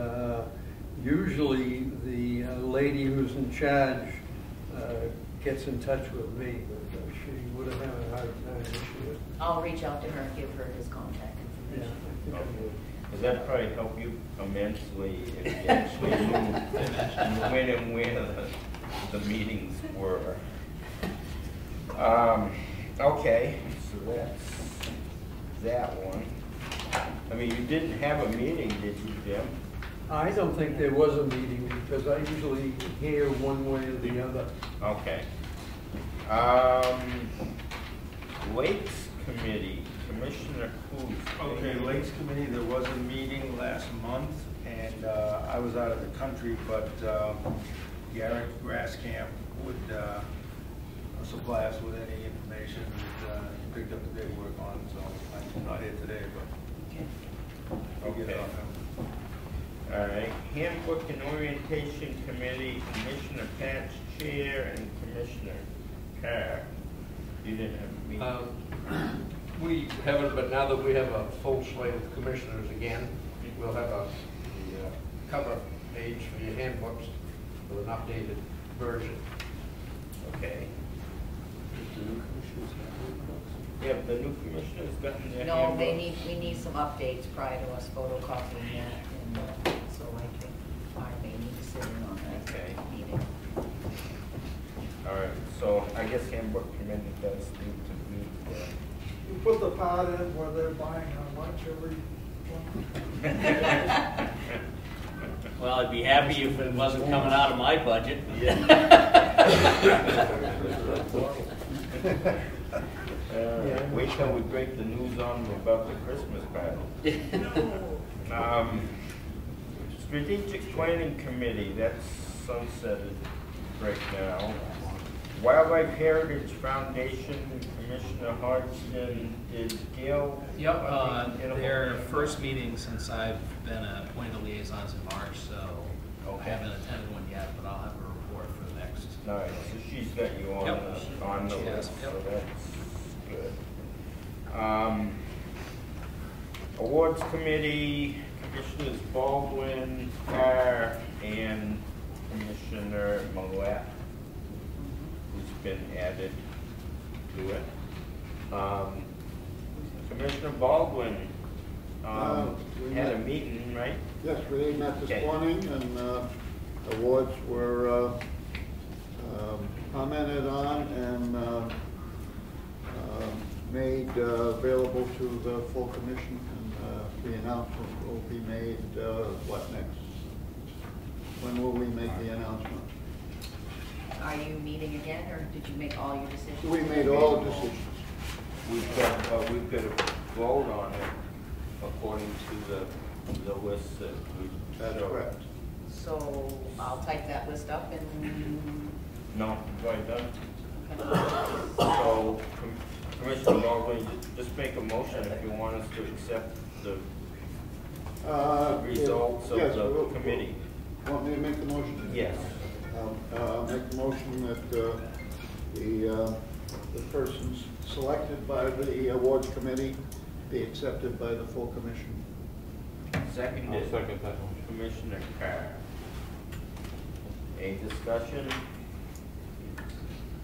usually the lady who's in charge gets in touch with me, but she would have had a hard time if she was. I'll reach out to her and give her his contact information. Yeah, I think I would. Does that probably help you immensely if you actually knew when and where the meetings were? Okay, so that's that one. I mean, you didn't have a meeting, did you, Jim? I don't think there was a meeting because I usually hear one way or the other. Okay. Lakes Committee, Commissioner Coos. Okay, Lakes Committee, there was a meeting last month, and I was out of the country, but Garrett Grasscamp would supply us with any information that he picked up the paperwork on, so I'm not here today, but we'll get it on him. All right, Handbook and Orientation Committee, Commissioner Patch, Chair, and Commissioner Carr. You didn't have a meeting. We haven't, but now that we have a full slate of commissioners again, we'll have the cover page for your handbooks with an updated version. Okay. Yeah, the new commissioners gotten their No, handbooks? we need some updates prior to us photocopying that, and so I think I may need to sit in on that meeting. All right, so I guess Handbook Committee does need to meet there. You put the part in where they're buying our lunch every one. Well, I'd be happy if it wasn't coming out of my budget. Wait till we break the news on about the Christmas battle. Strategic Planning Committee, that's sunsetted right now. Wildlife Heritage Foundation, Commissioner Hodgdon, is Gail? Yep, their first meeting since I've been appointed liaisons in March, so I haven't attended one yet, but I'll have a report for the next. Nice, so she's got you on the list, so that's good. Awards Committee, Commissioners Baldwin, Carr, and Commissioner Millett, who's been added to it. Commissioner Baldwin had a meeting, right? Yes, we met this morning, and awards were commented on and made available to the full commission, and the announcement will be made, what next? When will we make the announcement? Are you meeting again, or did you make all your decisions? We made all the decisions. We've got to vote on it according to the list that we. That's correct. So I'll type that list up and. No, go ahead, done. So, Commissioner Baldwin, just make a motion if you want us to accept the results of the committee. Want me to make the motion? Yes. I'll make the motion that the persons selected by the awards committee be accepted by the full commission. Seconded. I'll second that motion. Commissioner Carr. Any discussion?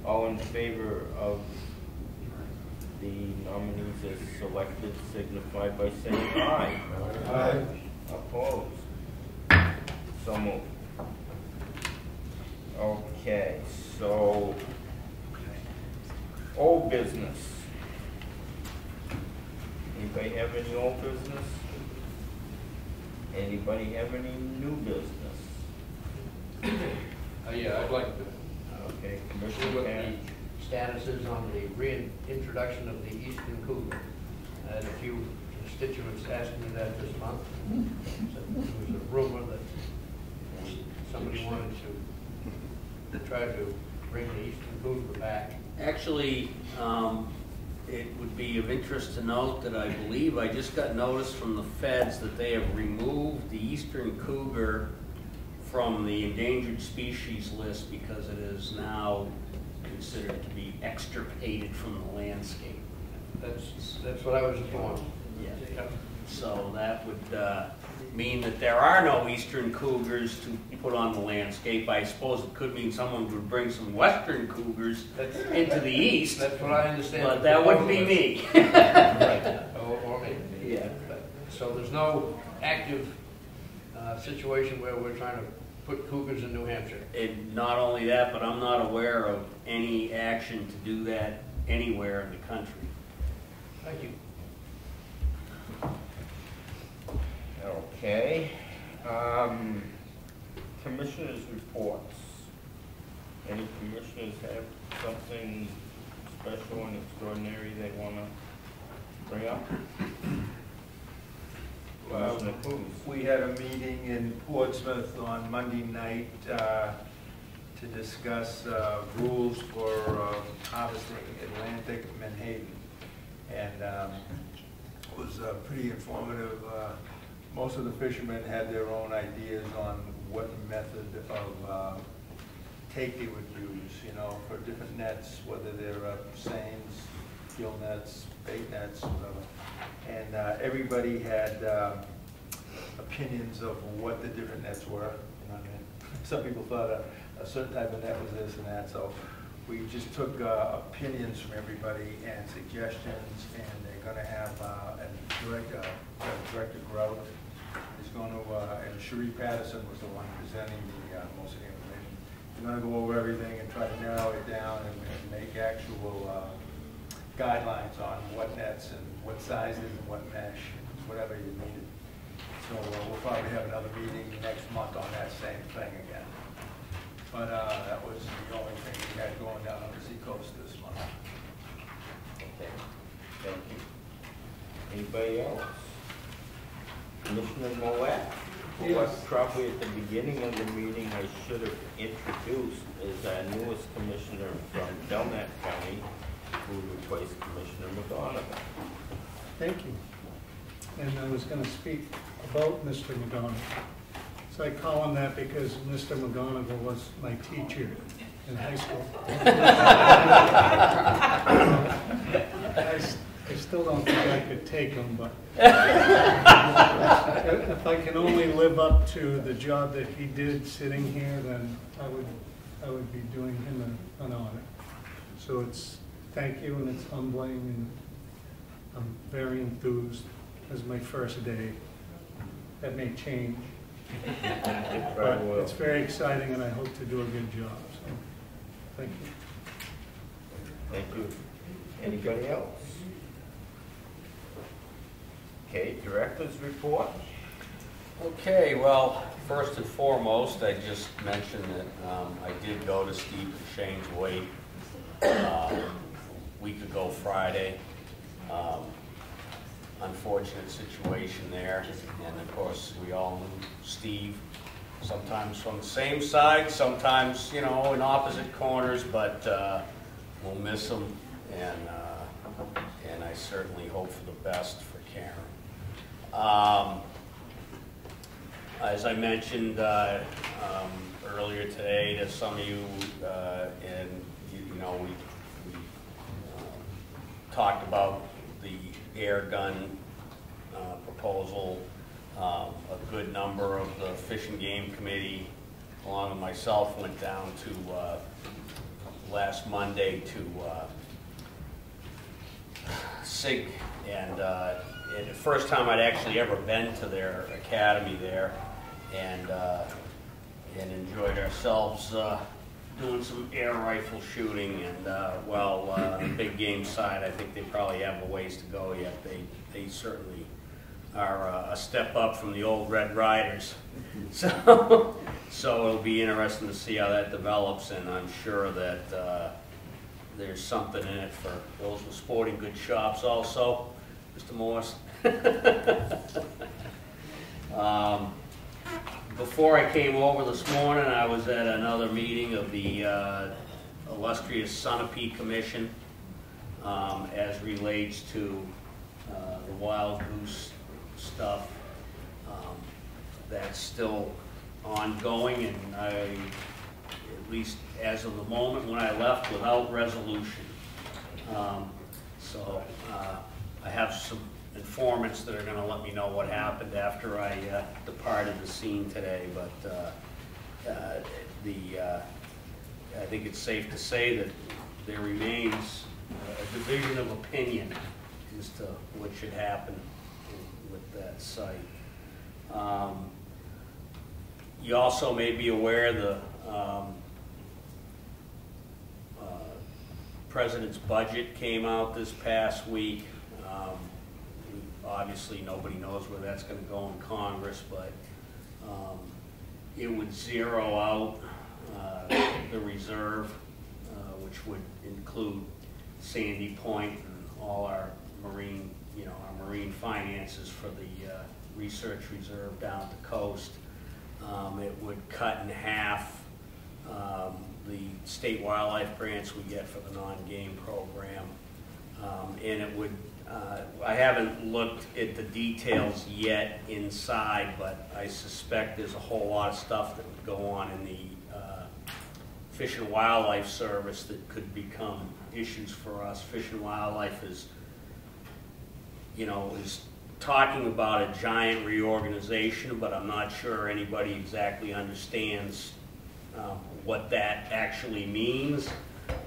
All in favor of the nominees as selected signify by saying aye. Aye. Opposed? So moved. Okay, so old business. Anybody have any old business? Anybody have any new business? Yeah, I'd like to Okay, see Commissioner what Cannon. the status is on the reintroduction of the eastern cougar. I had a few constituents asking me that this month. So there was a rumor that somebody wanted to try to bring the eastern cougar back. Actually, it would be of interest to note that I believe I just got notice from the feds that they have removed the eastern cougar from the endangered species list because it is now considered to be extirpated from the landscape. That's what I was informed. Yeah. So that would mean that there are no eastern cougars to put on the landscape. I suppose it could mean someone would bring some western cougars into the east. That's what I understand. But that wouldn't be me. Right. Or me. Yeah. So there's no active situation where we're trying to put cougars in New Hampshire. And not only that, but I'm not aware of any action to do that anywhere in the country. Thank you. Okay. Commissioners' reports. Any commissioners have something special and extraordinary they want to bring up? Commissioner Coos. We had a meeting in Portsmouth on Monday night to discuss rules for harvesting Atlantic menhaden, and it was pretty informative. Most of the fishermen had their own ideas on what method of take they would use, you know, for different nets, whether they're seines, gill nets, bait nets, whatever. And everybody had opinions of what the different nets were. You know what I mean? Some people thought a certain type of net was this and that, so we just took opinions from everybody and suggestions, and they're going to have a director Grout is going to, and Cherie Patterson was the one presenting the most of the information. We're going to go over everything and try to narrow it down and make actual guidelines on what nets and what sizes and what mesh, whatever you needed. So we'll probably have another meeting next month on that same thing again. But that was the only thing we had going down on the seacoast this month. Okay, thank you. Anybody else? Commissioner Moet, who was probably at the beginning of the meeting I should have introduced, is our newest commissioner from Belknap County, who replaced Commissioner McGonagle. Thank you. And I was going to speak about Mr. McGonagle. So I call him that because Mr. McGonagle was my teacher in high school. I still don't think I could take him, but if I can only live up to the job that he did sitting here, then I would be doing him an honor. So it's thank you, and it's humbling, and I'm very enthused. This is my first day. That may change, but it's very exciting, and I hope to do a good job. So, thank you. Thank you. Anybody else? Okay, director's report. Okay, well, first and foremost, I just mentioned that I did go to Steve and Shane's wake a week ago Friday. Unfortunate situation there, and of course we all knew Steve, sometimes from the same side, sometimes, you know, in opposite corners, but we'll miss him, and I certainly hope for the best for Karen. As I mentioned earlier today to some of you, and you know, we talked about the air gun proposal. A good number of the Fish and Game Committee, along with myself, went down to last Monday to SIG, and the first time I'd actually ever been to their academy there, and enjoyed ourselves doing some air rifle shooting. And well, on the big game side, I think they probably have a ways to go yet. They certainly are a step up from the old Red Riders. So it'll be interesting to see how that develops, and I'm sure that there's something in it for those with sporting goods shops also, Mr. Morse. Before I came over this morning, I was at another meeting of the illustrious Sunapee Commission as relates to the wild goose stuff. That's still ongoing, and at least as of the moment when I left, without resolution. So I have some informants that are going to let me know what happened after I departed the scene today, but I think it's safe to say that there remains a division of opinion as to what should happen with that site. You also may be aware the President's budget came out this past week. Obviously, nobody knows where that's going to go in Congress, but it would zero out the reserve, which would include Sandy Point and all our marine, our marine finances for the research reserve down at the coast. It would cut in half the state wildlife grants we get for the non-game program, and it would. I haven't looked at the details yet inside, but I suspect there's a whole lot of stuff that would go on in the Fish and Wildlife Service that could become issues for us. Fish and Wildlife is talking about a giant reorganization, but I'm not sure anybody exactly understands what that actually means.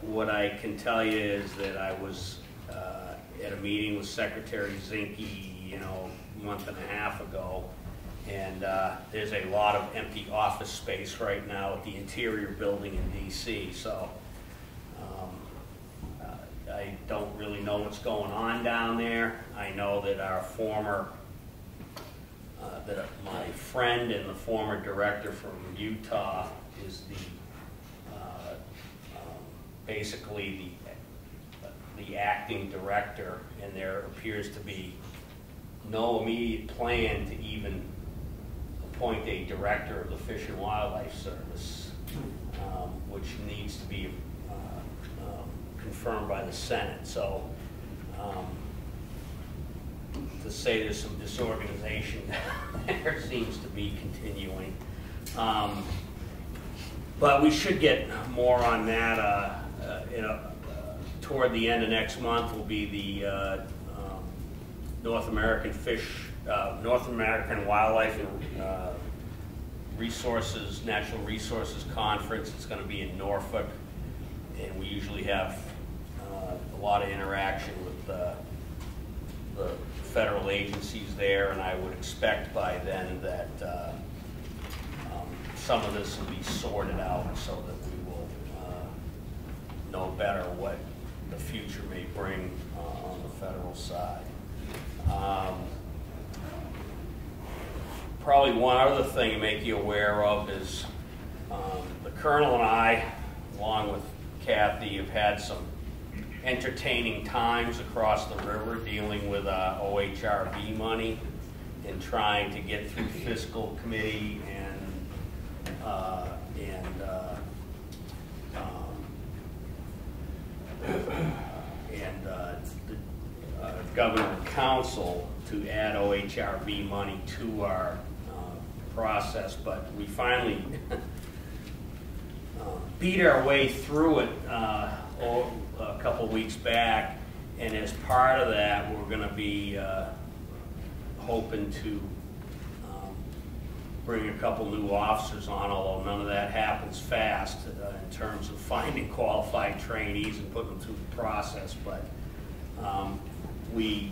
What I can tell you is that I was at a meeting with Secretary Zinke, a month and a half ago, and there's a lot of empty office space right now at the Interior Building in DC. So I don't really know what's going on down there. I know that our former that my friend and the former director from Utah is basically the acting director, and there appears to be no immediate plan to even appoint a director of the Fish and Wildlife Service, which needs to be confirmed by the Senate. So to say there's some disorganization there seems to be continuing. But we should get more on that. Toward the end of next month will be the North American Wildlife and Natural Resources Conference. It's going to be in Norfolk, and we usually have a lot of interaction with the federal agencies there, and I would expect by then that some of this will be sorted out so that we will know better what the future may bring on the federal side. Probably one other thing to make you aware of is the Colonel and I, along with Kathy, have had some entertaining times across the river dealing with OHRB money and trying to get through fiscal committee and the Governor and Council to add OHRB money to our process, but we finally beat our way through it a couple weeks back, and as part of that we're going to be hoping to bring a couple new officers on, although none of that happens fast in terms of finding qualified trainees and putting them through the process. But we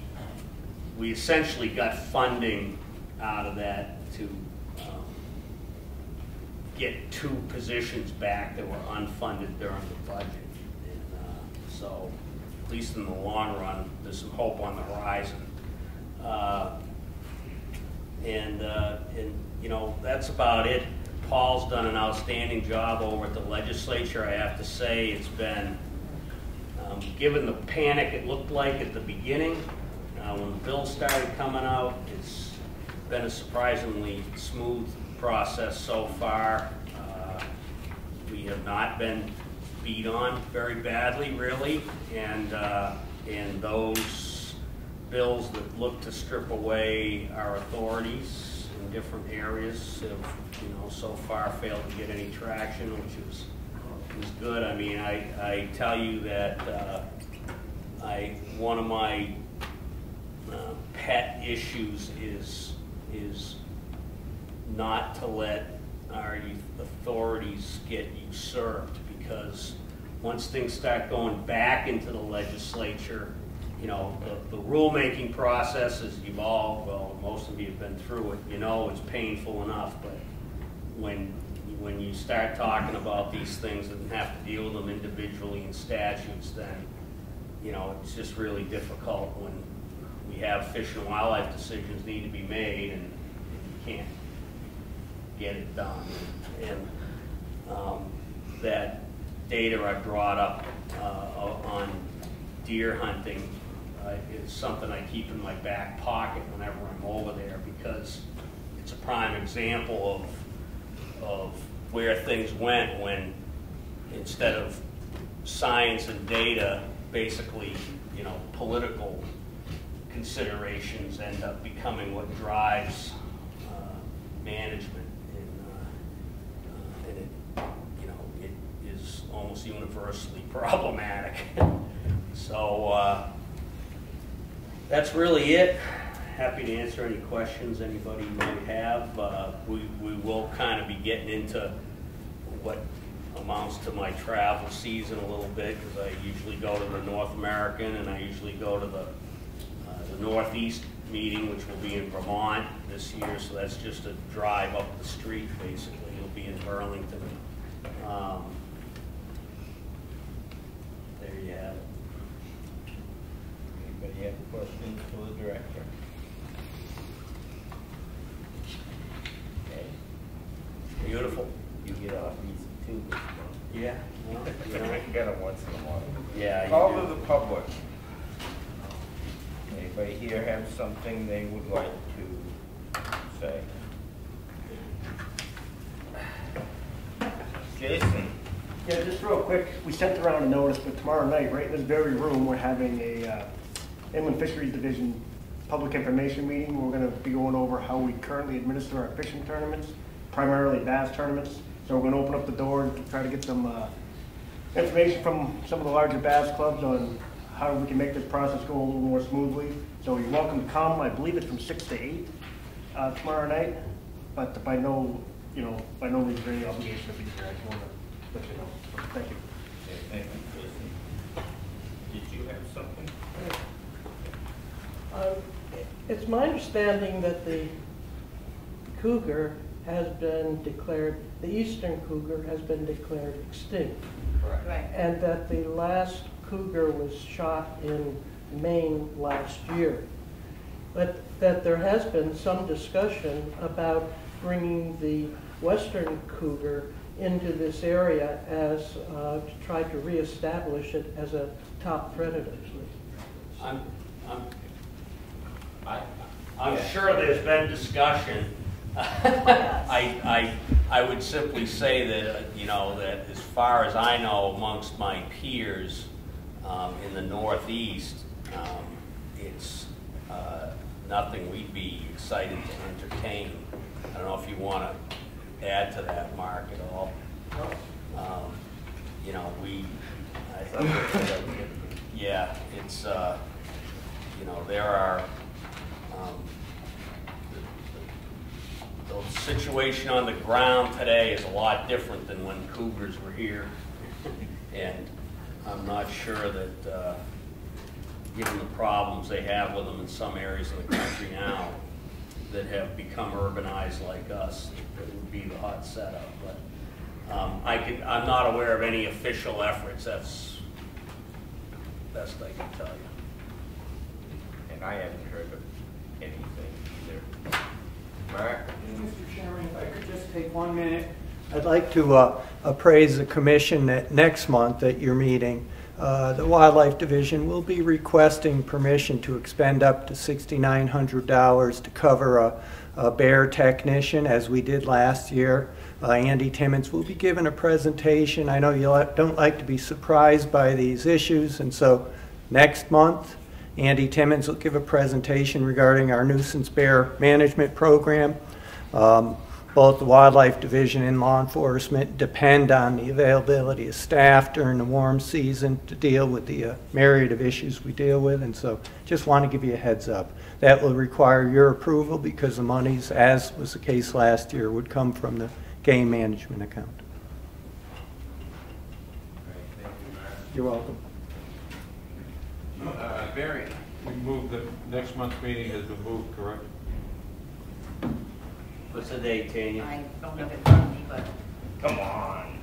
essentially got funding out of that to get 2 positions back that were unfunded during the budget. And so, at least in the long run, there's some hope on the horizon. And you know, that's about it. Paul's done an outstanding job over at the legislature. I have to say, it's been, given the panic it looked like at the beginning, when the bill started coming out, it's been a surprisingly smooth process so far. We have not been beat on very badly, really, and those bills that look to strip away our authorities in different areas have, you know, so far failed to get any traction, which is good. I mean, I tell you that one of my pet issues is not to let our authorities get usurped, because once things start going back into the legislature, you know, the rulemaking process, as you've all, well, most of you have been through it, you know, it's painful enough, but when you start talking about these things and have to deal with them individually in statutes, then, you know, it's just really difficult when we have fish and wildlife decisions need to be made and you can't get it done. And that data I brought up on deer hunting is something I keep in my back pocket whenever I'm over there, because it's a prime example of where things went when, instead of science and data, basically, you know, political considerations end up becoming what drives management, and it, you know, it is almost universally problematic. So that's really it. Happy to answer any questions anybody might have. We will kind of be getting into what amounts to my travel season a little bit, because I usually go to the North American and I usually go to the Northeast meeting, which will be in Vermont this year, so that's just a drive up the street basically. It'll be in Burlington. There you have it. Anybody have questions for the director? Yeah. Call to the public. Anybody here have something they would like to say? Jason? Yeah, just real quick, we sent around a notice, but tomorrow night, right in this very room, we're having a Inland Fisheries Division public information meeting. We're going to be going over how we currently administer our fishing tournaments, primarily bass tournaments. So we're going to open up the door and try to get some information from some of the larger bass clubs on how we can make this process go a little more smoothly. So you're welcome to come. I believe it's from 6 to 8 tomorrow night, but by no means is there any obligation to be there. I just want to let you know. Thank you. Okay, thank you, Jason. Did you have something? It's my understanding that the cougar has been declared, the eastern cougar has been declared extinct. Right. And that the last cougar was shot in Maine last year. But that there has been some discussion about bringing the western cougar into this area as to try to reestablish it as a top predator. I'm sure there's been discussion. I would simply say that, that as far as I know amongst my peers in the Northeast, it's nothing we'd be excited to entertain. I don't know if you want to add to that, Mark, at all. Yeah, it's, there are, the situation on the ground today is a lot different than when cougars were here. And I'm not sure that, given the problems they have with them in some areas of the country now that have become urbanized like us, that would be the hot setup. But I'm not aware of any official efforts. That's the best I can tell you. And I haven't heard of anything either. Mark? Mr. Chairman, if I could just take 1 minute. I'd like to appraise the commission that next month at your meeting, the Wildlife Division will be requesting permission to expend up to $6,900 to cover a bear technician, as we did last year. Andy Timmons will be giving a presentation. I know you don't like to be surprised by these issues, and so next month, Andy Timmons will give a presentation regarding our nuisance bear management program. Both the Wildlife Division and law enforcement depend on the availability of staff during the warm season to deal with the myriad of issues we deal with, and so just want to give you a heads up. That will require your approval because the monies, as was the case last year, would come from the game management account. You're welcome. Barry, we moved the next month's meeting has been moved, correct? What's the date, Tanya? I don't have it in front of me, but. Come on.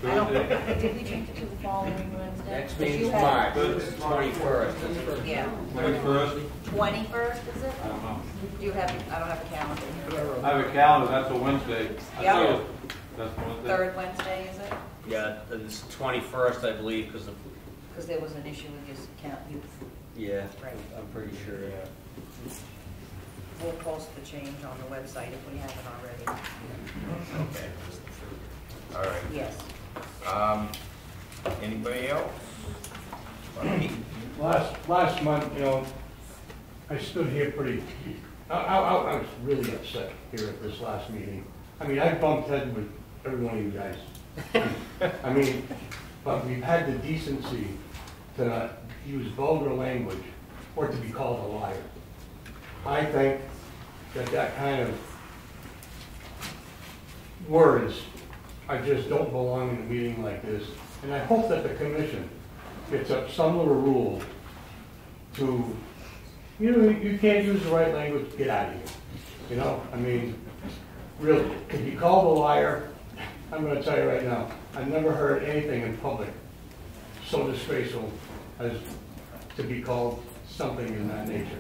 I don't, did we change it to the following Wednesday? Next meeting's March, it's 21st. Yeah. 21st? 21st, is it? I don't know. Do you have, I don't have a calendar here. I have a calendar, that's a Wednesday. Yep. That's Wednesday. Third Wednesday, is it? Yeah, it's 21st, I believe, because there was an issue with your count. yeah, Right. I'm pretty sure, yeah. We'll post the change on the website if we haven't already. Okay. All right. Yes. Anybody else? Last month, I stood here I was really upset here at this last meeting. I mean, I bumped heads with every one of you guys. I mean, but we've had the decency to not use vulgar language or to be called a liar. I think that kind of words just don't belong in a meeting like this. And I hope that the commission gets up some little rule to, you can't use the right language, get out of here. I mean, really, if you call a liar, I'm going to tell you right now, I've never heard anything in public so disgraceful as to be called something in that nature.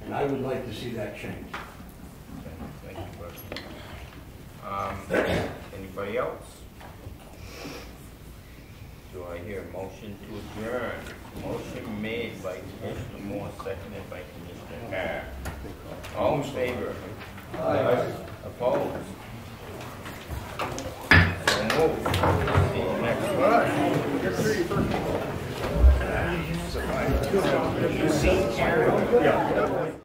And I would like to see that change. Thank you, Bucky. Anybody else? Do I hear a motion to adjourn? Motion made by Commissioner Morse, seconded by Commissioner Carr. All in favor? Aye. Opposed? So moved. See you next month. You see Carroll? Yeah.